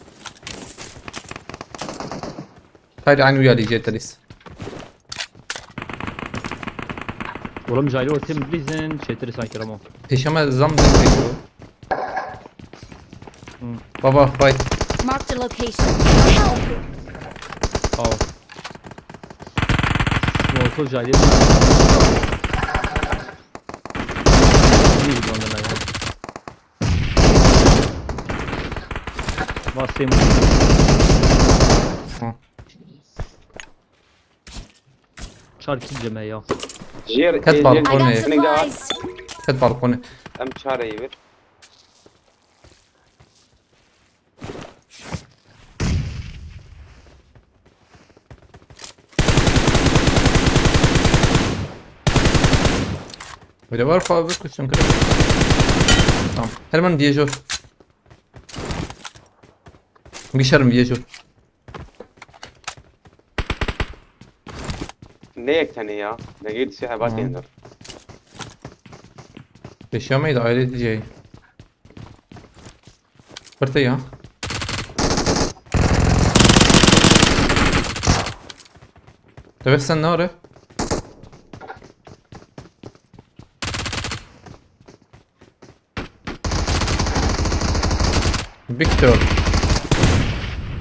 هاي عن ويالي جيت لسه والله مجايلي ورتم بليزن شيتر سانكي رمو هشام زم دقيقة بابا فايت Marked a location. Help! او موتو جايلي نيجي عندنا يا واسيم شاركي جماعه جير كتب I على got القناة supplies. كتب على القناة ام شارع يبر ولا بعرف أبيك وشون كده تمام هرمان ديجور بيشرم ديجور ليك ثانية يا نجيد سيها باتي هندر هشام إذا عائلة جاي برتي ها طيب استنى ورا فيكتور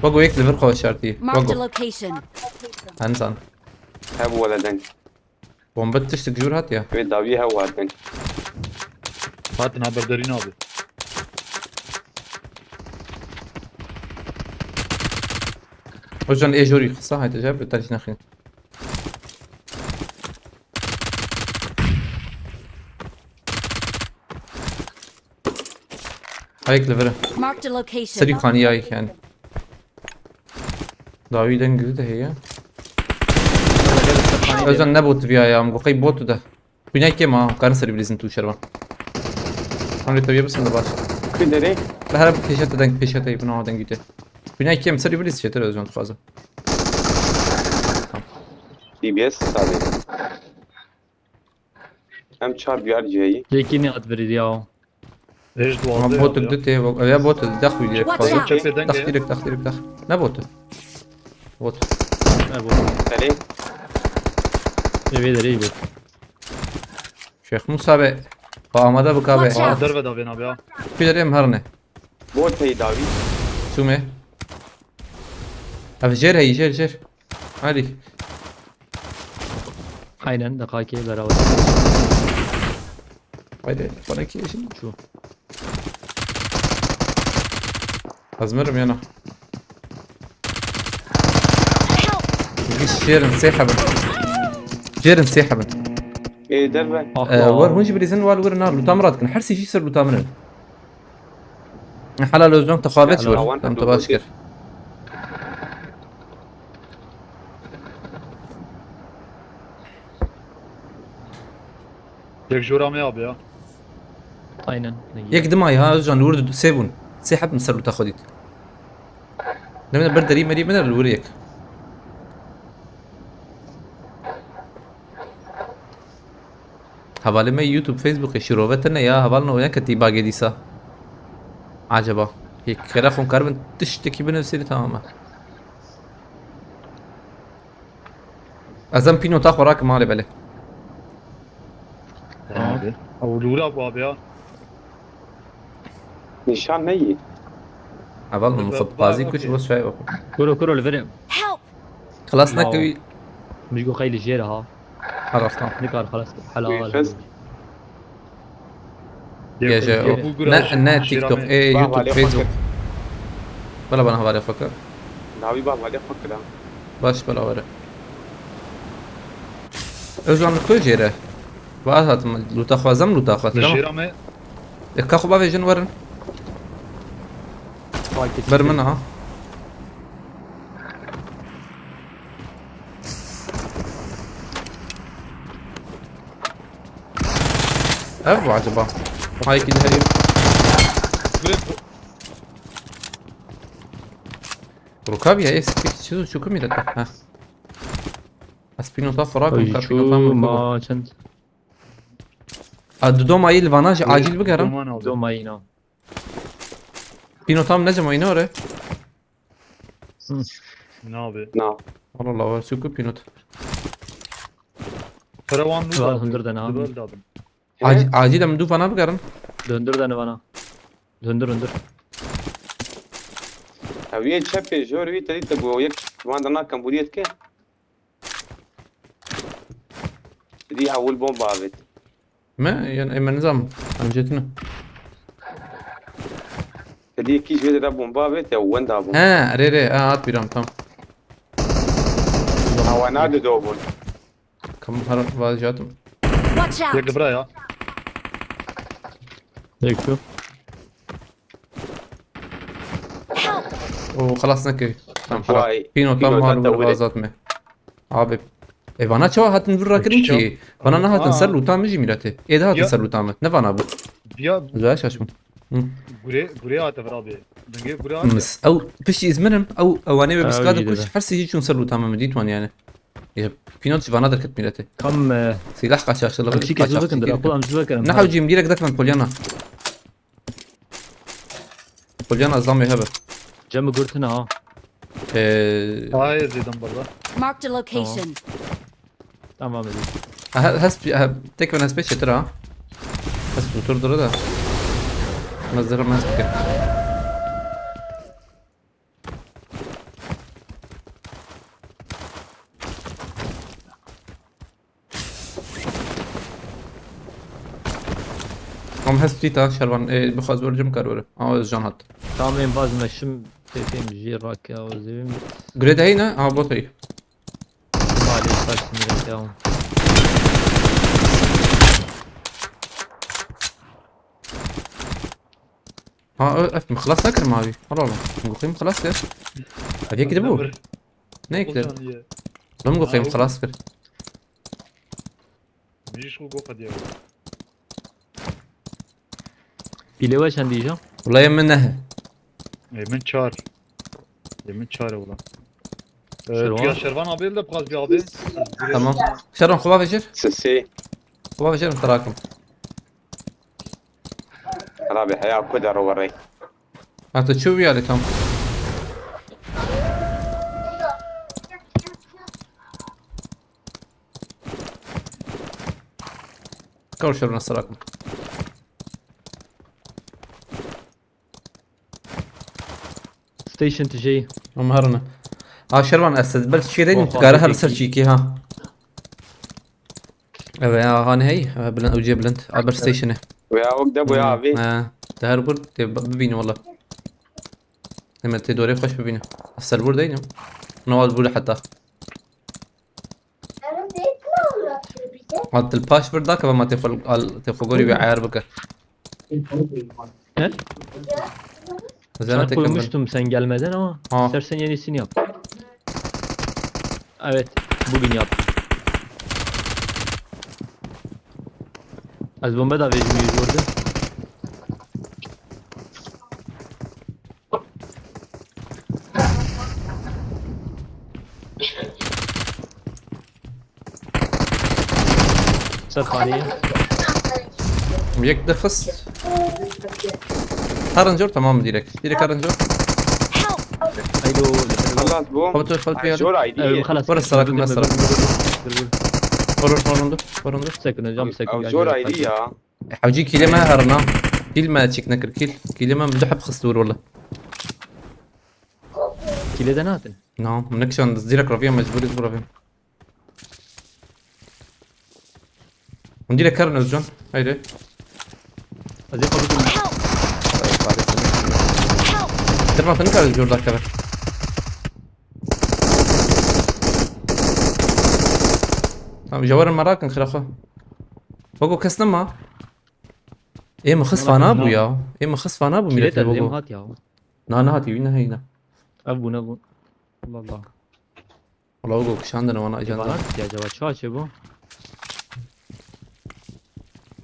وقو يكتب فرقه شرطي Marked a وقو location. انسان هب ولا دنك بومبت تشتك جور هات يا في داوی هوا دنك هاتنا بردرين ابي وجن ايه جوري خصها هاي تجاب تاريخ نخين هايك لفره Marked a location. سري خاني هايك يعني داوي دنگ ده هي وجن نبوت فيها يا ام قي بوت ده بناي كما كان سري بليزن تو شربان انا تبي بس باش في دري لا هرب كيشت دنگ كيشت اي بنو دنگ ده بناي كم سري بليز شتر وجن خازم دی بی اس ثابت هم چهار بیار جایی یکی نیاد برید یا ايش ما دوازه بوت دته يا بوت دخل يديك Watch خازم out. شايف دنگ دخلك دخل نبوت بوت دري یه داری بود شيخ موسى آماده بكابي Watch out. در بدا بينا بيا في دريم هرنه بوت هی داوی سومه افجر هي جر عادي aynen دقایقی beraber هايدي فانا كيش شو ازمرم يانا Help. يجيش جيرن سيحبن جيرن سيحبن ای دربه ور هونجي بريزن وال ور نار لوتامرات كن حرسي شي يصير لوتامرن حلا لو زون تخابت يعني ور انت باشكر يك جورا مي ابي يا aynen يك دماي ها جون ورد سيبون سيحب مسر تاخذيت لما بردري مري من الوريك حواله ما يوتيوب فيسبوك شروبتنا يا حوالنا وين كتيبا جديسا عجبا هيك كرافون كاربن تشتكي بنفسي تماما ازم بينو تاخو راك مالي بله او لورا ابو ابي يا نشان نیه حوالنا مفض بازي كوش بس شوي وقت کرو لفرم Help. خلاص واو. نكوي مش جو خیلی جیره ها عرفتم نکار خلاص حلال فز. يا جاو نا تيك توك ايه بابا يوتيوب عليه فيسبوك فكر بلا بنا حوالي فكر داوی بابا عليه فكر باش بلا ورا اجوان كل جيره بعضها لو تاخذ لو تاخذ جيرا مي كاخو بافي جن ورن بر منها ابو عجبا هاي كده هي ركابي ايه سكت شو كم يدك ها اسبينو طاف وراكم كابينو شو طام ما چند دو ماي الفاناج عاجل بقرم دو ماینا بينو طام نجم وينوره نابي نه والله شو كم بينوت فروان var نو 100 tane abi. دبل دادم عاجل من دو فانا بقرم Döndür tane bana. Döndür. هویه چپ جور وی تدی تبو یک وان دنا کمبودیت که دي اول بومب عابت ما يعني ما نظام عم جتنا دي كيش بيد بومب عابت او وين دابو ها ري هات بيرام تمام او انا دوبون كم هر واجاتم Watch out. يك برايا Bekliyor. Help. وخلاص نكي تمام خلاص واي. بينو بينو تام هر تاتا ولي. وازات مه عابب ايوانا چوا هاتن ور راكرين چي وانا نه هاتن سر لوتا مجي ميراته ايدا هاتن يا. سر لوتا مت نفانا بو بيا زاش اشمن غوري اتفرابي دنگي غوري مس او فيش ازمنم او اواني بس قاعد أوجي كوش ده. حرسي يجي سر لوتا ما مديت وان يعني يا بينو وانا دركت ميراته Tam سلاح قاش شغله bir şey kesme bakın da kulağım size bakarım. نحو جيم ديرك دك من بوليانا بوليانا زامي هبه Camı gürtüne ha. هاي زيدن برا Marked a location. Tamam edin. هس تكفن هس بيش ترى هس بتور درا ده نزل ما هس بك هم هست تيتا شربان بخواز برجم كارورة از جان هات Tamam bazı meşim tepeyim jirak ya o zevim. جريد هينا بوطي Mali saçını renk ya. خلاص ناكر ما ابي والله نقول قيم خلاص يا ابي يكذبوا نه يكذب Saniye. لم نقول قيم خلاص كر Müjiş bu gofa diye. Bile çen diyeceğim. والله يمنها Emin çağır. Emin çağır ulan. Şervan. Ya Şervan abi de biraz bir abi. تمام شرم خبا فجر سسي خبا فجر متراكم رابي حياة كدر وري هاتو تشوف يا لي تام كور شرنا السراكم Station تجي. هم هرنا شرمان اسد بل شيرين والله تقارها هذيك رسل شيكي ها يا هاني هي بلن اوجي بلنت عبر ستيشن ويا وقدب ويا أبي تهربور ببيني والله لما تدوري خوش ببيني السربور ديني نوال بولا حتى هاد الباشورد ذاك ما تفو قولي بعيار بك He? زين Ben تكمل koymuştum sen gelmeden ama Ha. istersen yenisini yap. Evet, bugün yaptım. Az bomba da verdim 100 vurdu. Safariye. يك دخس هرنجور تمام ديرك هرنجور Help! Haydi o. خلاص بو خبط خبط فيها شو رايدي خلاص. ورا السراك من السراك ورندو Sekund hocam sekund. او شو رايدي يا حوجي كلمة هرنا كلمة تشيك نكر كلمة مدحب خصدور والله Kileden atın. نعم منكشن ديرك رفيع مجبور يصبر رفيع نديرك هرنز جون هيدي Hadi kapatın. Help! Help! ترفع فنك على الجور ذاك كذا جوار المراكن خلافه بقو كسنما ايه مخص فانا يا ايه مخص فانا ابو ميلت Kileden بقو hat ya. نانا هاتي وين هينا Abu ne bu? Allah Allah. والله بقو كش عندنا وانا اجانا Bana ya cevap şu açı bu.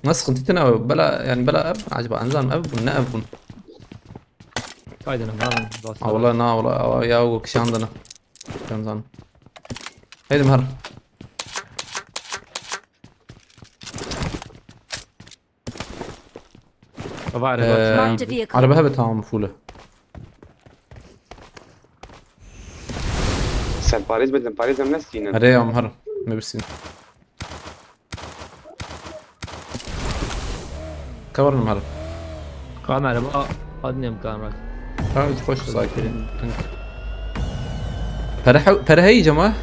نسخ انتنا بلا يعني بلا اب عجبا انزان اب ونا اب Kaydını lan. والله نا والله يا بقو كش عندنا انزان هيدي مهر بعرف. Marked a vehicle. على بهبتها مفولة سان باريس بدنا باريس هم نسينا هري يا مهر ما بسين كورنا مهر Kamera bu. Adnem kamera. هاي خوش سايكلين فرهي جماعة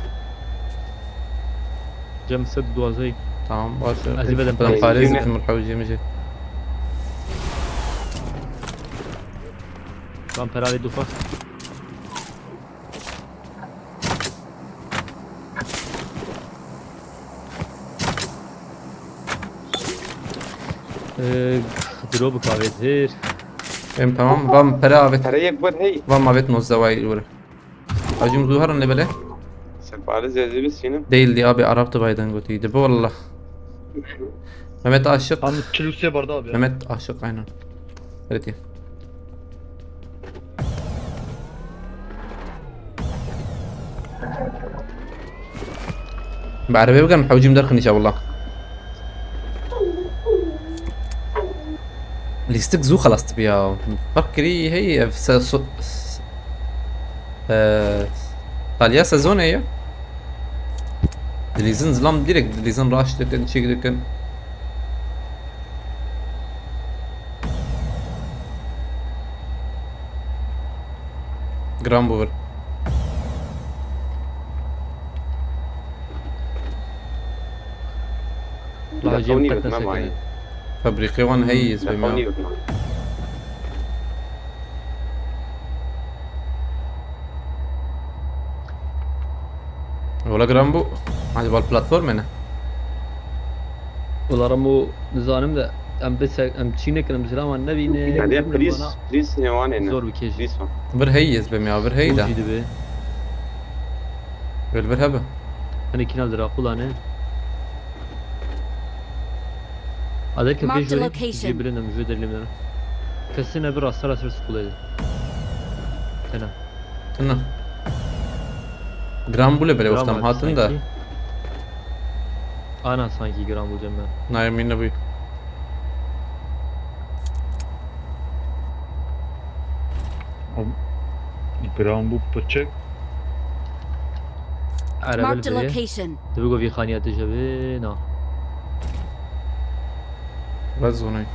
Cem sık duazayı. تمام باشا عزيز بدن بدن باريس. باريس من الحوجي مجي Ben perali dufa. Drobu kahvedir. ام تمام بام برا ترى يكبر هي بام ما بيت نوز زواي الورا اجيم ظهر اللي بله سان باريس زي بسينا ديل دي ابي عرفت بايدن قلت دي والله مهمت عاشق Hani Çelüs'e vardı abi ya. مهمت عاشق عينا ريتي بعربي بقى محوجي مدرخن ان شاء الله اللي زو خلاص تبيها فكري هي في طاليا سezon هي دليزن زلام ديريكت دليزن راش دكن شيك دكن جرام بوفر Allah Cem توني katna ما معي sakın. فابريقي وان هيز تلفوني بمياه ولا جرامبو هذا بالبلاتفورم هنا والله رمو نزانم ده ام بس ام تشينك ام زلام نبينه هذه بريس نيوان هنا زور بكيش بريس وان بر هيز بمياه بر هيدا موجود به بر هبه انا كنا درا قولانه هذاك Marked a بيجو location. جبرنا موجود اللي من كسنا برا سلا سر سكوله تنا تنا جرامبو اللي وقتام هاتن da انا sanki gram bulacağım ben. نايمين نبي برام بو بچك Arabel Marked a be. location. تبغى في خانية تجيبه نا. بس هنا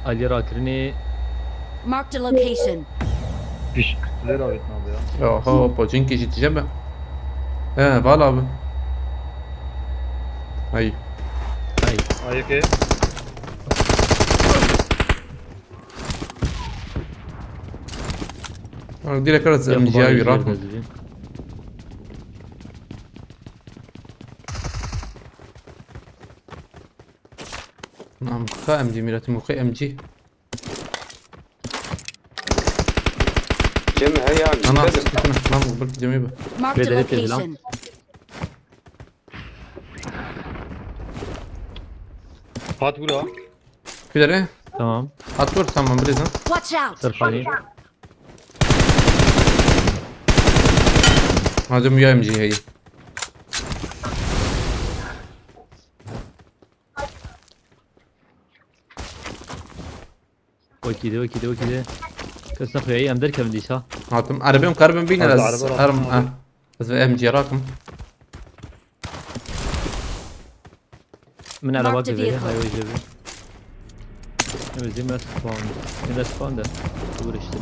Ali Rakrini Marked a location. piş ler avet ne abi ya. اوه بوجينكي جي تجمع ايه فوالا ابي اي ay. Ayak e. دي لك رز ام جي اي راكم نعم خا ام جي ميراتي مخي ام جي جمع هي يعني انا لازم سكتنا نعم قبل جميبه Marked a Bedelete lan. location. Hat bura. كده ايه Tamam. هاتور تمام بريزن Watch out. Sırfani. هذا يا ام جي هي Okide. Kasna خويا ام دركب ديشا. هاتم عربيهم قربين بينا هذا لاز عربي ارم راكم. بس ام جي راكم من على Marked باقي a بيه vehicle. هاي وجبه. Evet, zimmer spawn. Zimmer spawn da. Uğraştım.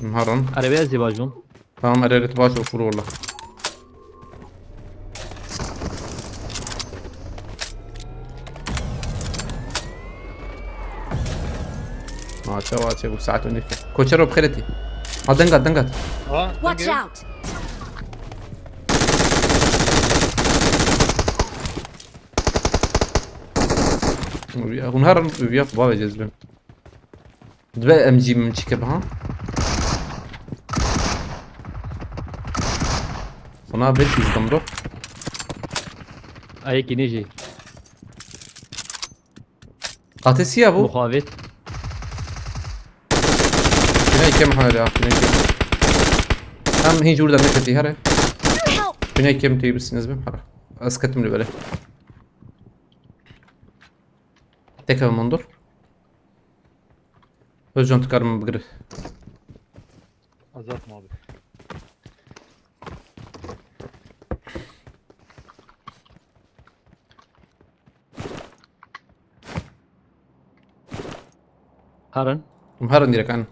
مهرن Arabaya zibacım. تمام اريت باشا وفور والله واتشا وساعات ونيك كوتشرو بخيرتي دنقات Ha. Watch out. ونهار بياخ بابا جزبه دبا ام جي من تشكبها صنع بيتي زدمرو Ayak inici. قاتسي ابو Muhavet. بناي كم حاجه بناي كم هم هي جوردا مكتي هره Help. بناي كم تي بس نسبه حرا اسكتم لي بله تكفى منظر رجعت كارم بقدر Azat mı abi? Harun. مهرن ديرك انا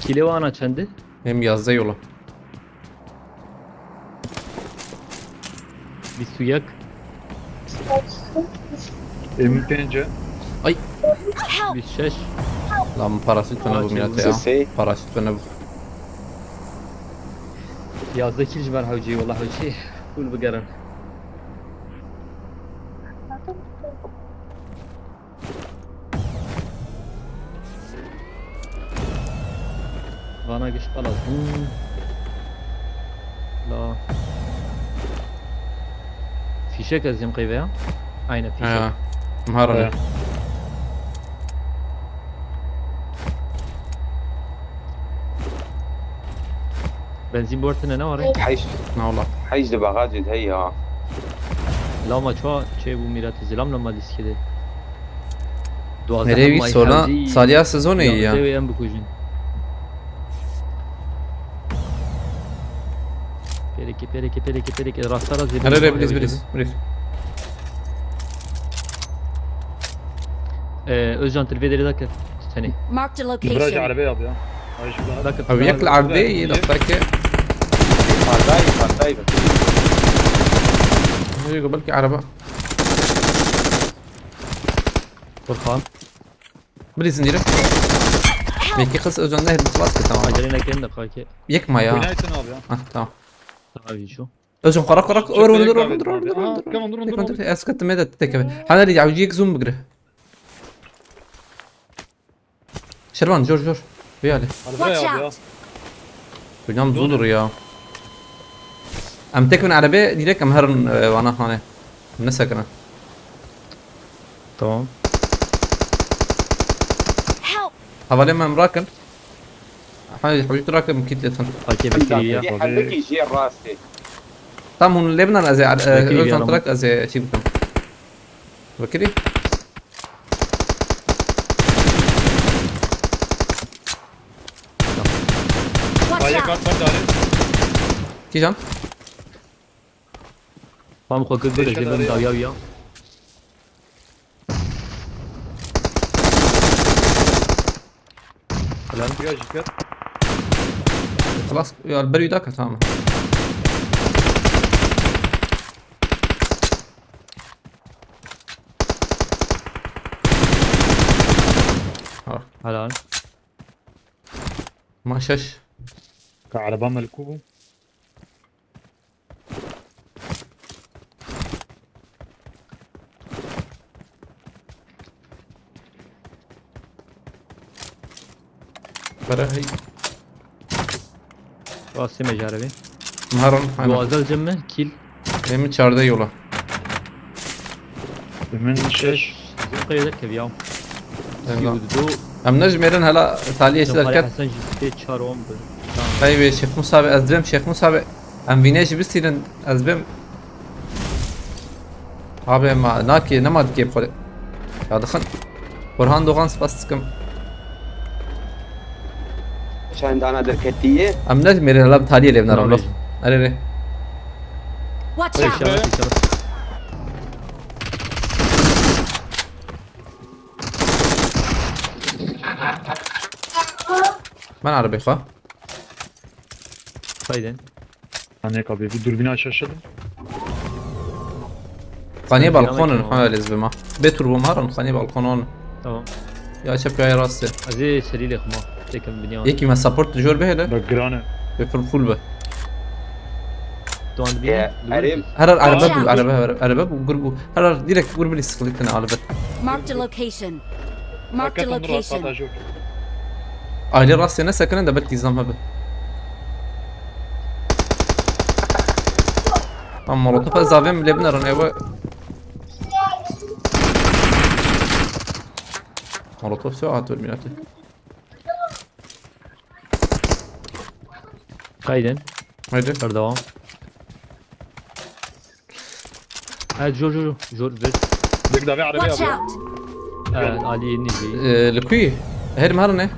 Kilevan açandı. هم yazdı yola Bir suyak. Emin Pence. ay Bir şeş. lan parasit bana bu millet ya سي parasit bana bu Yazda kilci var havcıyı valla havcıyı. Kul bıgarın. Bana güç kalas. La. Fişek azim kıyve ya. Aynen fişek. اه مهرن Benzin bortuna ne var ya? حيش لا والله حيش دباغات هي ها La maço şey bu mirat zilam nama diskede. nereye bir sonra Salya sezonu iyi ya Ya bu kujin. Pereki rastlara zebir. nereye biriz Özcan Tilvederi dakika. ثاني Marked a براجع location. عربية أبي هاي شو هذا؟ ذاك او ياكل عبدي دفتك فرداي يجي قبلك عربه برخان بري زنجيره يكي خص اجنده خلاص تمام عجلنا كم دقائق يك ما يا وينايتن أبي تمام تمام شو اجن قرق اور كمان كنت اسكت ميدا تتكب هذا اللي عاوجيك زوم بقره شربان جور بيالي Watch out. بنام زودر يا ام تكن عربيه ديريك ام هرن وانا هاني من سكنه تمام Help. حوالي ما مراكن حاجه راكب مكيت لتن اوكي بكتيريا يحبك يجي راسي تمام هون لبنان ازي بكري اجن بيا تراك ازي شي بكم بكري Watch هاي out. كارت برد عليه كي جان فهم خو كل بلد جيبهم داويا ويا يا جيكر خلاص يا البري داك تمام هلا ما شش كعربة ملكوه برا هي راسي مجاربي مهرن دوازل جمه كيل من çarda yola من شش قيدك كبياو يودو ام نجمرن هلا تاليه جمهوري شركات حسن جبتي تشاروم طيب شيخ موسى ازبم شيخ موسى ام بيناش بستيرن ازبم abi ما ناكي نماد كيف خلق يا دخل برهان دوغان سباستكم عشان انا دركتيه ام نجمرن هلا تاليه اللي بنرم له اري Watch out. من عربي خا فايدن أنا هيك أبي بالدوربين شاشة قاني بالكون نحاول ازبما بيت ربما قاني بالكونون تمام يا شبكه يا راسي ازي سريلي خما تكم بنيان يكي ما سبورت جور به له بقرانة بفل فول به توان بي قريب هرر عربه وقربو هرر ديريكت قرب لي سخلتنا على بيت Marked a location. Marked a location. اهلي راسي نسا كنا دبلت نظام هبل اما مولوتوف زافيم لبنان رنيوه مولوتوف ساعات والميناتي فايدن هيدي بردوام هاد جور بدك دافع عربية Watch أبي out. علي نيجي لكوي هيد مهرنه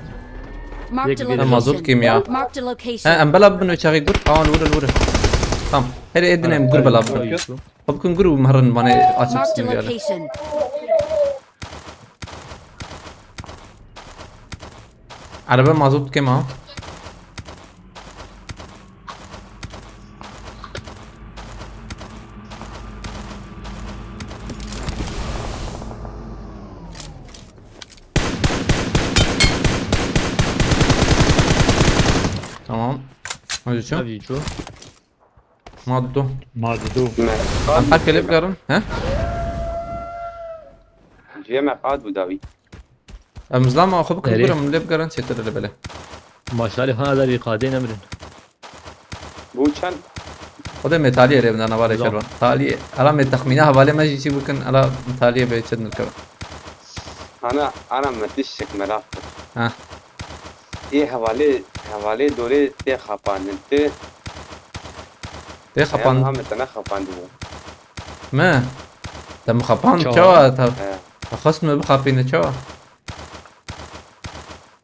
Marked a ما زود location. كيمياء Marked a location. ام بلاب بنو شاغي قر الورا تمام هيدي ادنا مقر بلاب بكون قرب مهرن ماني اتشب Marked a سنجاله location. عربه ما زود كيما تمام هاجي شو ابي شو ما ضده ما بدو عم حكي لب قرن ها جيما قاد وداوي مزلام اخو إيه. بكره من لب قرن شتر اللي بله ما شاء الله هذا اللي قادين امرن بوشان خذ ميتاليه اللي بدنا نبالي لا. شربان تاليه على من تخمينها بالي ما يجي يمكن على ميتاليه بيتشد نركب انا ما تشك ملاك ها ये हवाले दोरे ते खपान ते تي خبان हम तना खपान दो ما تم خبان شو؟ شو خصم بخابين شو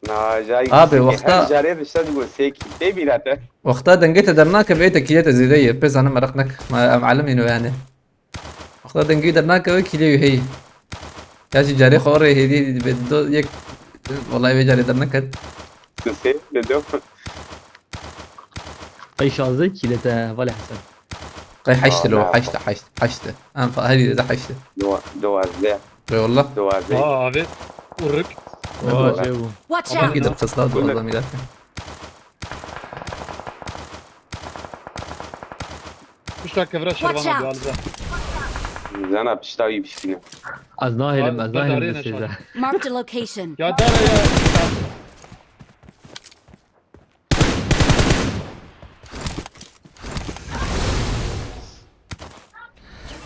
ना जाई وقتها जारे बिस्तर को से किते भी रहता है وقتها دنجيت درناك بيتك كيات زيدية بس انا مرقنك ما معلم انه يعني وقتها دنجيت درناك كيلو هي يا شي جاري خوري هي دي بدو يك والله بيجري در نكد تسي لدو أي شازة كيلته ولا حسن. قي حشت له لا. حشته انا هذه اذا حشته دوازده اي والله دوازده اه abi. Uruk. جاوب. Watch ما out! اكيد القصلات أقول لك. والله ميلاد Pişta kevre şervan Watch abi out. alza. زنا بتشتاوي بشكله از ناهلم از ناهلم دارين بسيزه. Marked a location. Ya dara ya.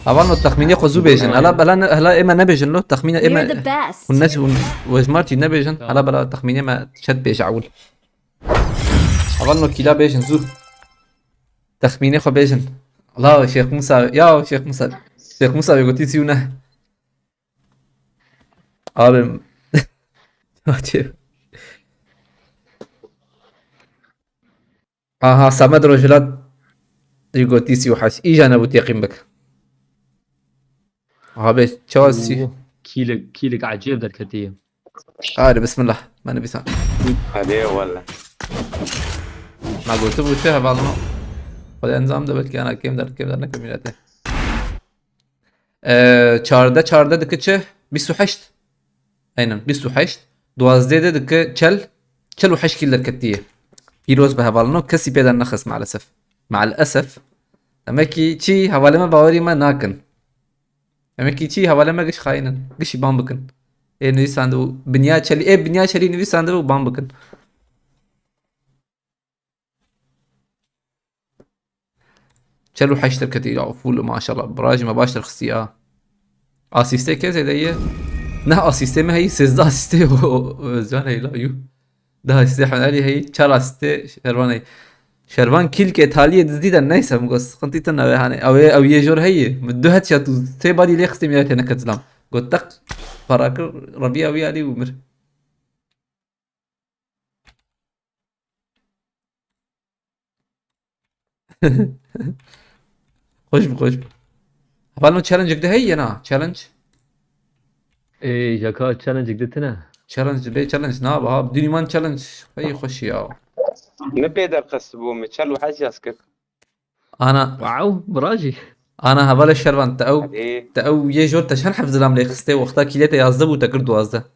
عملنا التخمينية خذوا بيجن هلا اما نبيجن له تخمينة We're the اما best. والناس وجمارتي نبيجن هلا بلا تخمينية ما شد بيج عول عملنا كلا بيجن زو تخمينية خو بيجن الله شيخ موسى يا شيخ موسى شيخ موسى يقول تيسيونه عالم عجيب اها سمد رجلات يقول تيسي وحش ايجا انا بوتيقين بك abi تشوسي كيلك عجيب در كتير. بسم الله ما نبي سان هذه ولا ما قلت ابو فيها بعض ما خذ انزام ده بلكي انا كيم در نكملاته çarda دكتشه 28 aynen 28 دوازده دك چل وحش كيل در كتيه فيروز بهوالنو كسي بيدر نخس مع الاسف اما كي چي حواله ما باوري ما ناكن اما كي چي حواله ما قش خاينن قشي بام بكن نویسنده بنیا چلی نویسنده و بام بکن چلو حشتر كتير فول ما شاء الله براجي ما باشتر خصية اسيستي كذا ديه نه اسيستي ما هي 13 اسيستي زمان هي لا يو ده اسيستي حمد علي هي 4 اسيستي شربان كيل كإيطاليا جديدة نيسا مقص خنتي تنا يعني او يجور هي مدوهت شاتو تي بالي لي خصي ميات هنا كتزلام قلت تق فراكر ربيع ويالي ومر خوش هبالنا تشالنج كده هي انا تشالنج ايه جاكا تشالنج قدتنا. تشالنج بي تشالنج نابا بدوني مان تشالنج هي خوش يا نبيدر قصبو متشل وحاجة اسكت انا واو براجي. انا هبال الشربان هذه تأو يجور تشان حفظ لام لي خستي وقتا كيليتا يعذبو تكر دوازده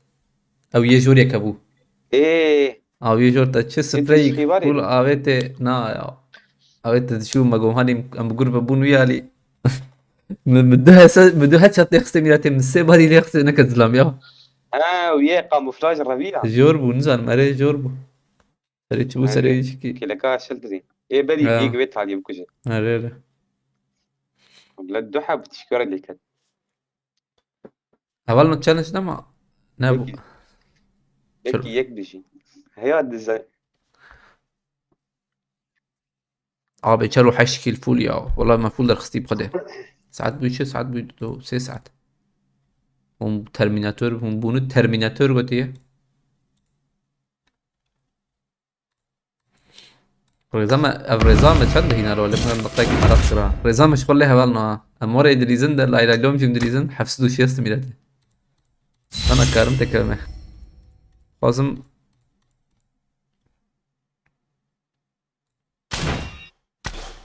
او يجور يكبو ايه او يجور تشي سبراي شخيباري. كل اويته نا يا اويته شو ما هاني ام بقرب بون ويالي مدوها شات خستي ميلاتي من السيباري لي خستي نكزلام يا ويا قاموفلاج الربيع جوربو نزان ماري جوربو سري تشبو سري شكي كيلكا شلتري ايه بدي يجي بيت على يمكوجي اريري لا الدحى بتشكر اللي كان هبالنا تشالنج ده ما نابو يك بشي هي الديزاين ابي تشالو حشكي الفول يا والله ما فول در خستي بخده ساعات بيشه ساعات بيدو 3 ساعات هم ترميناتور هم بونو ترميناتور قتيه رزام تشد هنا لو اللي كنا نطاق مرات رزام مش كلها بالنا امور ادريزن ده لا لهم جم ادريزن حفظوا شيء استميلاتي انا كارم تكلمه لازم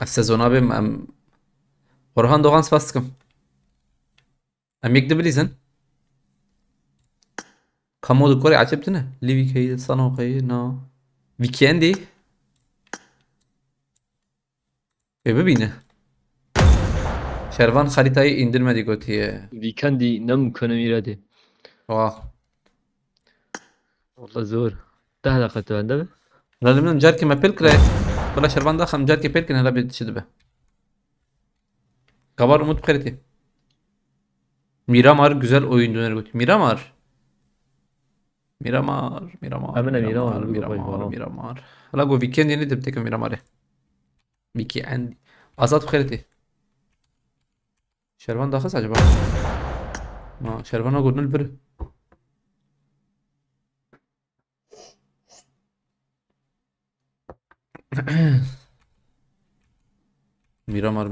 السيزون ابي ام orhan doğan spaskım ام يكدب ليزن كمود كوري عجبتنا ليفي كي صنو كي نو ويكندي ببینه شروان خریطایی indirmedi gotiye ويكندي نم كانوا ميرادي. واه والله زور. ده دقته عنده. لازم جاركي ما بيلكره ولا شروان داخل جاركي بيلكن هلا بتشدبه kabar umut kredi Miramar güzel oyun döner gotiye Miramar أمانة ميرامار. Miramar هلا جو ويكند يعني تبتك Miramar ويكي عندي azat بخيرتي شروان داخل acaba ما شروان اقول البر Miramar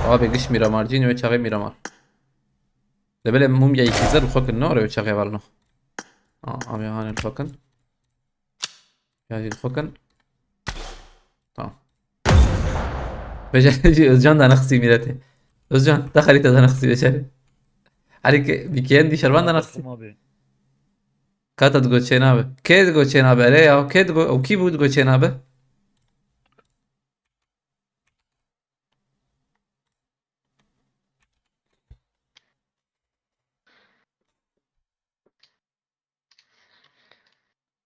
abi قش Miramarcini ve çağı Miramar لبلا موم يا يكيزر وخوك النور وشغي والنو Abi hani bakın. Yani bakın. Tamam. Becerici Özcan da نقصي ميرتي. Özcan ده خريطة ده نقصي beceri. عليك بيكين دي شربان ده نقصي. Baktım abi. كاتا تقول شين abi. كي تقول شين abi. عليه أو كي تقول أو كي بود تقول شين abi.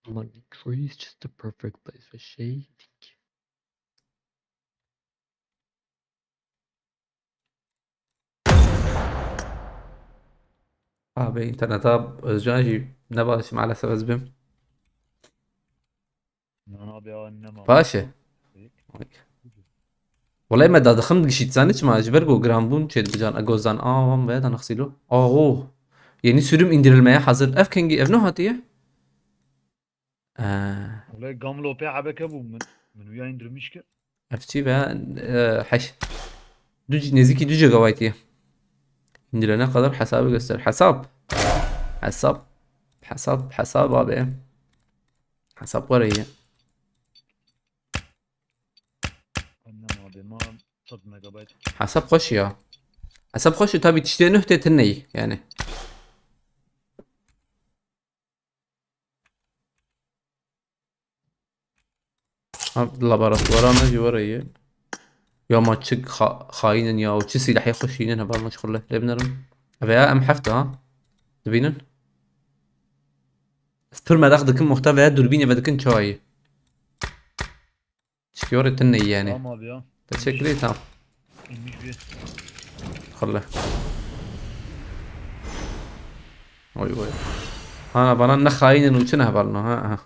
Money tree is just the perfect place for shading. Abi internete Özcan جي نباش مع الأسف أزبم. Lan abi ya annem abi. باشه. والله ما دا دخلت قشيت زانش ما أجبر جرامبون شيء بجان أجوزان هم بعد أنا أغسله أوه yani sürüm indirilmeye hazır. Ev kengi ev ne hatiye? Vallahi gamlo pe abeke bu من ويا indirmiş ki. Efçi ve haş. Düz neziki düce gavaytiye. İndirene kadar hesabı göster. Hesap abi. Hesap var iyi. Annem abi ma 100 megabayt. Hesap hoş ya. Hesap hoş tabi tişte nühte neyi yani. Laboratuvara ne civar iyi. Ya maçık hainin ya. O çi silahı hoş yine ne var maç kulle. Lebnerim. Veya em hafta ha. Dibinin. Spürme dağdıkın muhtevaya dürbini vedikın çayı. Çıkıyor etin neyi yani. Tamam abi ya. Teşekkür ederim tamam. İnmiş bir. خله وي وي ها بنا نخاين وشنها بالنا ها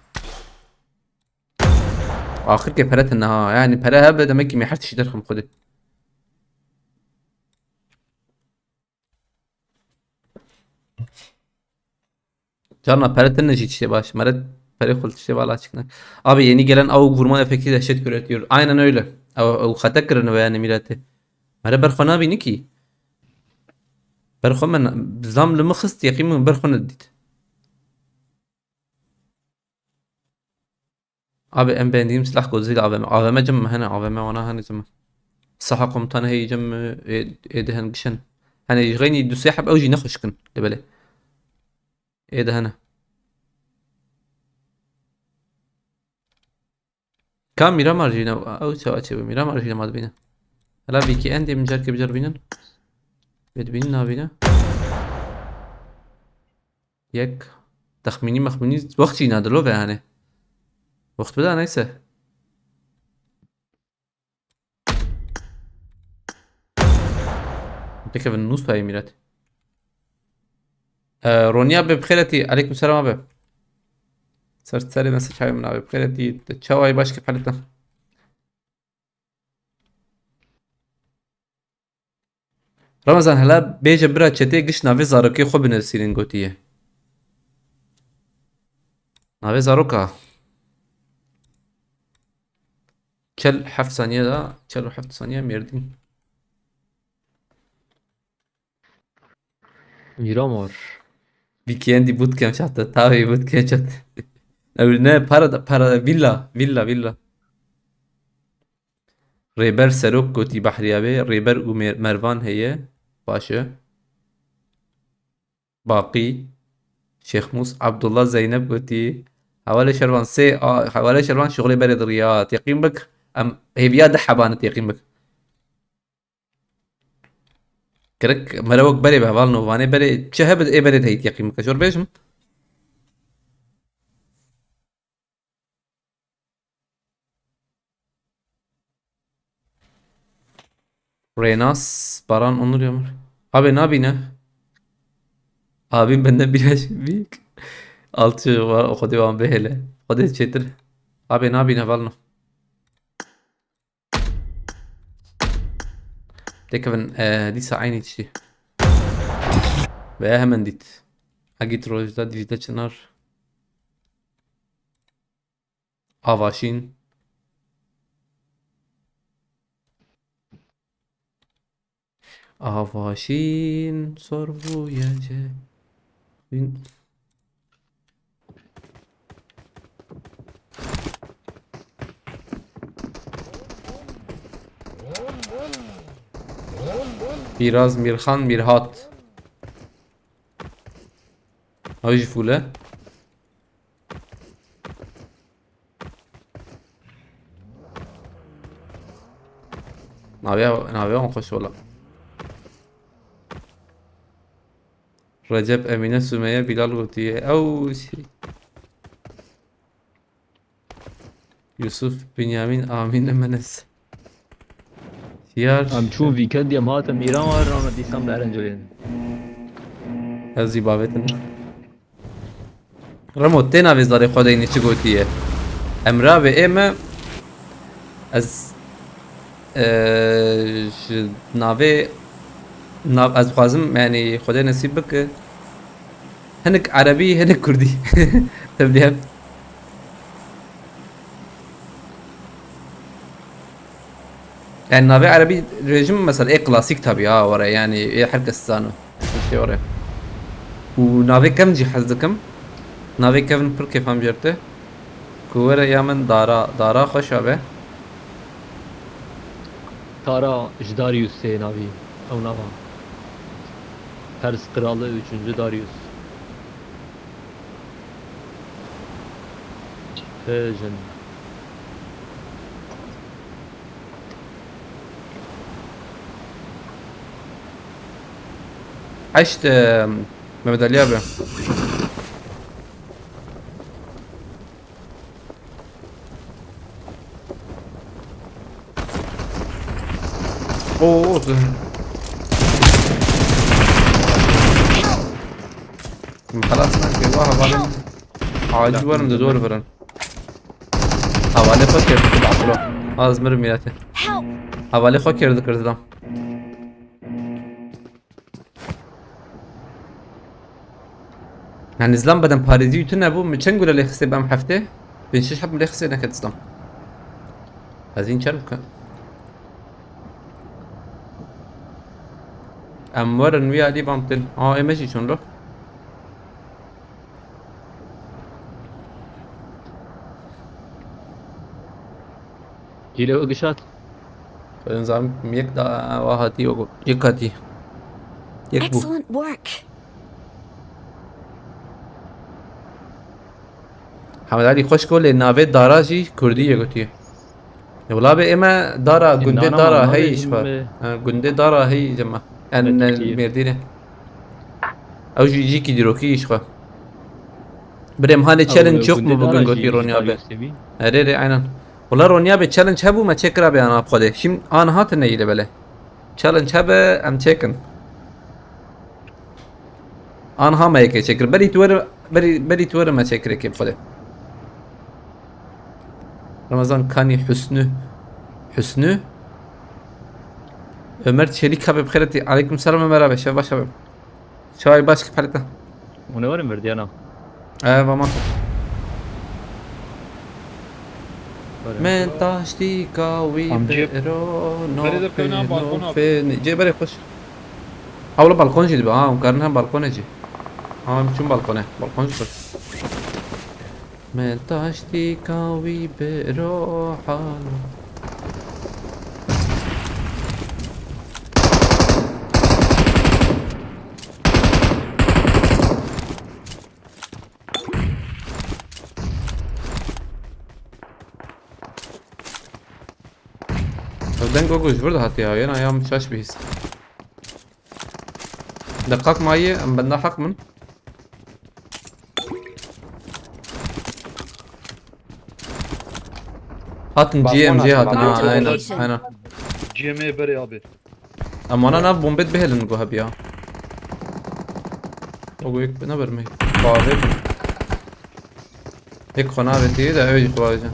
اخر كيف فرت انها يعني فرها ابدا ما يمكن ما حدش يدرخم خده Canla Peret'in de işte baş. Meret Perekul işte valla çıkına. Abi yeni gelen avuk vurma efekti dehşet üretiyor. Aynen öyle. O hatekırını ve yani milleti. Meret berkhana bini ki. Berkhon ben zam lımı khist yakimin berkhon edit. Abi en beğendiğim silah Godzilla AVM. AVM cem hani AVM ona hani zaman. Saha komutanı هي cem edehen gişen. Hani يغني دو ساحب اوجي نخشكن لبالي. ايه ده هنا كم ميرامار جينا او سوا تشوي ميرامار جينا ما بينا هلا بيكي عندي من جرك بجر بينا بيت بينا بينا يك تخميني مخميني وقت جينا دلو يعني وقت بدا نيسه بك في النص هاي ميرات رونيا بخيرتي عليكم السلام ابي صرت سالي مسج هاي من ابي بخيرتي تشاو هاي باش كيف حالتنا رمضان هلا بيجي برا تشتي قش نافي زاروكي خو بنرسيلين قوتيه نافي زاروكا كل حفت ثانية ده كل حفت ثانية ميردين Miramar. Weekend'i bootcamp çattı. Tabii bootcamp çattı. Ne para villa. ريبر سروق قوتي بحريابي ريبر ومروان هي باشا باقي شيخ موس عبد الله زينب قوتي حوالي شروان حوالي شروان شغلي برد رياض يقين بك ام هي بياد حبانت يقين بك كرك مروق بري بهوالنو واني بري شهبت اي بري هيت يقين بك شور بيشم Renas Baran Onur Yağmur. Abi ne yapayım ne? Abim benden biraz büyük. Altı var o kadar var böyle. O da çetir. Abi ne yapayım ne valno? تكفن دي ساعين تشي بقى هم ديت اجيت روج ده ديجيتال شنار افاشين افاشين صرفو يا جاي Biraz Mirhan Mirhat. Hacı Fule. ناوية ونخش والله. رجب أمينة سمية بلال غوتية أو شيء. يوسف بنيامين آمين منس. ام چون ویکند یم هاتم ایران و رام دیسم برنجولین. هذي بابتنا. رمو تينا في زاري خديني شو غوتية. أمرا بإما از ناوي از خوازم يعني خدای نصیب بک هنك عربي هنك كردي تبديها يعني ناوي عربي ريجم مثلا ايه كلاسيك تابي ورا يعني ايه حركة السانو شي ورا وناوي كم جي حزكم ناوي كيفن پر كيف هم جرته كورا يامن دارا خوش آبه Tara Darius Senavi. O nava. Pers kralı 3. Darius. Persian. عشت مبدالية به اوه خلاص نحكي واحد بعدين عاجب ورم دور فرن حوالي فكر تبعث له زمر ميلاته حوالي فكر ذكرت له يعني زلام بدن باريزي يتنا ابو من چنگولا اللي خسي بام حفته بين شش حب اللي خسي نكت زلام هزين شرب امورن ويا دي بامتن امشي شون له Gile ögüşat. نظام يك دا واحد يكاتي يكبو Excellent work. حمد علي خوش كل النافذ دارا جي كردية قلتي ولا بإما دارا جندي دارا هي شفار جندي دارا هي جماعة أن المردينة أو جي كي ديروكي شفار بريم هاني تشالنج يوك مو بقول قلتي رونيا به أري عينا والله رونيا به تشالنج هبو ما تشكر به أنا بخده شيم أنا هات نيجي بله تشالنج هبه أم تشكن أنا هم هيك تشكر بري تور ما تشكر كيف بخده رمضان كاني حسنو Ömer Çelik abi bخيرتي عليكم السلام Ömer abi şabab şabay baş kipaleta Onu var mı verdi ana? vamos من تاشتيكا ويبرو نو فين جي بري خوش حاول بالكون جي بقى مقارنها بالكون جي شو بالكونه بالكون جي من تاشتيكا ويبرو حالو Den Gogo'yu burada hat ya yana ayağım şaş bir his. دقق معي ام بدنا حق من هاتن جي ام جي هاتن aynen GM'ye beri abi. اما انا ناف بومبيت بهل نقول هبيا اوغويك بنبر مي باغي هيك خنابتي ده اوي خواجه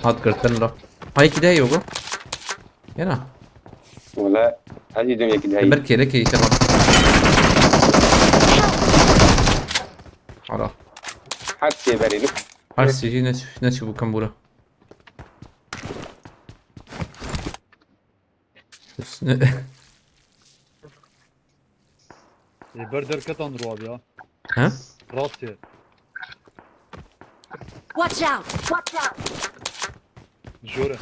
هات करतन लो هاي كده يوغو هنا ولا هذه دنيا كده هي بركي لك يا شباب على حتى بري هرسي جي نشوف كمبوره Ber derket andır abi ya. ها Rast ya. Watch out! Watch out! Jure.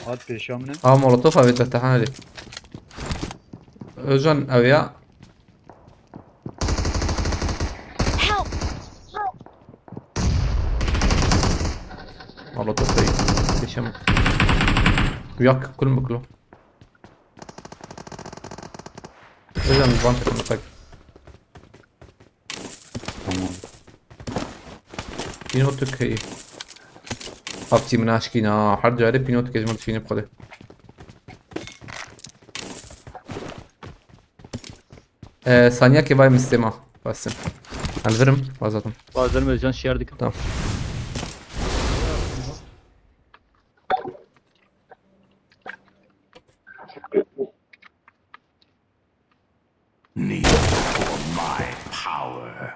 هات پیشامنه مولوتوف اوید بتحان علي اوجان اويا Help! مولوتوف اي بيشم وياك كل مكلو اوجان بانتر متاك Tamam. بينوتك هي هابتي مناشكينا حد جارب بينوتك اجمل فيني بخده ثانية كي باي مستمع باسم الفرم وازاتم Bazıları Özcan şiardık. tamam Need for my power.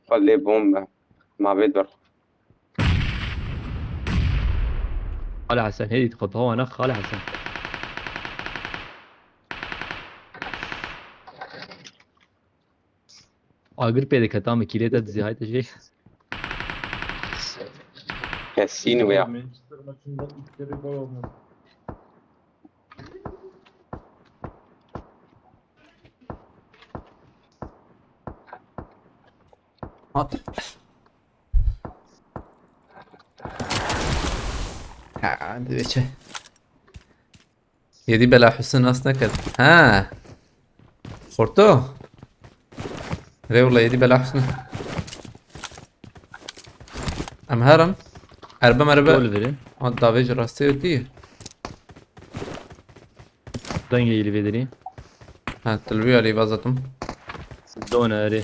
خليه بوم مع بيت برا. خالي حسن هدي تخط هو انا خالي حسن. اگر پیدا کتا مکیله تا زیاد شيء. كاسين ويا هات عندي بيتشه يدي بلا حسن اصلا كده ها خورتو ري والله يدي بلا حسن ام هرم اربا مربا Gol verin. دافيج راستي ودي Denge ili vederi. ها تلوي علي بازتم Dona eri.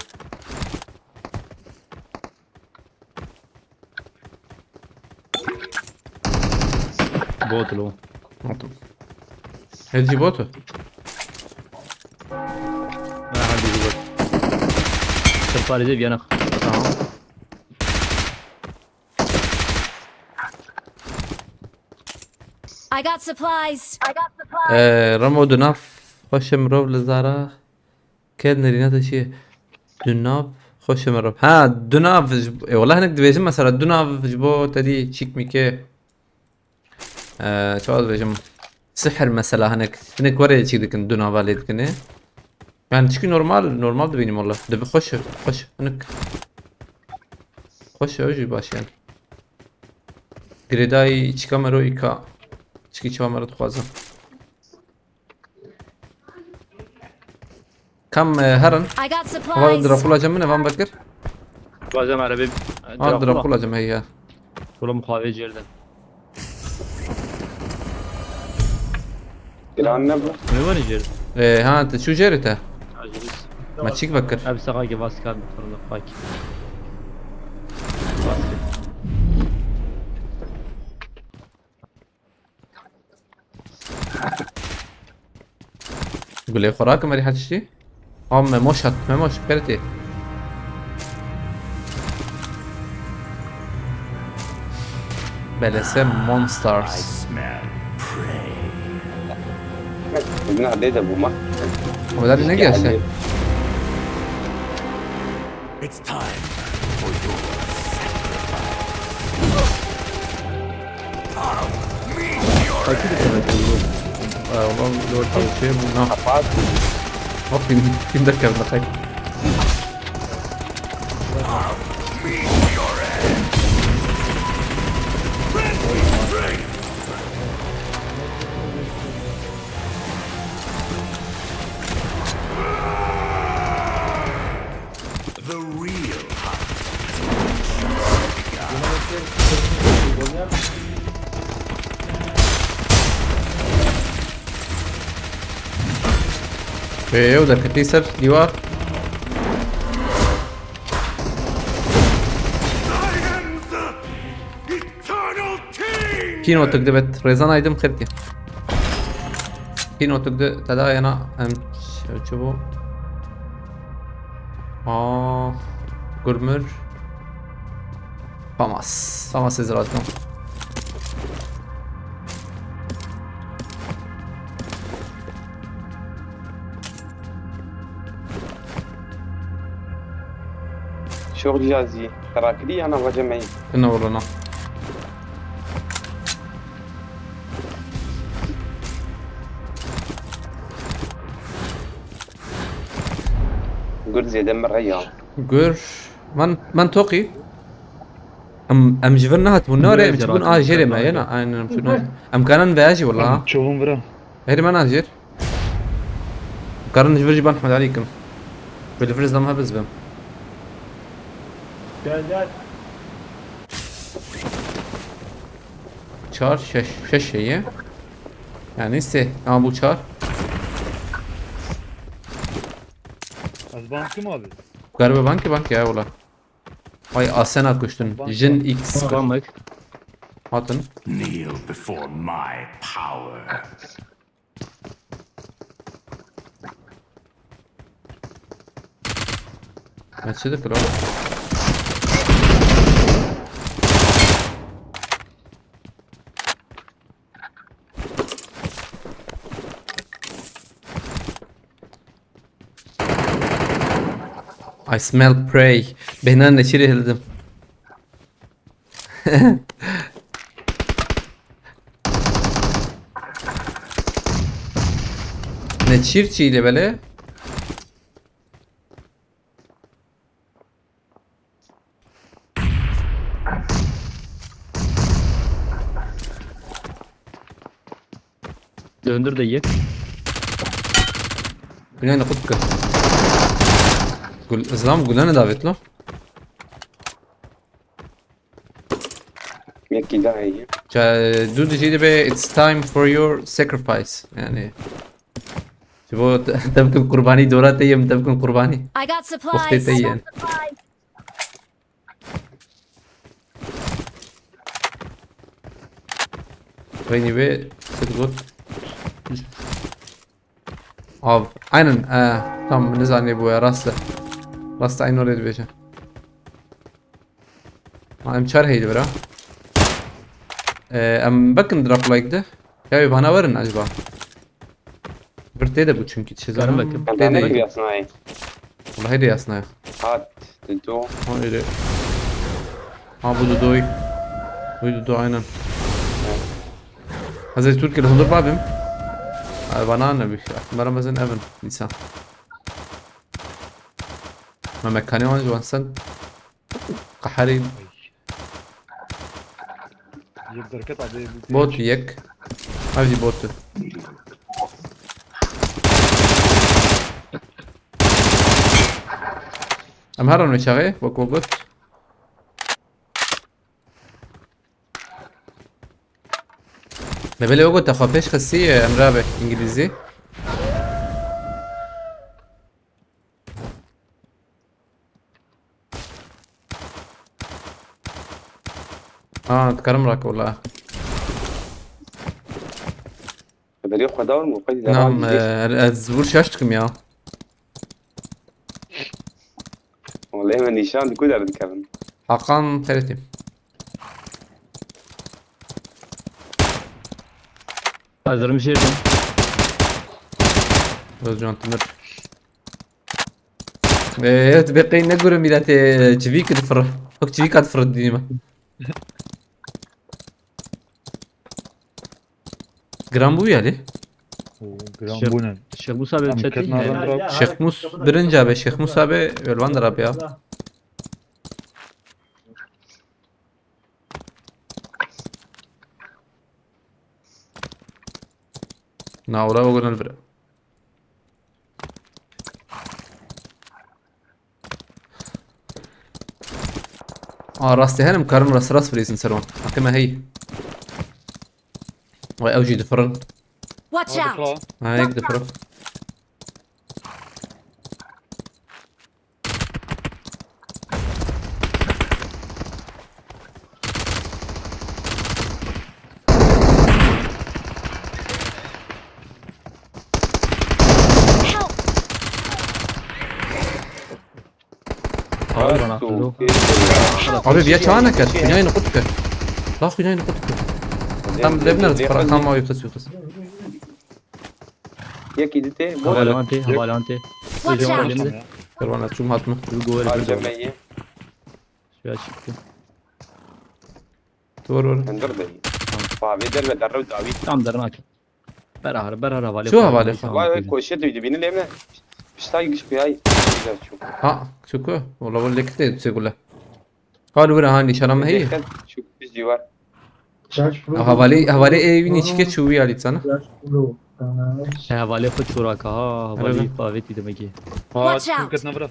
Botlu. هاتم هدي بوتو Ha hadi bir bot. Sefarize bir yanak. تمام I got supplies. رمو دناف خوش مروف لزارا كاد نرينات شي دناف خوش مروف ها دناف والله هنك دبيجم مثلا دناف جبو تدي تشيك ميكي شو هذا بيجم سحر مثلا هنك وري تشيك دكن دناف علي دكنه يعني تشكي نورمال دبيني والله دبي خوش هنك خوش اوجي باش يعني گریدای چیکا مرو ایکا چیکی چوا مرو تخوازم كم هرن I got هذا supplies. دراكولا جمنا فان بكر Bazam arabi. هذا دراكولا جم هي Kula muhabbet yerden. الان نبرة Ne var içeride? ها انت شو جريته Aciliz. ما تشيك بكر Abi sakaki vaskar mı fırında faki. يقول لي خوراك ما ريحة تشتي موش بكرتي بلسم I مونسترز smell prey. ابن عديد ابو مكة هو ده اللي نجي عشان It's time for your والله لو الحوش شيء من ناحية في مذكر دقيق the real hunt. وده كتيسر ديوار Eternal King! كينو تكدبت ريزان ايدم خيرتي كينو تقدر تداينا ام شوفوا Gurmur Famas izraatkom. شغل جازي تراكلي انا وجمعي كنا ورانا قول زي دمر ايام Gur من توقي ام جبرنا تمنوري ام جبون جيري ما ينا اين تمنوري ام كانن بياجي والله تشوفهم برا هيري ما ناجر قرن جبر جبان احمد عليكم بالفرز لما بزبم çar şeş şeyi yani ise ama bu çar Az bankim abi. galiba banki ya ola ay Asena kuştun Jin X Tamam. hatın Kneel before my power. açıdı kral I smell prey. Behinden neçiri hildim. Neçir çiğli böyle. Döndür de yek. Güneyne kutka. İslam Gülen'e davetli. يحكي ده هي Do the şey be it's time for your sacrifice. Yani वो तब कुर्बानी दोहरा तय हम तब कुर्बानी I got वक्त supplies. तय है ويني be تقول aynen tamam ne zannediyor bu ya rasta aynı oraya diyeceğim am çar heydi bra am bakın drop like de ya bana varın acaba bir de bu çünkü çizelim Karın bakayım. كان عندك يا صناعي والله هيدي يا هات تدو Ha öyle. Ha bu Dudu'yu. Bu Dudu aynen. Hazreti Türkiye'de hundur babim. Bana ne bir şey. Bana bazen evin insan. ما مكاني وانا جوانسن قحري يقدر قطع دي بوت يك هذه بوت ام هرن مشاغي وكوبت ما بالي وقت اخافش خسيه ام رابع انجليزي تكرم لك والله بدي اخذ دور مقيد نعم الزبور شاشتكم يا والله ما نيشان كل هذا كمان حقا خيرتي Hazırım şerdim. رجعون تمر تبقي نقول ميلاتي تشفيك تفر فك تشفيك تفر ديما جرام بو يعني gram bu ne? Şeyh Musa abi chat'i Ketnardan drop. شيخ موس برنجا به شيخ موسى به الوان دراب يا ناورا وقلنا البرا راستي هنا مكرم راس فريزن سرون كما هي واي اوجي دفرن Watch Hadi out. kral. هيك دفرن Sağ bana kulu. Abi بیا چانه کرد خونای نقود کرد لا خونای نقود کرد tam lebner para tam o yukarı yukarı یکی دیده بود Havalante. Watch Hocam out! elimde. Pervane çum hatmı Bu gol harcama bir iyi. Şuraya çıktı. doğru Endir de iyi. Favi der ve darra davi. Tam darına açın. Berahar havale. Şu havale. Vay vay koşuyor duydu beni lemne. Piştay güç bir ay. Güzel çok. ha شكو والله بقول لك ليه تقول له قالوا ورا هاني شرم هي Çok biz civar. havale evin içine çuvi alit sana Havale خود شورا ka havale favet demek ki. ها Watch out. كنت نبرة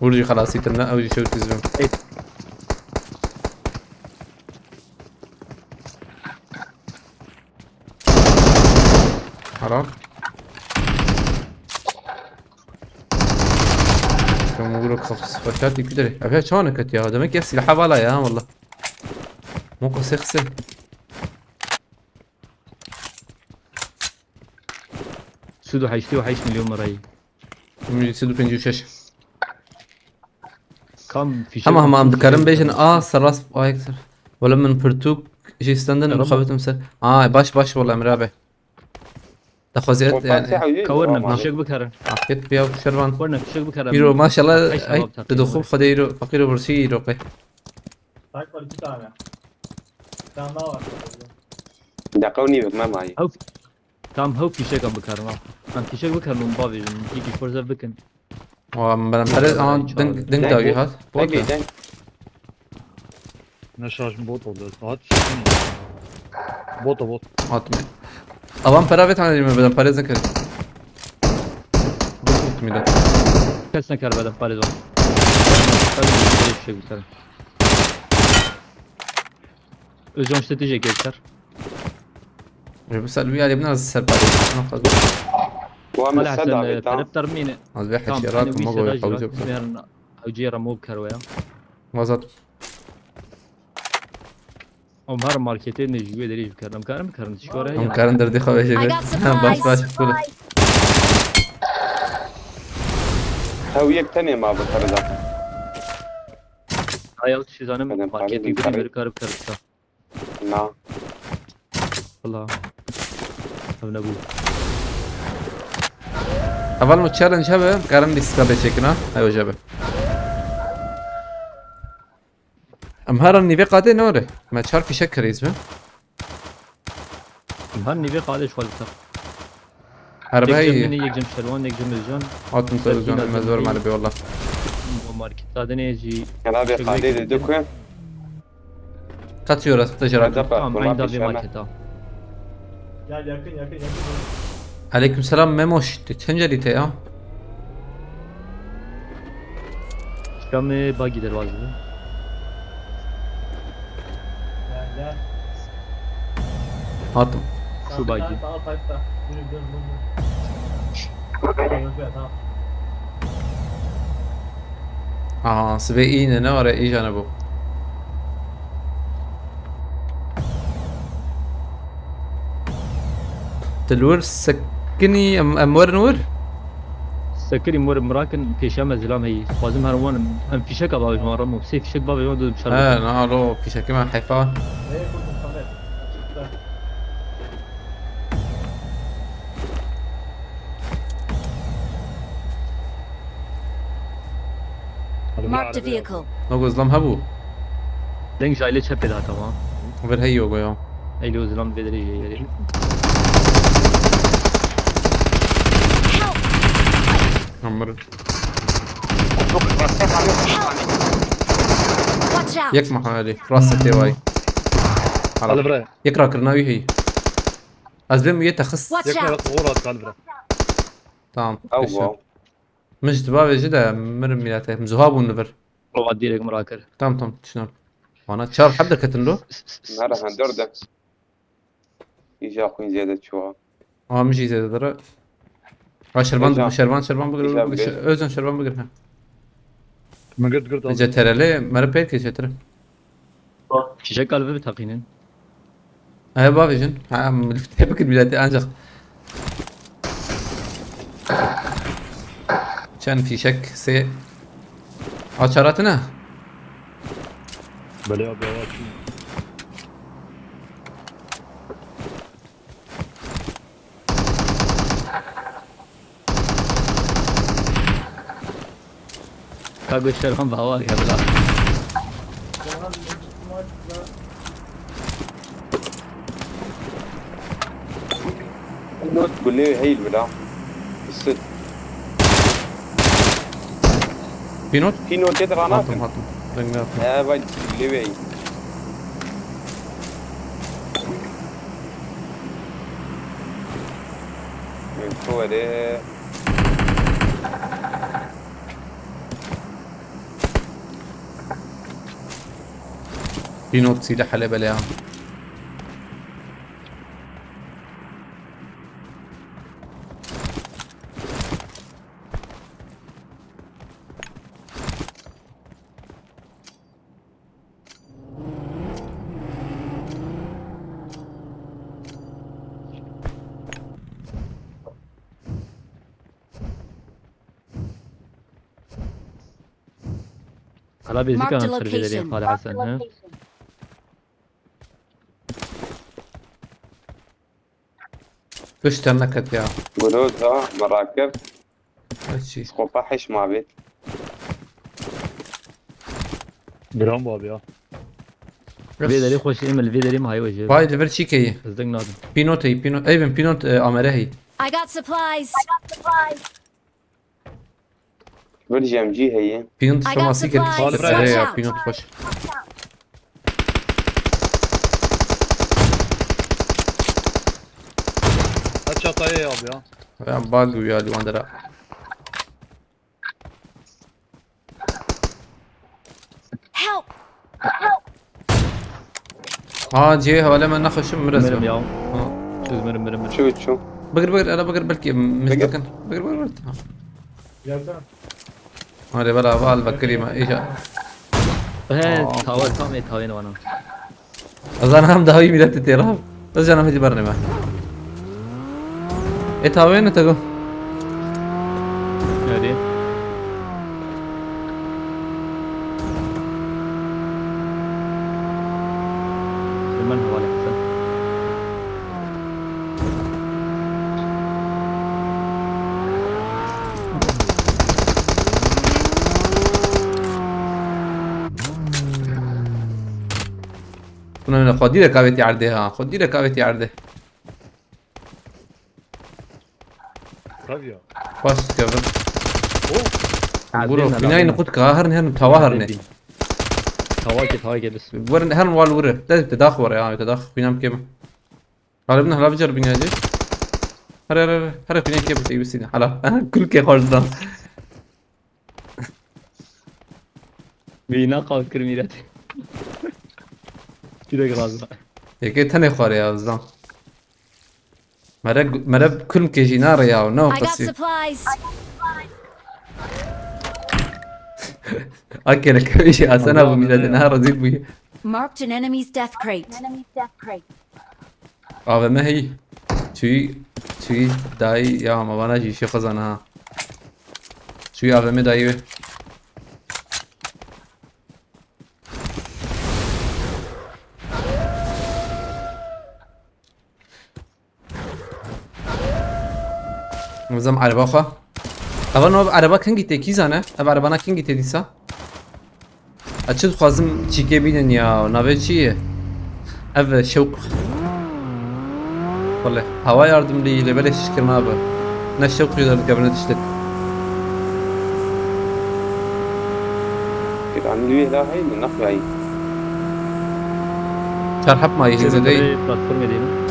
ورجي خلاص يتنا او شو تزم حرام كم يقولوا خفص فشاتي كده ابي شلونك يا دمك يا سلاح بالا يا والله مو قصيخسن Sudu 8 milyon lirayı. من يسدوا بنجو شاشه Kam fişe. هم هم ذكرن بيجن سراس اكثر ولا من برتوك شي استندن ترى مخابط مثل باش والله مرابع تخوزيت يعني Kavarna fişek bikaran. عقيت بيا شربان Kavarna fişek bikaran. بيرو ما شاء الله أي اي شباب تقريباً. تدخل خديرو فقيرو برسي روقي Tak var 2 tane. Bir tane daha var. Dakavni bak ma mai. Tam hav fişek bikaran. Ben fişek bikaran babacım. İki forza bakın. ومن بعد دنك داوي هات Peki den. انا شارج بوت ولا هات بوت هات اوام براvet انا اللي بدنا باريز كده دوت ميدا Kaçına kar beden Paris var. Tabii bir fişek bikaran. Özcan strateji geçer. بس الوي علي بنرز السر باريز ناخذ Kuam Mala sada hasan beta. taraf tarmine. از بيحكي Tam شيرات hani وما bir هو sedaj يحوز var. Smerin avcıya mov karvaya. وزت Ama her markete ne jüve deri bikaran. Karım karım şöyle هم ya. كارن دردي خوي I got باش باش supplies. تقول Hav yek tane ma bu tarza. Hayal şizanım Neden markete Paris gidip bir karıp karıpta. Na. Allah. Avna bu. اول ما تشالنج هبه كارن ديسكا بيشكنا ايوه جابه امهار النيفي قادي نوري ما تشار في شكر يزبه Her nevi kardeş valita. هرب هي Yekcem şervan, yekcem özcan. هاتم تلفزيون المزور مالي بي والله Bu marketlerde ne ji? Kana be qadi de dukwe. قاتيو راس تجربة Dapa. Tamam aynı da bir market ha. Gel yakın. عليكم السلام ميموش تنجلي تي اه Şamı bug gider bazı. Gel. هاتم Şu bug'i. Sağ takta. Dön. Tamam. سباقين نوري اي جانبه تلور سكني امور نور Sakır imur mırakın peşeme zilam heyi. Bazım her one hem fişek abi maram mı? Sey fişek baba yolda bir şarkı. اه نالو في شكل من حيفان Nereye koydun Samet? Çıktı. Marked a vehicle. نوغو ظلم هبو Denk jayle çep eda tamam. وفر هيو قويو Eyle o zilam bedeli yeri. عمر Watch out! يك محالي راسة تي واي قال برا يقرا كرناوي هي ازلم يتخص Watch يكنا out! غورات قال برا تمام Au wow. مش دبابة جدا مرمي لاته مزهاب ونفر O adiyerek mırakır. تمام شنو وانا تشار حبدر كتنلو Nara han dörde. İja kuyun ziyade çoğa. مجي زي درا شربان شربان بقر إيجاب اوزن شربان بقر ما قلت جا ترى مرة بيت كي ترى Fişek kalbi bir takinin. هاي بافي جن ملفت بك البلاد انجخ كان في شك سي عشراتنا بله abi hava açayım. كاغو الشرهم بهواك يا بلا. النوت تقول لي هي البلا الست في نوت في نوت كده حاطم غناطم حاطم رنجات يا باي اللي هي هو ده في نوت سيدة حلبة لها هلا بيزيك Marked a انا خلي location. خالي حسن ها. فيش تنكت يا جلودها مراكب هالشي سقوطها حش ما بيت Gram bu abi ya. فيدري خوش ايمل فيدري ما هي وجه. باي دبر شي كي صدق نادم. في نوت هي في نوت اي في نوت امره هي I got supplies. بلجيم جي هي في نوت I got فما سيكل supplies. كيس Watch عليها out. في نوت خوش Aç çatayı abi ya. يا بالو يا لي واندرا Help. ها جي ولا ما ناخذ مرم مرزبه يا. شو مرم. شو بقر انا بقر بلكي مش بقر. بكن بقر هذا بلا بال بكري ما ايش هي تاور كامي تاوين وانا. اظن هم ده هي ميلاد تيراب بس انا مدي برنامج ايه وين تقول هادي. سلمان هو علي حسن. كنا خدي لك كافتي عرضه ها خدي لك كافتي عرضه Tabii ya. باش كفر برو عدينا فيناي نقود كاهر نهن تواهرني تواكي بس. ورن هن والوره لازم تداخور يا تداخل فينام كيما غالبنا هلا بجرب بنياجي هر فيناي كيف بتي بسينا هلا كل كي خرجنا بينا قاف كرميرات. كده غلط. هيك تاني خور يا زلمه مرب كل كيجي نار يا نو I got بس supplies. اكل كيش اسنا ابو ميلاد نهار زيد بي Marked an enemy's death crate. اه ما هي شوي داي يا ما وانا جي شي خزانها شوي اه ما داي نظام عربا خا اول عربا کنگی تکی زنه اب عربا نا کنگی تدیسا اچه خوازم چیکه بینن یا نوه چیه او شوق والله هوا yardım değil böyle şişkin abi ne şevk duyuyorlar kabine düştük كده عن ليه لا هي من نخبة هي çarpıp mı yiyeceğiz değil بلاتفورم دينا.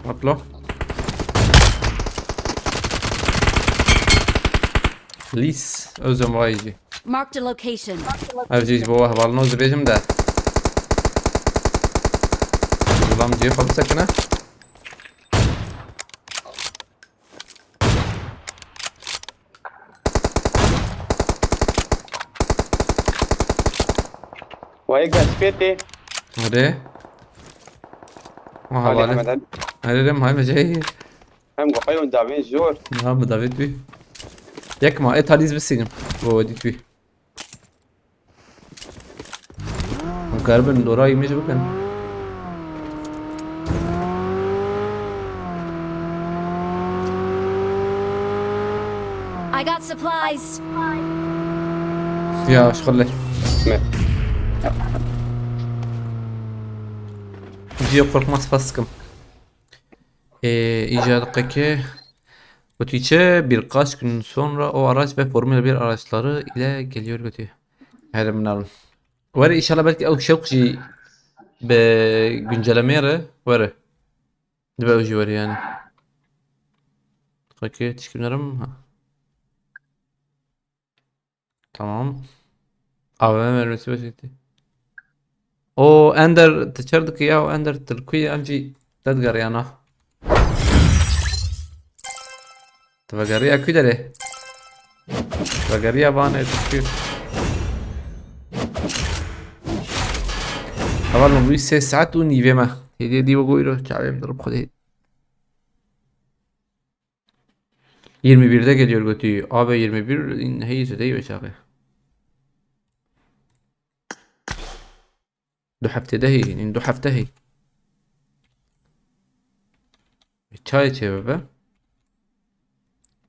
atlo lis özüm vayıcı Marked a location. avcıyız bu havalı nozu bejim de Ulan ciye kapı sakına وهيك سبيتي hadi علي حواله محمد علي هرم هاي مجاي هم قايون دابين جور نعم دافيد بي يك ما ايت هاليز بسينم وديت بي مقاربن دوراي مش بكن I got supplies. يا شغله Gdzie korkmaz faskım. İcadındaki Götüçe birkaç gün sonra o araç ve Formula 1 araçları ile geliyor götü. Her minalım. Var inşallah belki o şevkçi be güncellemeye var. Ne böyle var yani. Peki teşekkürlerim. Ha. Tamam. AVM vermesi başladı. O Ender تشردك يا Ender تركيا امجي تدقر يا انا تبقريا كده ليه تبقريا بانا تفكير طبعا bu 3 saat و نیوه ما هدیه دی بگوی رو çağırayım durup خودی 21'de geliyor götü abi 21 هي değil شاقي دو هفته دهی این دو هفته هی چای چه بابا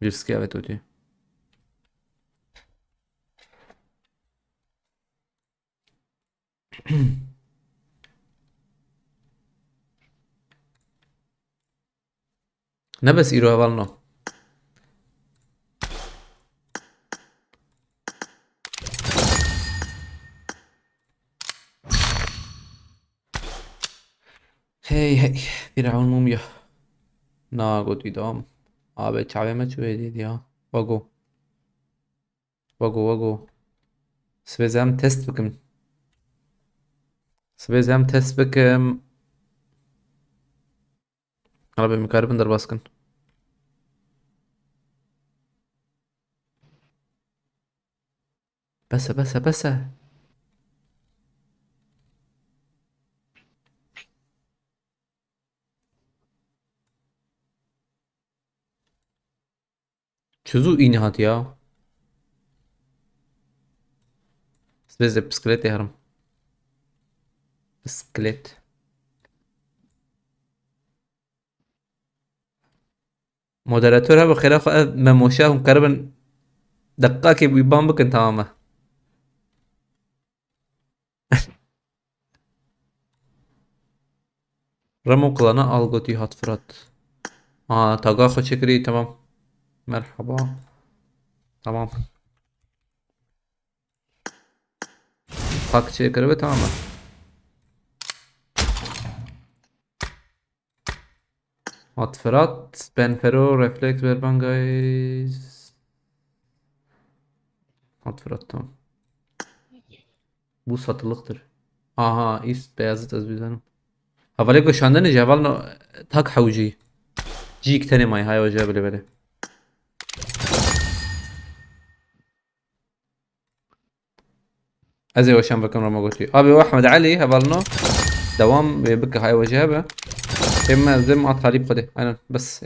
بیرسکی evet o diyor. Ne bes iro havalno. Hey hey Firavun mumya. Na go idam. Abi çaveme çöydü ya. Vago. Vago. Svezem test bakım. Svezem test bakım. Abi mükaribindir baskın. Bese. Çözü iğne hadi ya. Svezde bisiklet yarım. Bisiklet. Moderatör abi خلاف مموشاهم قريبا دقائق بيبان بكن تماما رمو قلنا algoti hat Fırat. Taga Hoşekri tamam. Merhaba. Tamam. Fakçe kırıbı tamam mı? Hat Fırat. Ben Fero. Refleks verben guys. Hat Fırat tamam. Bu satılıktır. Aha ist Beyazıt Özbüzanım. Havale koşandan ne cevalno tak havci. Cik tane may hay hoca böyle. ازي وشان بكم رما قلت ابي واحمد علي هبلنا دوام بك هاي وجهه اما زي ما طالب خده انا بس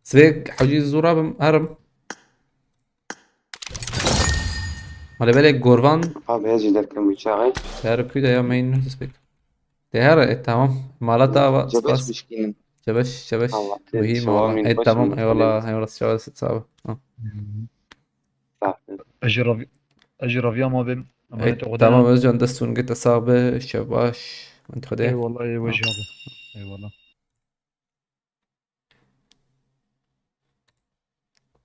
سبيك حجي الزراب هرم على بالك جورفان abi هجي كم بيشاغي تعرف كده يا مين تسبيك تهار تمام مالتا جبش بشكين شبش الله وهي شوال من ما بش تمام من اي والله شوال ست صعبة اجرب يا ما بين تمام özcan دستون قلت صعبة شباش انت اي خده والله اي وجه هذا اي والله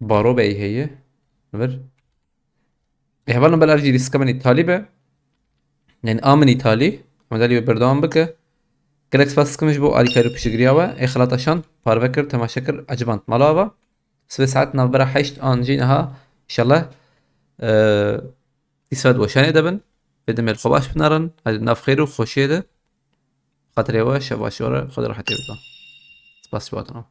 بارو بأي هي نبر إحبالنا بالأرجي ريسكا من إيطالي يعني آمن إيطالي مدالي بردوان بك كلاكس فاسكا مش بو آلي كارو بشجرياوا إخلاط عشان بارفكر تماشكر عجبانت مالاوا سبي ساعات نبرا حيشت آنجينها إن شاء الله يسود وشاني دبن بدم الخباش بنارن هذا ناف خيرو خوشيده خاطر يوا شباشورة خضر حتى يبقى سباس بواتنا